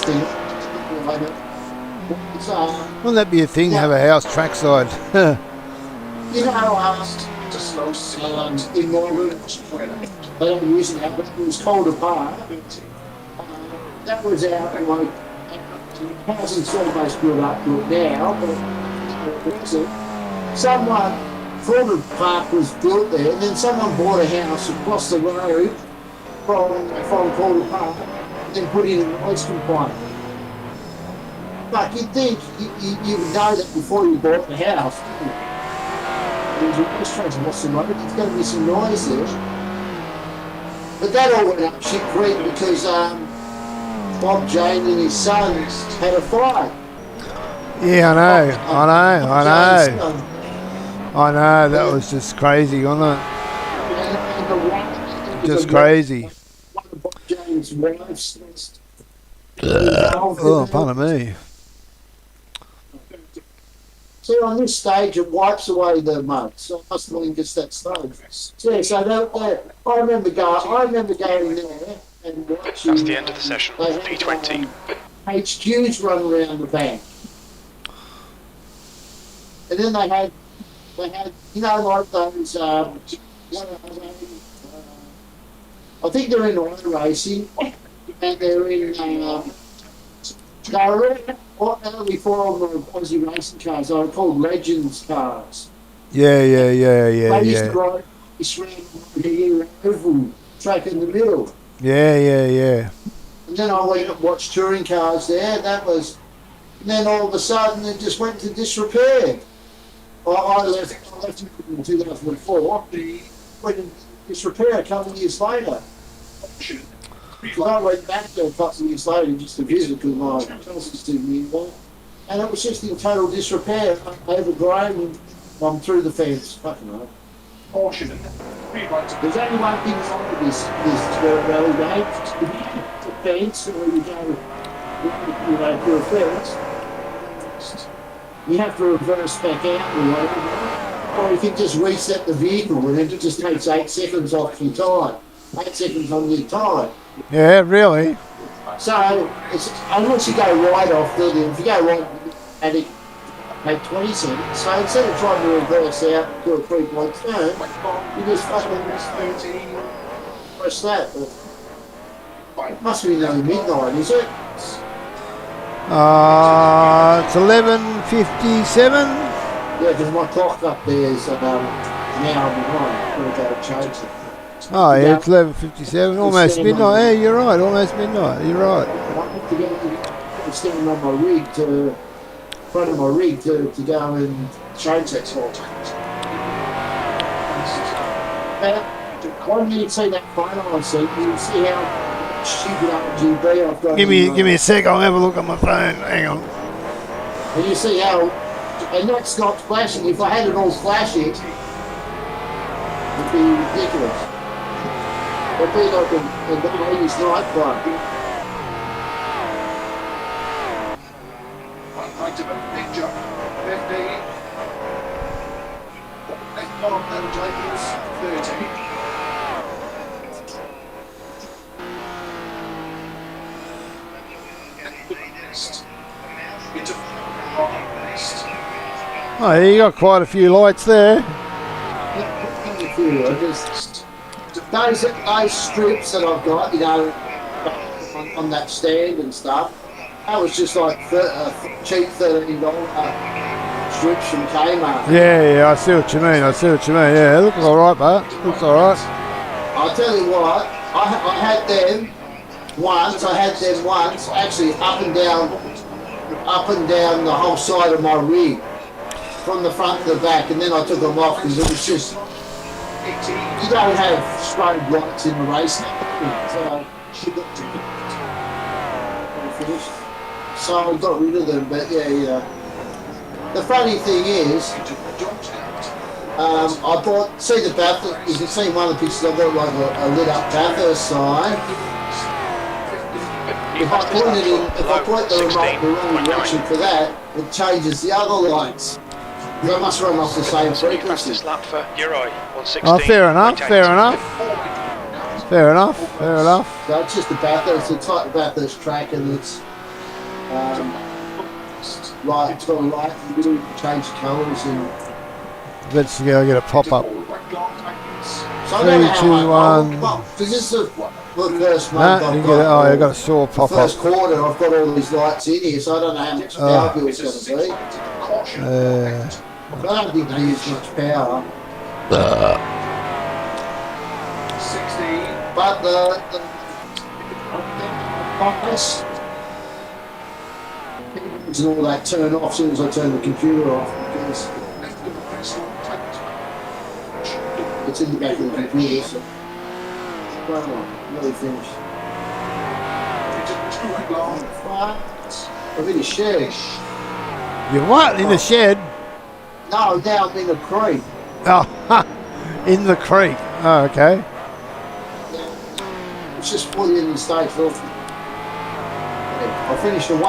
thing? Wouldn't that be a thing, have a house trackside? You know, in Melbourne, they don't use it now, but it was called a bar. That was out, like, it hasn't almost built up to it now, but someone, Calder Park was built there, and then someone bought a house across the road from Calder Park, and then put in an noise complaint. But you'd think you would know that before you bought the house. There's a restaurant across the road, there's going to be some noise there. But that all went up shit creek because Bob Jane and his son had a fight. Yeah, I know, that was just crazy, wasn't it? Just crazy. One of Bob Jane's wives. Oh, pardon me. So on this stage, it wipes away the mud. So I must link us that stage. So yeah, so I remember going there and watching. That's the end of the session. P20. HQs run around the bank, and then they had you know, like those. I think they're in iRacing, and they're in. Early form of Aussie racing cars, they were called Legends cars. Yeah. They used to ride this round oval track in the middle. Yeah. And then I went and watched touring cars there. And then all of a sudden it just went to disrepair. I left in 2004. Went in disrepair a couple of years later. Well, I went back there a couple of years later just to visit because my cousins did me there. And it was just in total disrepair, overgrown, and I'm through the fence. Fucking hell. There's only one thing wrong with this rally game. If you hit the fence or you go through a fence, you have to reverse back out, or you can just reset the vehicle and it just takes 8 seconds off your time. 8 seconds on your time. Yeah, really? So, unless you go right off the, if you go right and it take 20 seconds, so instead of trying to reverse out to a 3-point turn, you just fucking press that. But it must be nearly midnight, is it? It's 11:57. Yeah, because my clock up there is now behind. I'm going to go change it. Oh yeah, it's 11:57, almost midnight. Yeah, you're right, almost midnight. You're right. I have to go stand on my rig to front of my rig to go and change that clock. One minute see that photo I sent, you can see how stupid RGB I've got. Give me a sec. I'll have a look at my phone. Hang on. And you see how, and that's not flashing. If I had it all flashing, it'd be ridiculous. It'd be like a lady's nightclub. One height of a picture. 15. Left arm and labels. 30. Oh, yeah, you got quite a few lights there. Those strips that I've got, you know, on that stand and stuff, that was just like cheap $13 strips from Kmart. Yeah, I see what you mean. Yeah, it looks alright, but looks alright. I'll tell you what, I had them once, actually up and down the whole side of my rig, from the front to the back, and then I took them off because it was just, you don't have strobe lights in the race now, so I got rid of them. But yeah. The funny thing is, I bought, see the Bathurst, you can see in one of the pictures, I got like a lit up Bathurst sign. If I point the remote the wrong direction for that, it changes the other lights. They must run off the same frequency. Fastest lap for Uri, 116. Oh, fair enough. So it's just the Bathurst, it's like the Bathurst track, and it's light, it's got a light in the middle, you can change colours and... Let's go get a pop-up. So I don't know 3, 2, 1. because this is the first No, month you I've get it. got. Oh, you got a saw The pop-up. first quarter, I've got all these lights in here, so I don't know how much power bill it's going to be. I don't think they use much power. 16. But the focus and all that turn off as soon as I turn the computer off because it's in the back of the computer. So. Well, nearly finished. I'm in a shed. You what? In the shed? No, now I'm in a creek. Oh, in the creek. Oh, okay. It's just fully in the stage off. I finished a 1:21,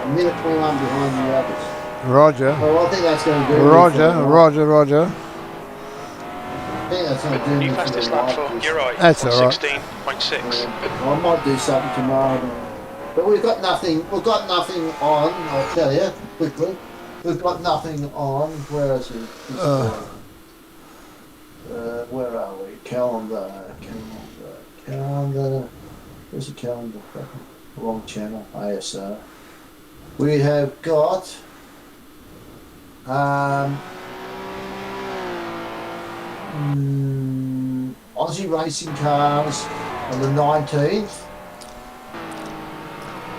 a minute 21 behind the others. Roger. Well, I think that's going to do Roger, it. Roger. I think that's going to do New it. fastest lap for Uri. That's all right. 16.6. I might do something tomorrow. But we've got nothing on, I'll tell you quickly. We've got nothing on. Where is it? Where are we? Calendar. Where's the calendar? Wrong channel. ASR. We have got Aussie racing cars on the 19th.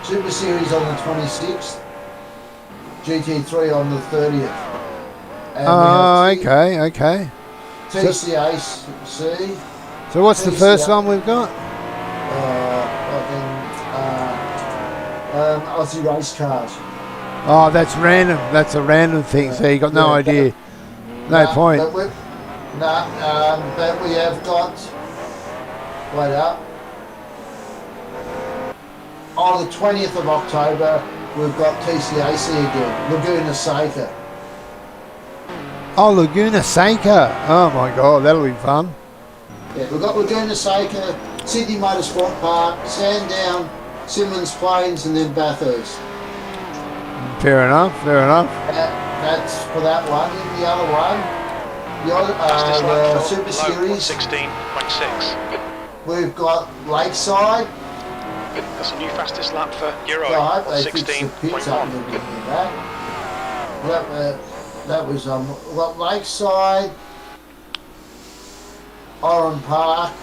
Super Series on the 26th. GT3 on the 30th. And Okay. TCAC. So what's the first one we've got? Aussie race cars. Oh, that's random. That's a random thing. So you got no idea. No point. But we have got. Wait up. On the 20th of October, we've got TCAC again. Laguna Seca. Oh, Laguna Seca. Oh my God, that'll be fun. Yeah, we've got Laguna Seca, Sydney Motorsport Park, Sandown, Simmons Plains, and then Bathurst. Fair enough. That's for that one. And the other one, the Super Series. 16.6. We've got Lakeside. That's a new fastest lap for Uri. Right, they fixed the pits up 16.1. and everything like that. That was we've got Lakeside, Oran Park,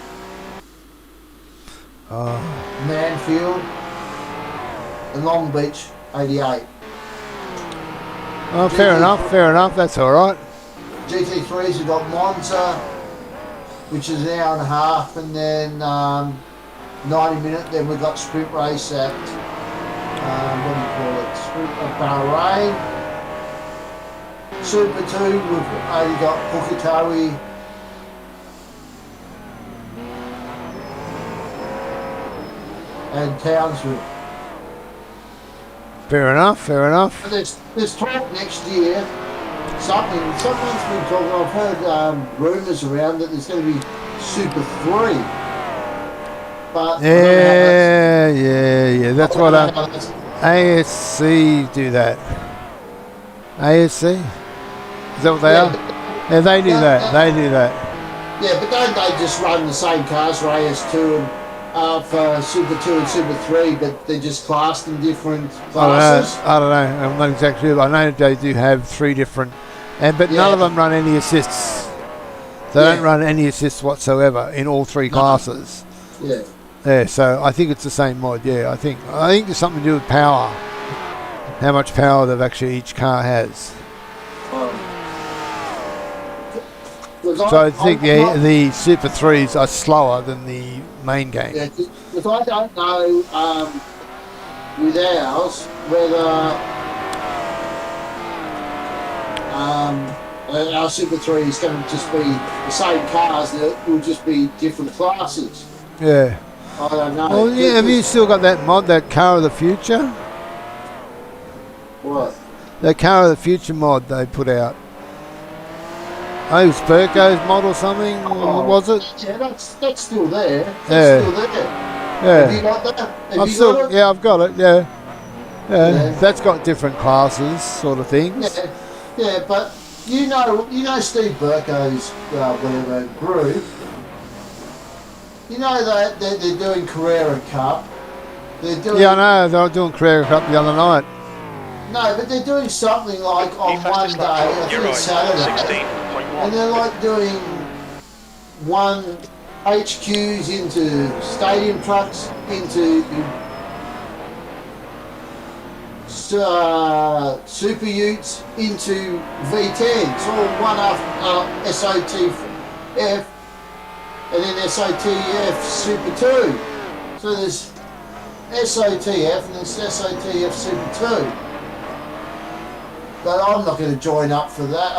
Manfield, and Long Beach 88. Oh, fair enough. That's all right. GT3s, we've got Monza, which is an hour and a half, and then 90 minute. Then we've got sprint race at what do you call it? Sprint at Bahrain. Super 2, we've only got Puketawi. And Townsville. Fair enough. And there's talk next year. Someone's been talking. I've heard rumours around that there's going to be Super 3. But Yeah. That's what ASC do that. ASC? Is that what they are? Yeah, they do that. Yeah, but don't they just run the same cars for AS2 and for Super 2 and Super 3, but they're just classed in different classes? I don't know. I'm not exactly sure. I know they do have 3 different, but none of them run any assists. They don't run any assists whatsoever in all 3 classes. Yeah. Yeah, so I think it's the same mod. Yeah, I think there's something to do with power. How much power each car has. So I think the Super 3s are slower than the main game. Yeah, because I don't know with ours whether our Super 3 is going to just be the same cars, that will just be different classes. Yeah. I don't know. Well, yeah, have you still got that mod, that Car of the Future? What? That Car of the Future mod they put out. Oh, it was Burko's mod or something, or was it? Yeah, that's still there. Yeah. Still there. Yeah. Have you got that? I've got it, yeah. Yeah, that's got different classes, sort of things. Yeah, but you know Steve Burko's whatever group. You know that they're doing Carrera Cup. They're doing, Yeah, I know. They were doing Carrera Cup the other night. No, but they're doing something like on one day, I think it's Saturday, and they're like doing one HQs into stadium trucks, into super utes, into V10s, all one after SOTF, and then SOTF Super 2. So there's SOTF and there's SOTF Super 2. But I'm not going to join up for that.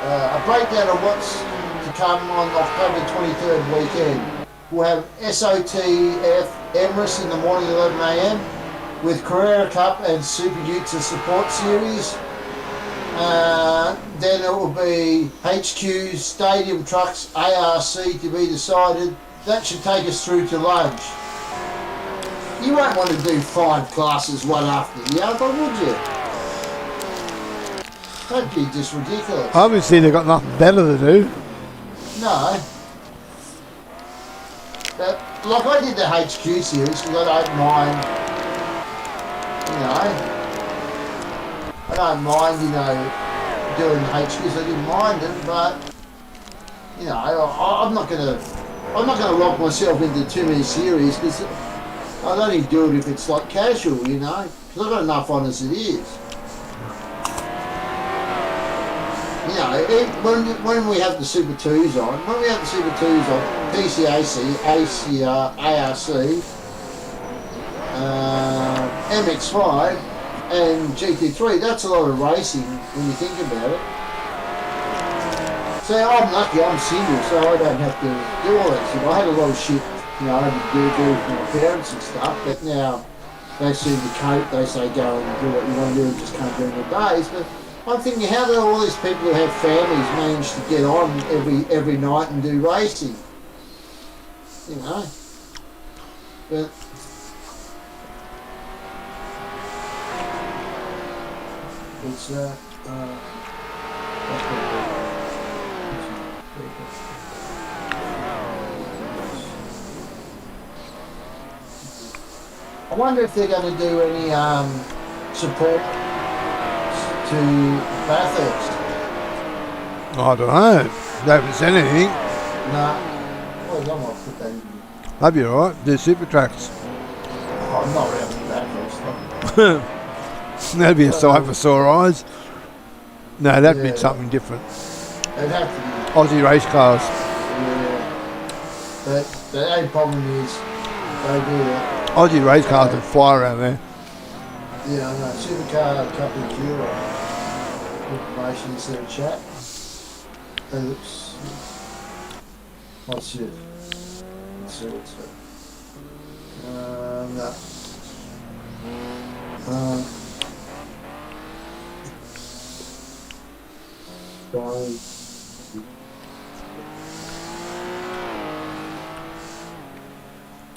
A breakdown of what's to come on October 23rd weekend. We'll have SOTF Emirates in the morning at 11 AM with Carrera Cup and Super Utes Support Series. Then it will be HQ, Stadium Trucks, ARC to be decided. That should take us through to lunch. You won't want to do 5 classes one after the other, would you? That'd be just ridiculous. Obviously, they've got nothing better to do. No. But, like I did the HQ series because I don't mind, I don't mind, doing HQs. I didn't mind them, but, I'm not gonna lock myself into too many series because I'd only do it if it's like casual, because I've got enough on as it is. When we have the Super 2s on, PCAC, ACR, ARC, MX5 and GT3, that's a lot of racing when you think about it. So I'm lucky, I'm single, so I don't have to do all that shit. I had a lot of shit, I had to do with my parents and stuff, but now they seem to cope. They say go and do what you want to do and just come during the days. But I'm thinking, how do all these people who have families manage to get on every night and do racing? But it's I wonder if they're going to do any support to Bathurst. I don't know. They haven't said anything. Nah. Well, I might put that in. That'd be alright. Do super tracks. I'm not around Bathurst. That'd be a sight for sore eyes. No, that'd be something different. It'd have to be. Aussie race cars. Yeah. But the only problem is they do that. Aussie race cars can fly around there. Yeah, I know. Supercar Cup in Jura. Information instead of chat. Oops. What's it? Let's see what's it. No.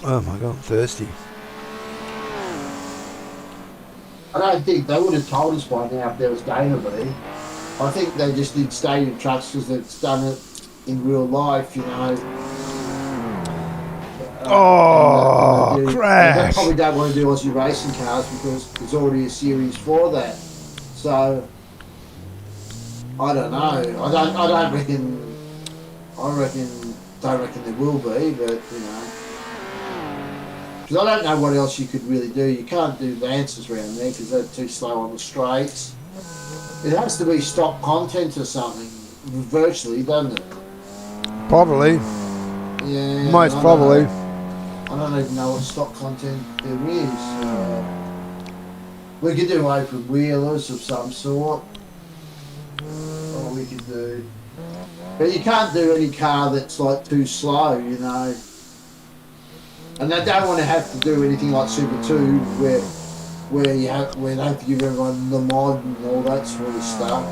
Oh my god, I'm thirsty. I don't think they would have told us by now if there was going to be. I think they just did stadium trucks because they've done it in real life, Oh, crash! They probably don't want to do Aussie racing cars because there's already a series for that. So I don't know. I don't reckon. Don't reckon there will be, but because I don't know what else you could really do. You can't do Lancers around there because they're too slow on the straights. It has to be stock content or something, virtually, doesn't it? Probably. Yeah. Most probably. I don't even know what stock content there is. We could do open wheelers of some sort. Or we could do... But you can't do any car that's like too slow, And they don't want to have to do anything like Super 2 where they have to give everyone the mod and all that sort of stuff.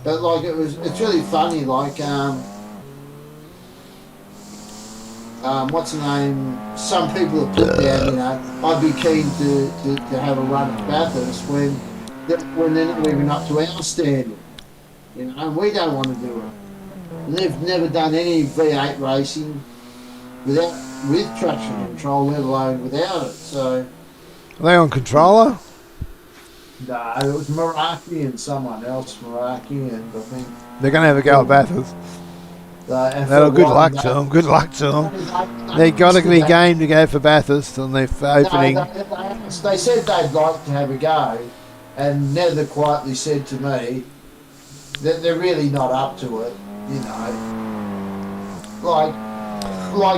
But like it's really funny, like what's the name? Some people have put down, you know, I'd be keen to have a run at Bathurst when they're not living up to our standard. You know, and we don't want to do it. And they've never done any V8 racing with traction control, let alone without it. So. Are they on controller? No, it was Meraki and someone else. Meraki and I think. They're going to have a go at Bathurst. That'll good luck to them. Good luck to them. They've got to be game to go for Bathurst on their opening. They said they'd like to have a go, and Nether quietly said to me that they're really not up to it. You know, like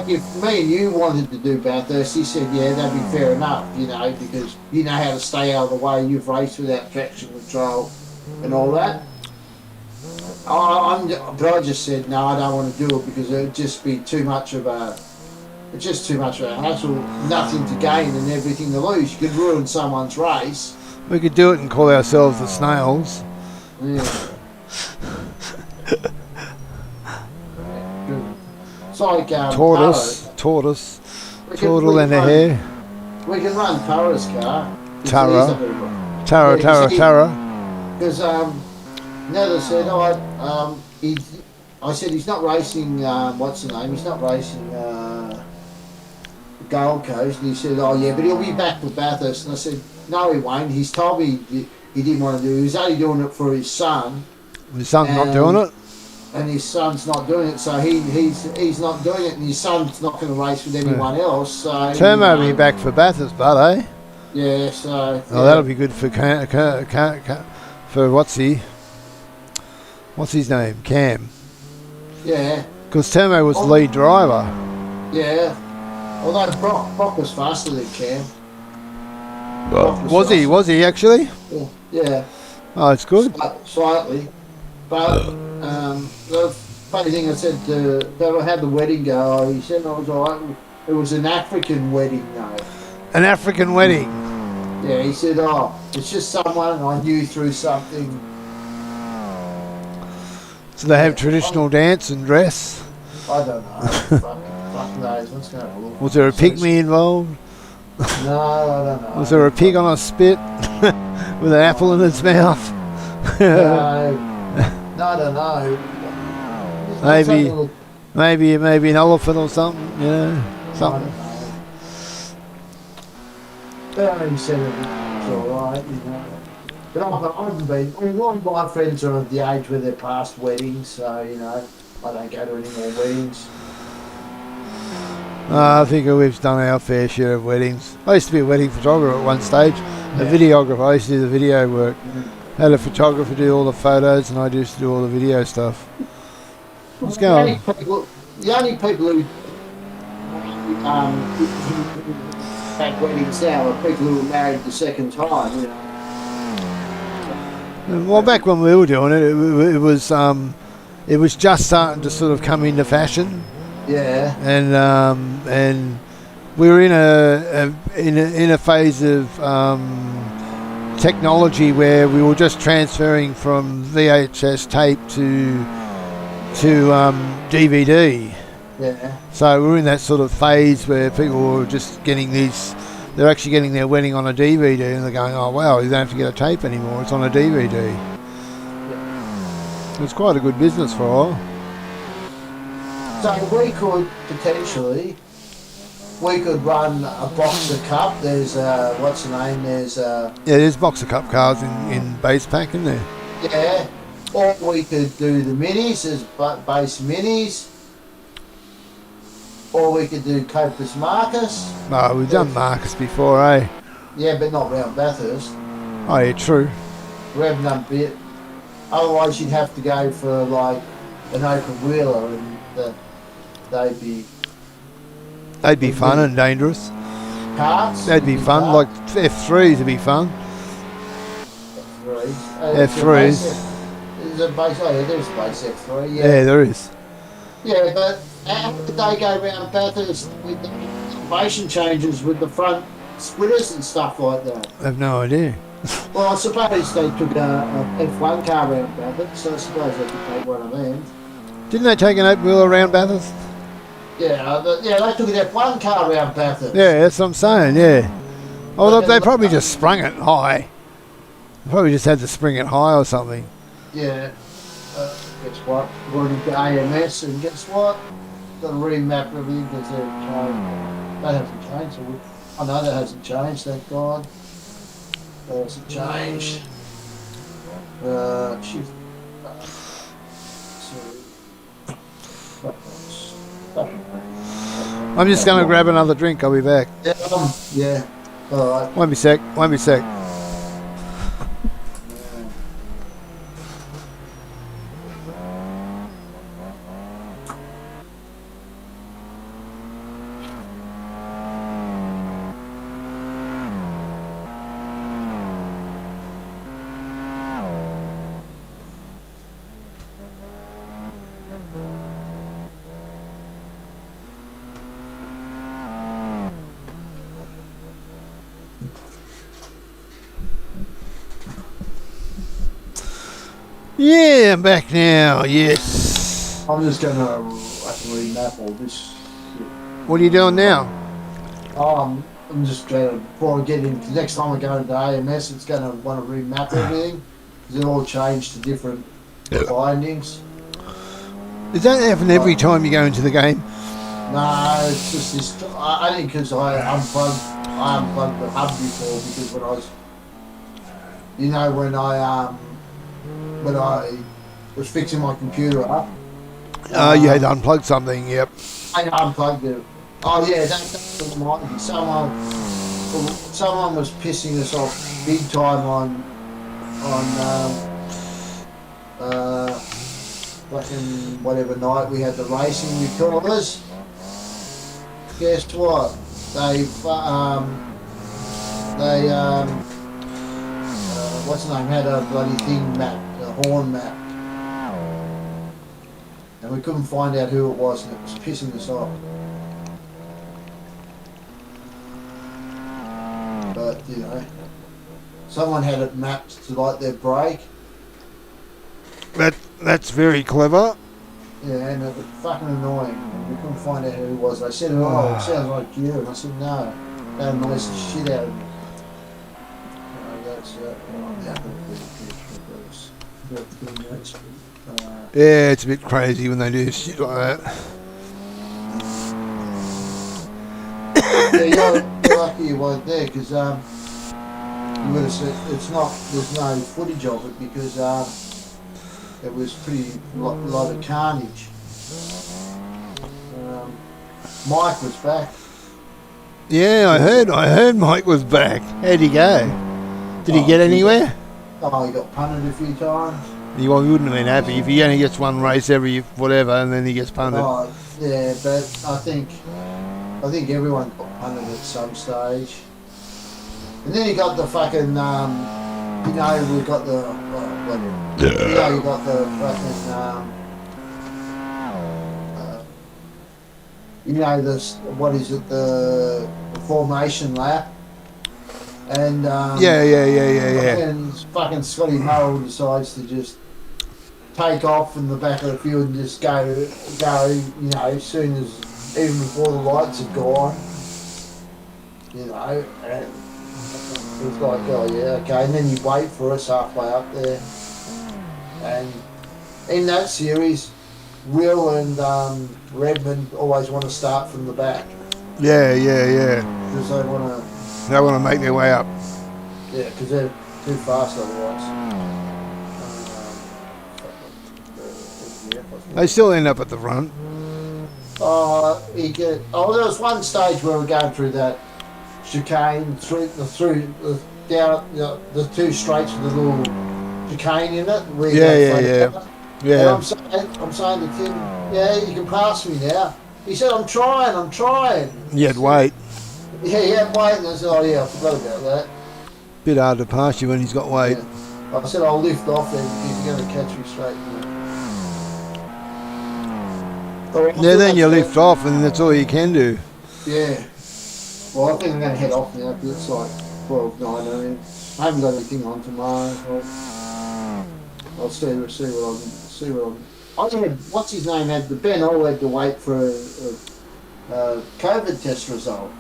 if me and you wanted to do Bathurst, he said, yeah, that'd be fair enough. You know, because you know how to stay out of the way. You've raced without traction control and all that. But I just said no, I don't want to do it because it'd just be too much of a. It's just too much of a hassle. Nothing to gain and everything to lose. You could ruin someone's race. We could do it and call ourselves the Snails. Yeah. It's like Tortoise, turtle and a hare. We can run Tara's car. Tara. Because Nether said, I said he's not racing. What's the name? He's not racing Gold Coast. And he said, oh yeah, but he'll be back for Bathurst. And I said, no, he won't. He's told me he didn't want to do it. He was only doing it for his son. His son's not doing it? And his son's not doing it, so he's not doing it, and his son's not going to race with anyone else. So Termo will be back for Bathurst, but eh? Yeah, so. Oh, that'll be good for for what's his name? Cam. Yeah. Because Termo was the lead driver. Yeah. Although Brock was faster than Cam. Was he actually? Yeah. Oh, it's good. Slightly. But the funny thing I said to how the wedding go, he said I was alright. It was an African wedding though. An African wedding? Yeah, he said, oh, it's just someone I knew through something. So they have traditional dance and dress? I don't know. fucking knows. Let's go have a look. Was there a pygmy involved? No, I don't know. Was there a pig on a spit with an apple in its mouth? No, I don't know. Maybe an elephant or something, you know, something. But he said it's alright, you know. But I haven't been. All my friends are at the age where they're past weddings, so you know, I don't go to any more weddings. I think we've done our fair share of weddings. I used to be a wedding photographer at one stage, a videographer. I used to do the video work. Had a photographer do all the photos, and I used to do all the video stuff. What's going on? The only people who at weddings now are people who were married the second time. You know. Well, back when we were doing it, it was just starting to sort of come into fashion. Yeah. And we were in a phase of technology where we were just transferring from VHS tape to DVD. Yeah. So we're in that sort of phase where people were just getting they're actually getting their wedding on a DVD, and they're going, oh wow, you don't have to get a tape anymore, it's on a DVD. Yeah. It's quite a good business for a while. So we could potentially run a Boxer Cup. There's what's the name? There's Boxer Cup cars in base pack, isn't there? Yeah. Or we could do the minis as base minis. Or we could do Copus Marcus. No, we've done Marcus before, eh? Yeah, but not round Bathurst. Oh yeah, true. We haven't done bit. Otherwise, you'd have to go for like an open wheeler, and they'd be fun and dangerous. Karts. They'd be fun, like F3s would be fun. F3s. There's a base. Oh yeah, there's a base F3. Yeah, there is. Yeah, but how did they go around Bathurst with the motion changes with the front splitters and stuff like that? I have no idea. Well, I suppose they took a F1 car around Bathurst, so I suppose they could take one of them. Didn't they take an open wheel around Bathurst? they took it F1 car around Bathurst. Yeah, that's what I'm saying, yeah. Oh, they probably just sprung it high. They probably just had to spring it high or something. Yeah. Guess what? We're going to AMS, and guess what? Got to remap everything because that hasn't changed. I know that hasn't changed, thank God. That hasn't changed. Shift. I'm just going to grab another drink. I'll be back. Yeah. All right. Won't be sec. Won't be sec. Yeah, I'm back now. Yes. I'm just going to remap all this shit. What are you doing now? I'm just going to, before I get in, next time I go into AMS, it's going to want to remap everything because it all changed to different bindings. Does that happen every time you go into the game? No, it's just this. I think because I unplugged the hub before because when I was, when I was fixing my computer up. Oh, you had to unplug something. Yep. I unplugged it. Oh yeah, that's what might be. Someone was pissing us off big time on fucking whatever night we had the racing recorders. Guess what? What's the name? Had a bloody thing mapped, a horn mapped, and we couldn't find out who it was, and it was pissing us off. But someone had it mapped to like their brake. That's very clever. Yeah, and it was fucking annoying. We couldn't find out who it was. They said, "Oh, it sounds like you," and I said, "No, that annoys the shit out of me." Yeah, it's a bit crazy when they do shit like that. Yeah, you're lucky you weren't there because you would have said there's no footage of it because it was pretty lot of carnage. Mike was back. Yeah, I heard Mike was back. How'd he go? Did he get anywhere? He got punted a few times. He wouldn't have been happy if he only gets one race every whatever and then he gets punted. Yeah, but I think everyone got punted at some stage. And then you got the fucking, we got the, you got the fucking, what is it, the formation lap. And fucking Scotty Murrell decides to just take off from the back of the field and just go, as soon as, even before the lights are gone, and it was like, oh yeah, okay, and then you wait for us halfway up there. And in that series, Will and Redmond always want to start from the back. Yeah. Because they want to make their way up. Yeah, because they're too fast otherwise. They still end up at the front. There was one stage where we're going through that chicane down the two straights with the little chicane in it. Yeah. And I'm saying to Tim, yeah, you can pass me now. He said, I'm trying. You had wait. Yeah, wait. And I said, oh yeah, I forgot about that. Bit hard to pass you when he's got weight. Yeah. I said, I'll lift off then if you're going to catch me straight. Yeah, then you lift off and that's all you can do. Yeah. Well, I think I'm going to head off now because it's like 12, 9. I haven't got anything on tomorrow. I'll see what I can. I had, what's his name, Ben All had to wait for COVID test result.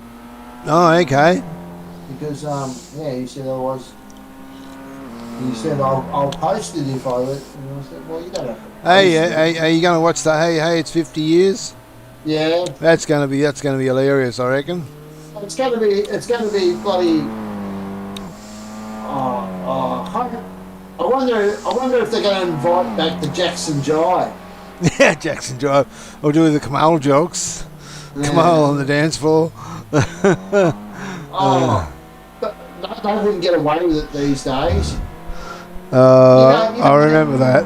Oh, okay. Because he said otherwise. He said I'll post it if I let. And I said, well, you don't have to. Hey, are you going to watch the Hey It's 50 Years? Yeah. That's going to be hilarious, I reckon. It's going to be bloody. I wonder if they're going to invite back the Jackson Jive. Yeah, Jackson Drive. Or do the Kamal jokes. Kamal on the dance floor. But they wouldn't get away with it these days. I remember that.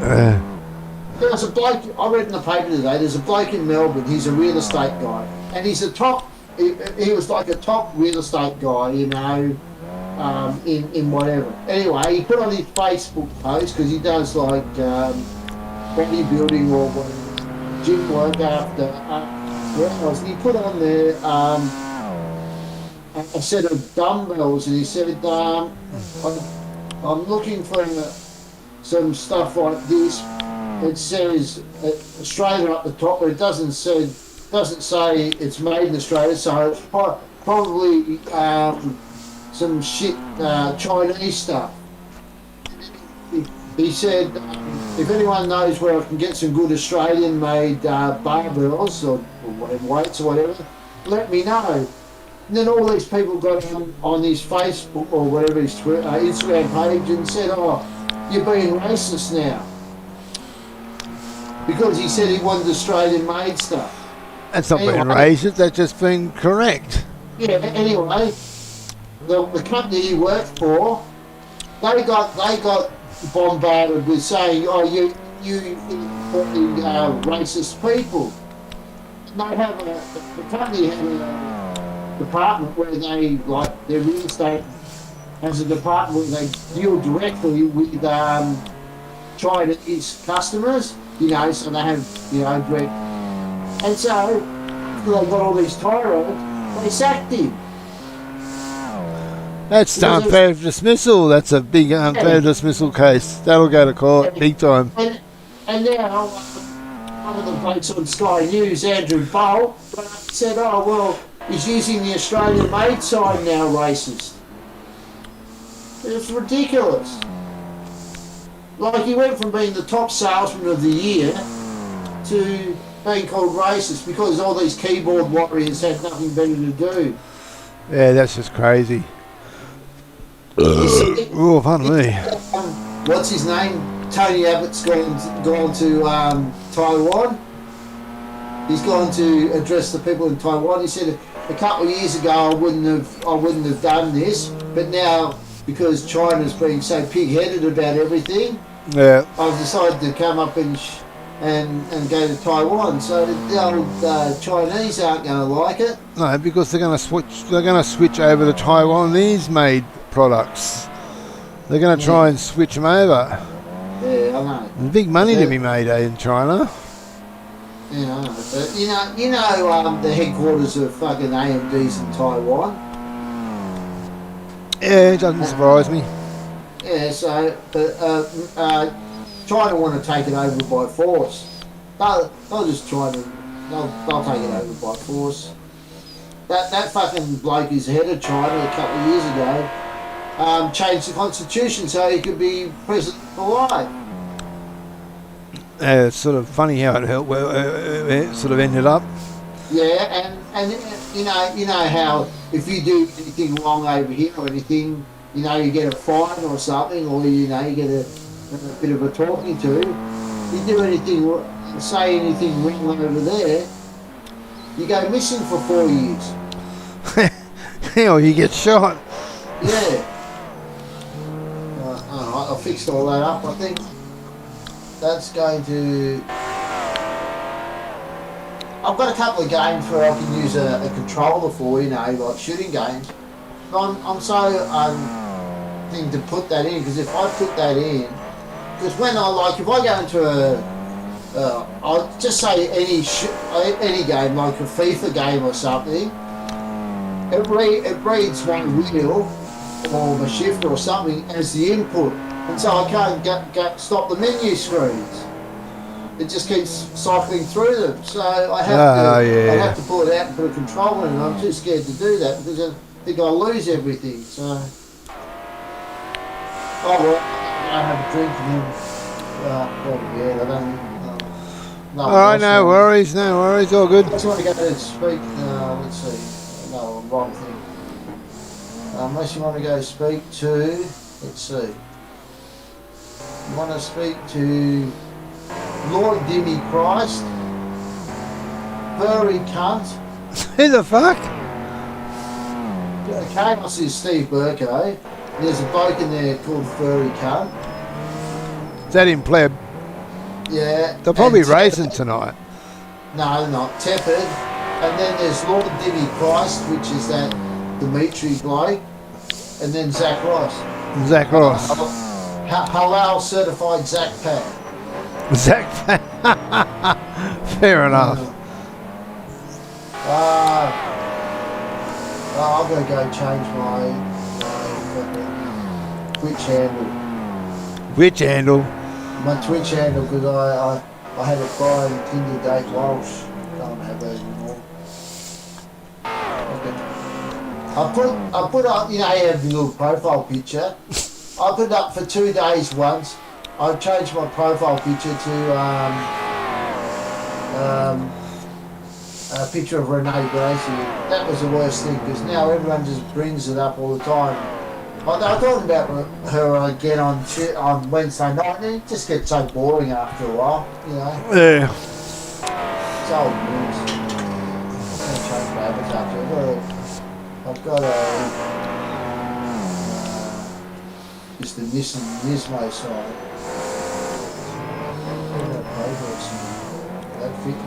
There's a bloke, I read in the paper today, there's a bloke in Melbourne, he's a real estate guy. And he's a top, he was like a top real estate guy, you know, in whatever. Anyway, he put on his Facebook post, because he does like bodybuilding or whatever, gym work after workouts. And he put on there a set of dumbbells, and he said, I'm looking for some stuff like this. It says Australia up the top, but it doesn't say it's made in Australia, so it's probably some shit Chinese stuff. He said, if anyone knows where I can get some good Australian-made barbells or whatever, weights or whatever, let me know. And then all these people got on his Facebook or whatever, his Instagram page, and said, oh, you're being racist now. Because he said he wanted Australian-made stuff. That's not being racist, that's just being correct. Yeah, anyway, the company he worked for, they got bombarded with saying, oh, you racist people. They have the company had a department where they, like, their real estate has a department where they deal directly with Chinese customers, you know, so they have, you know, direct. And so, after they got all these tirades, they sacked him. That's unfair dismissal. That's a big unfair dismissal case. That'll go to court big time. And now, one of the blokes on Sky News, Andrew Bolt, said, oh, well, he's using the Australian-made sign now, racist. It's ridiculous. Like, he went from being the top salesman of the year to being called racist because all these keyboard warriors had nothing better to do. Yeah, that's just crazy. Oh, pardon me. What's his name? Tony Abbott's gone to Taiwan. He's gone to address the people in Taiwan. He said a couple of years ago I wouldn't have done this, but now because China's being so pig-headed about everything, yeah, I've decided to come up and go to Taiwan. So the old Chinese aren't going to like it. No, because they're going to switch. They're going to switch over to Taiwanese-made products. They're going to try and switch them over. Yeah, I know. There's big money to be made in China. Yeah, I know. But you know the headquarters of fucking AMD's in Taiwan. Yeah, it doesn't surprise me. Yeah, so but China want to take it over by force. They'll just try to they'll take it over by force. That fucking bloke who's head of China a couple of years ago changed the constitution so he could be president for life. It's sort of funny how it sort of ended up. Yeah, and you know how if you do anything wrong over here or anything, you know, you get a fine or something, or you know, you get a bit of a talking to. You do anything, say anything wrong over there, you go missing for 4 years. Or you get shot. Yeah. Alright, I fixed all that up. I think that's going to. I've got a couple of games where I can use a controller for, you know, like shooting games. But I'm so thing to put that in, because if I put that in, because when if I go into I'll just say any game, like a FIFA game or something, it reads my wheel or my shifter or something as the input, and so I can't stop the menu screens. it just keeps cycling through them. So I have I have to pull it out and put a control in, and I'm too scared to do that because I think I'll lose everything. So, oh well, I have a drink and then, I don't. No, all right, no worries, all good. Unless you want to go to speak, let's see. No, wrong thing. Unless you want to go speak to, let's see. You want to speak to Lord Dimmy Christ, furry cunt. Who the fuck? Chaos is Steve Burko. There's a bloke in there called furry cunt. Is that in pleb? Yeah. They're probably racing tonight. No, they're not. Tepid. And then there's Lord Dimmy Christ, which is that Dimitri bloke. And then Zach Ross. Zach Ross. Halal certified Zach Pack. Zach Pack. Fair enough. I'm going to go change my Twitch handle. Which handle? My Twitch handle, because I had a Brian Tinder date Walsh. Don't have those anymore. Okay. I put up, you know, you have your little profile picture. I put it up for 2 days once. I changed my profile picture to a picture of Renee Gracie. That was the worst thing, because now everyone just brings it up all the time. I thought about her again on Wednesday night, and it just gets so boring after a while, you know. Yeah. It's old news. I'm going to change my avatar to I've got just the Nismo side. That fit me.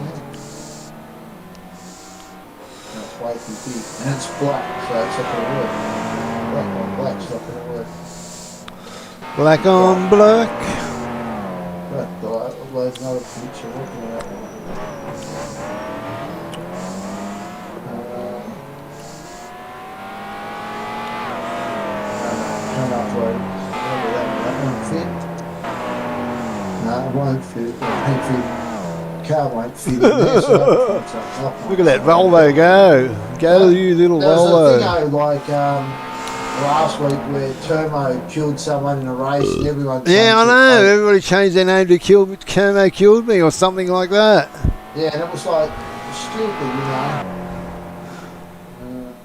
That's way too big. And it's black, so it's not going to work. Black on black's not going to work. Black on black. Black, there's another picture looking at that one. Remember that won't fit? No, it won't fit. It won't fit. Car won't fit in there, so look at that Volvo go. Go, you little Volvo. There was a thing like last week where Turmo killed someone in a race and everyone changed I know. Everybody changed their name to Turmo killed me or something like that. Yeah, and it was like stupid,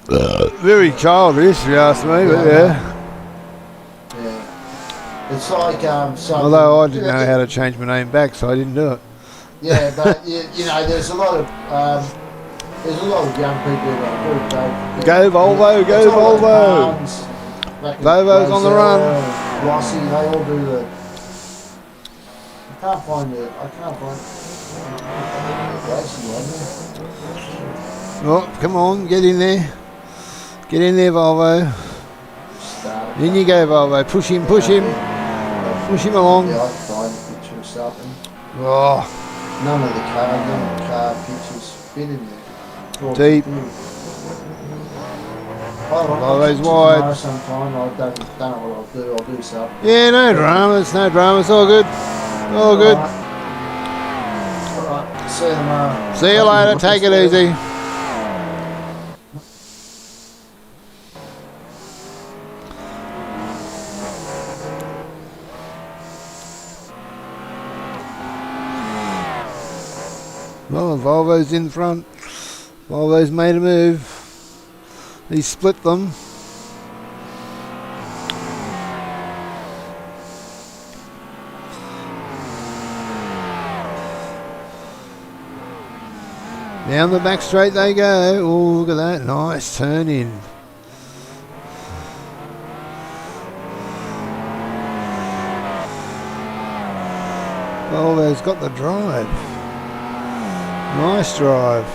you know. Very childish, if you ask me, but yeah. It's like although I didn't know how to change my name back, so I didn't do it. Yeah, but you know, there's a lot of young people that go Volvo, go Volvo. Volvo's on the run. Rossi, they all do the. I can't find the racing one. Oh, come on, get in there. Get in there, Volvo. In you go, Volvo. Push him, push him. Push him along. Yeah, I can find a picture of something. Oh. None of the car pictures fit in there. Deep. Volvo's wide. Sometime I don't know what I'll do. I'll do something. Yeah, no dramas, no dramas. All good. All good. All right. See you tomorrow. See you later. Take it easy. Well, Volvo's in front. Volvo's made a move. He split them. Down the back straight they go. Oh, look at that. Nice turn in. Volvo's got the drive. Nice drive.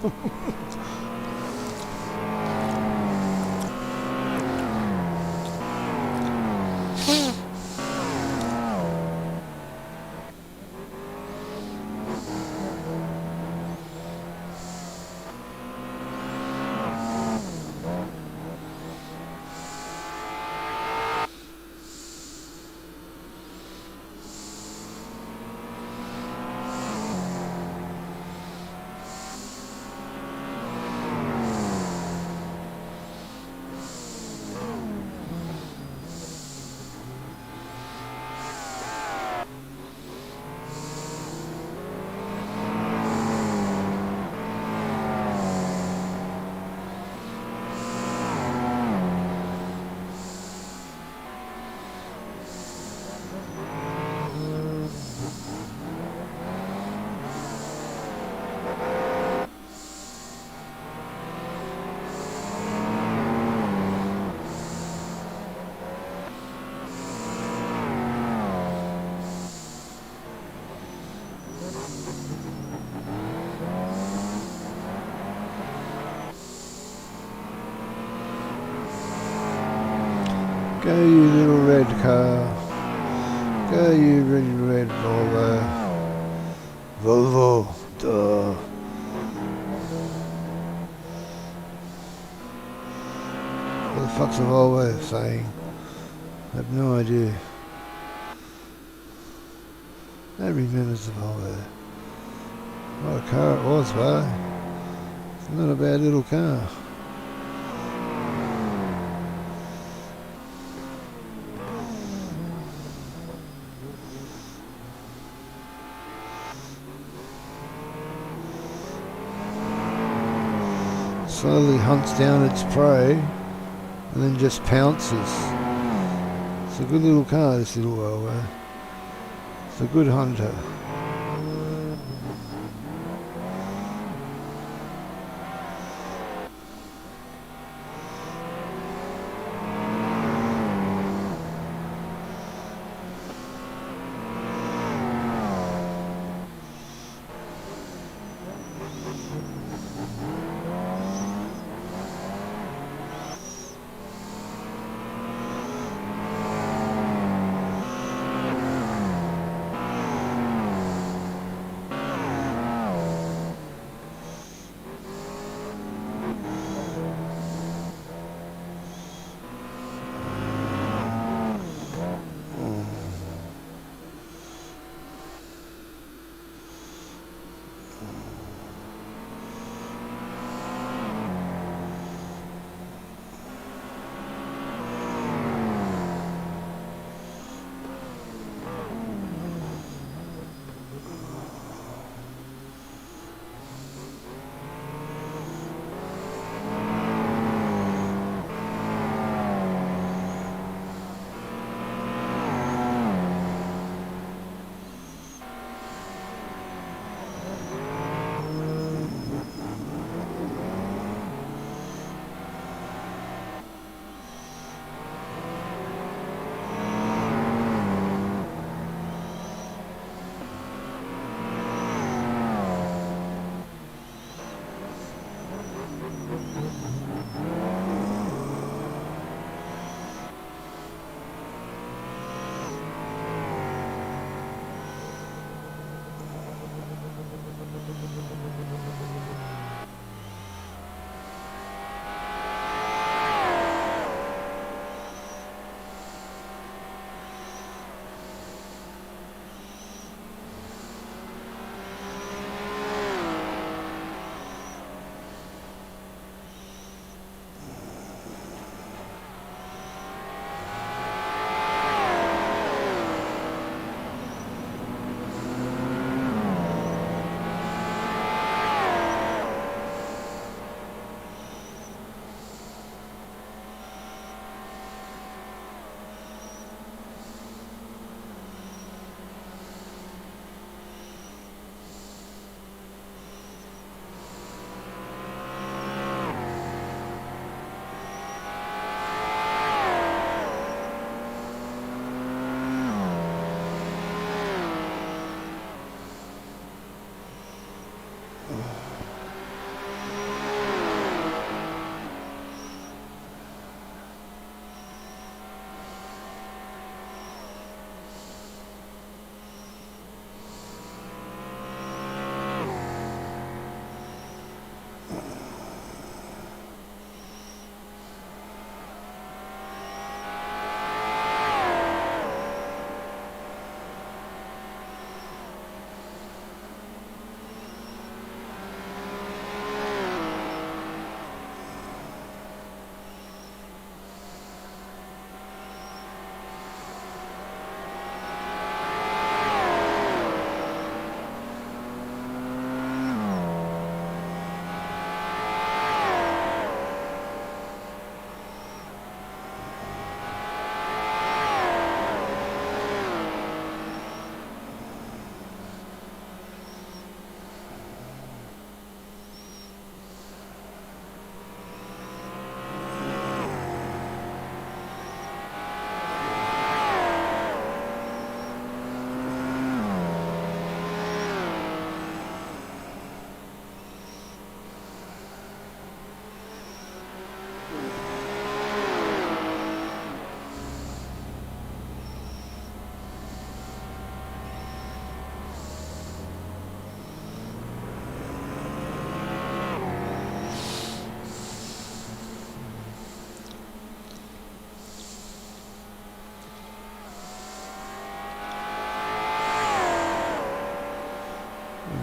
Go you little red car. Go you red Volvo. Volvo. Duh. What the fuck's a Volvo saying? I have no idea. Nobody remembers the Volvo. What a car it was, though. It's not a bad little car. Slowly hunts down its prey and then just pounces. It's a good little car, this little Volvo. It's a good hunter.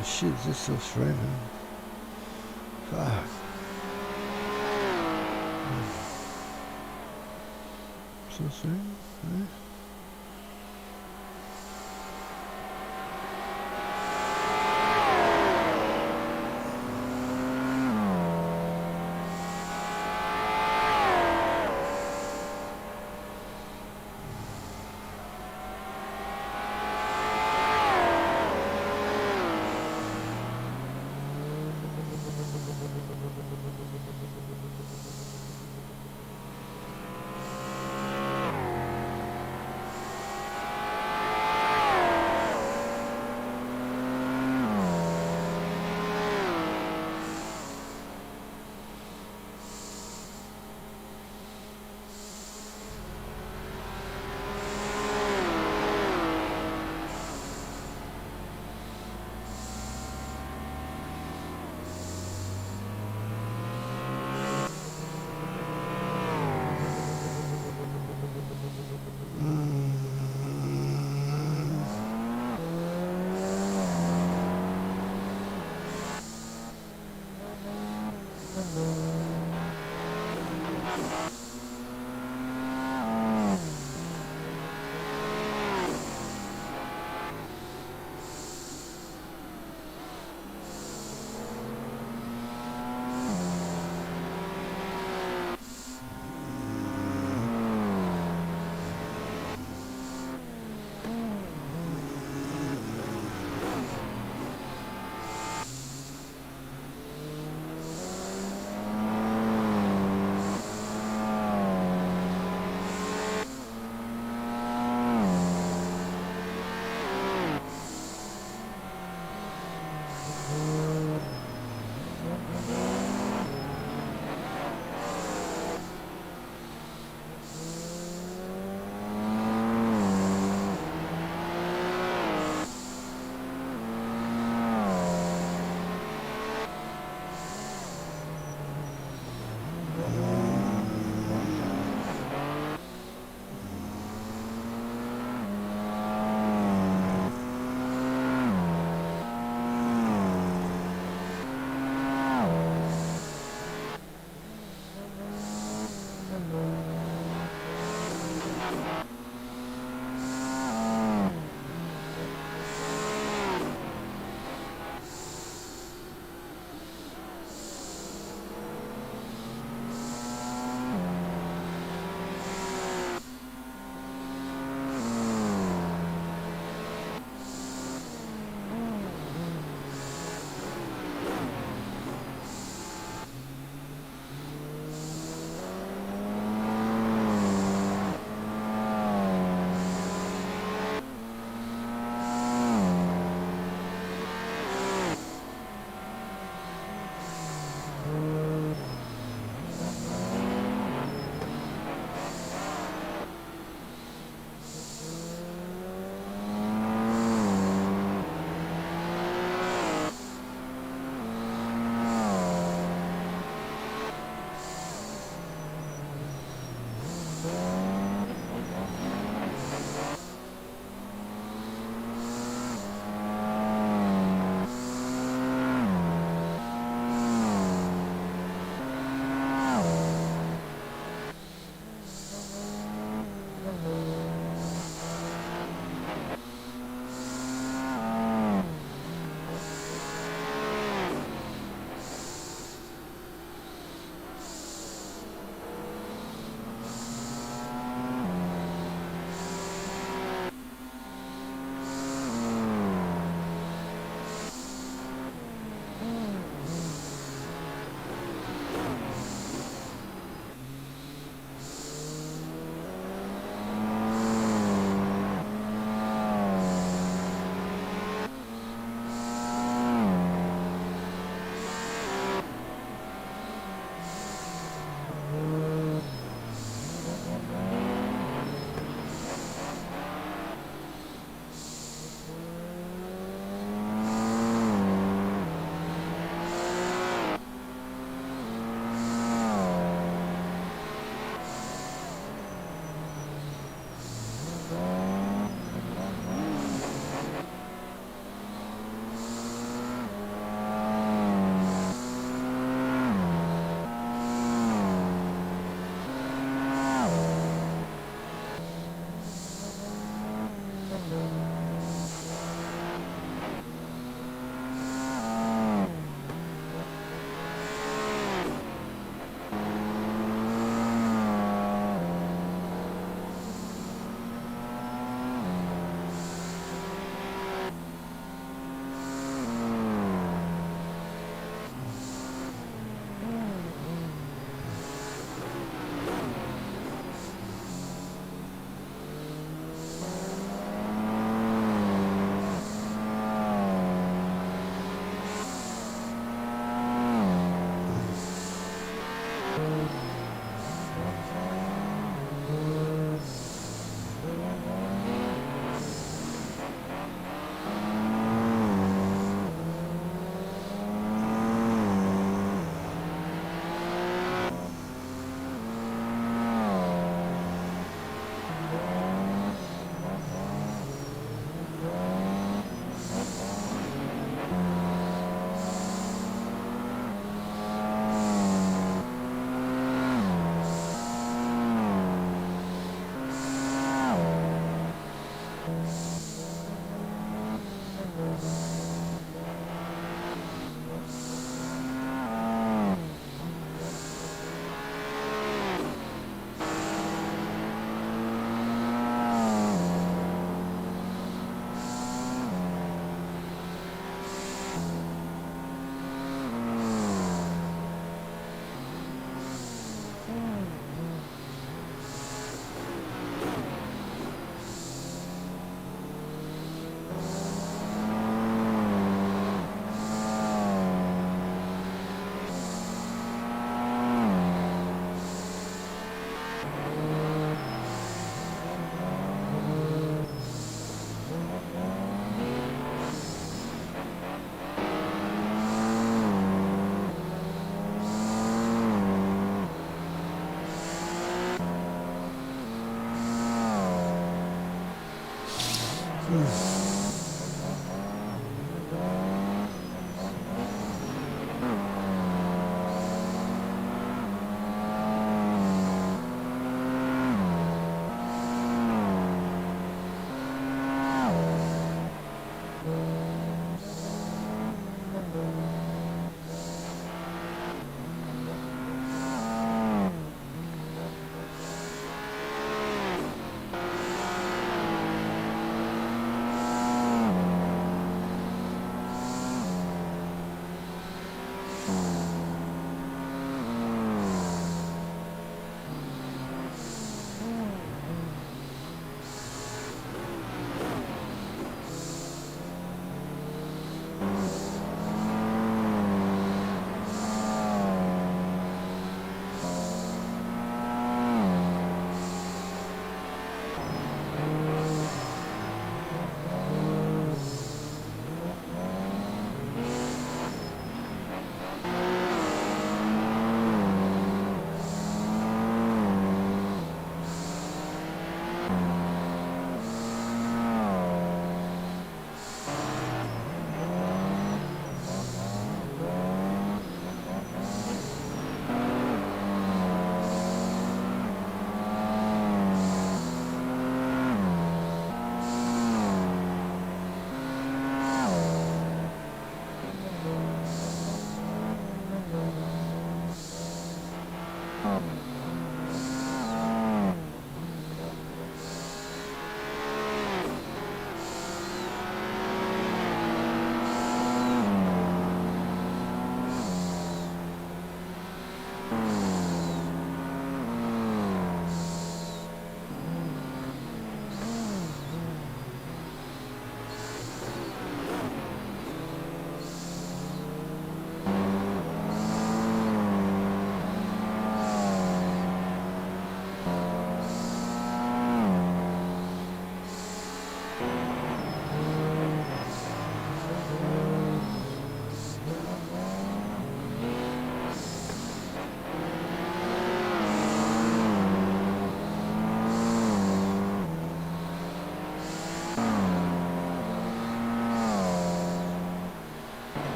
Oh shit, is this still streaming? Fuck. Still streaming? Yeah.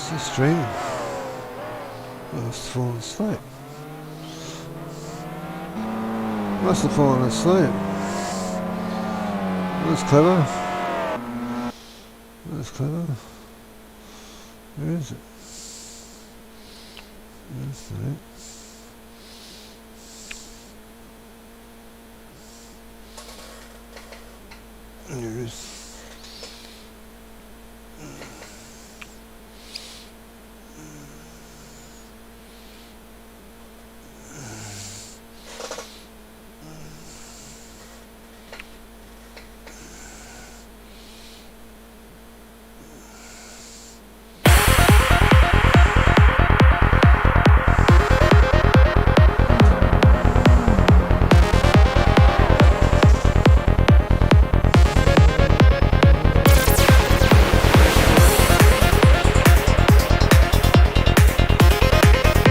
Is he streaming? Must have fallen asleep. Must have fallen asleep. That's clever. That's clever. Where is it? That's it. There it is.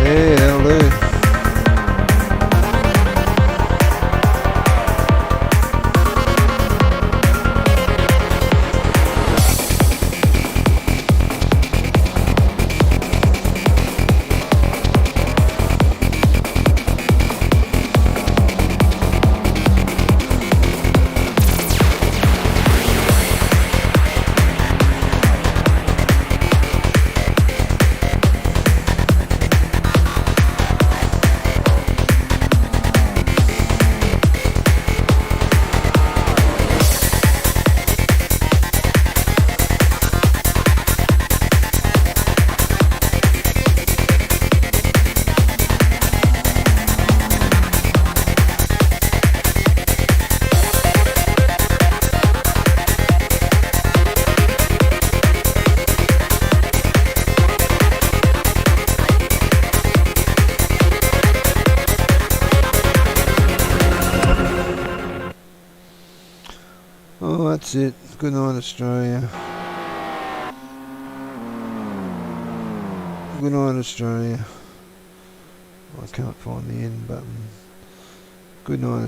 Yeah, that'll do. Oh, that's it. Good night, Australia. Good night, Australia. I can't find the end button. Good night, Australia.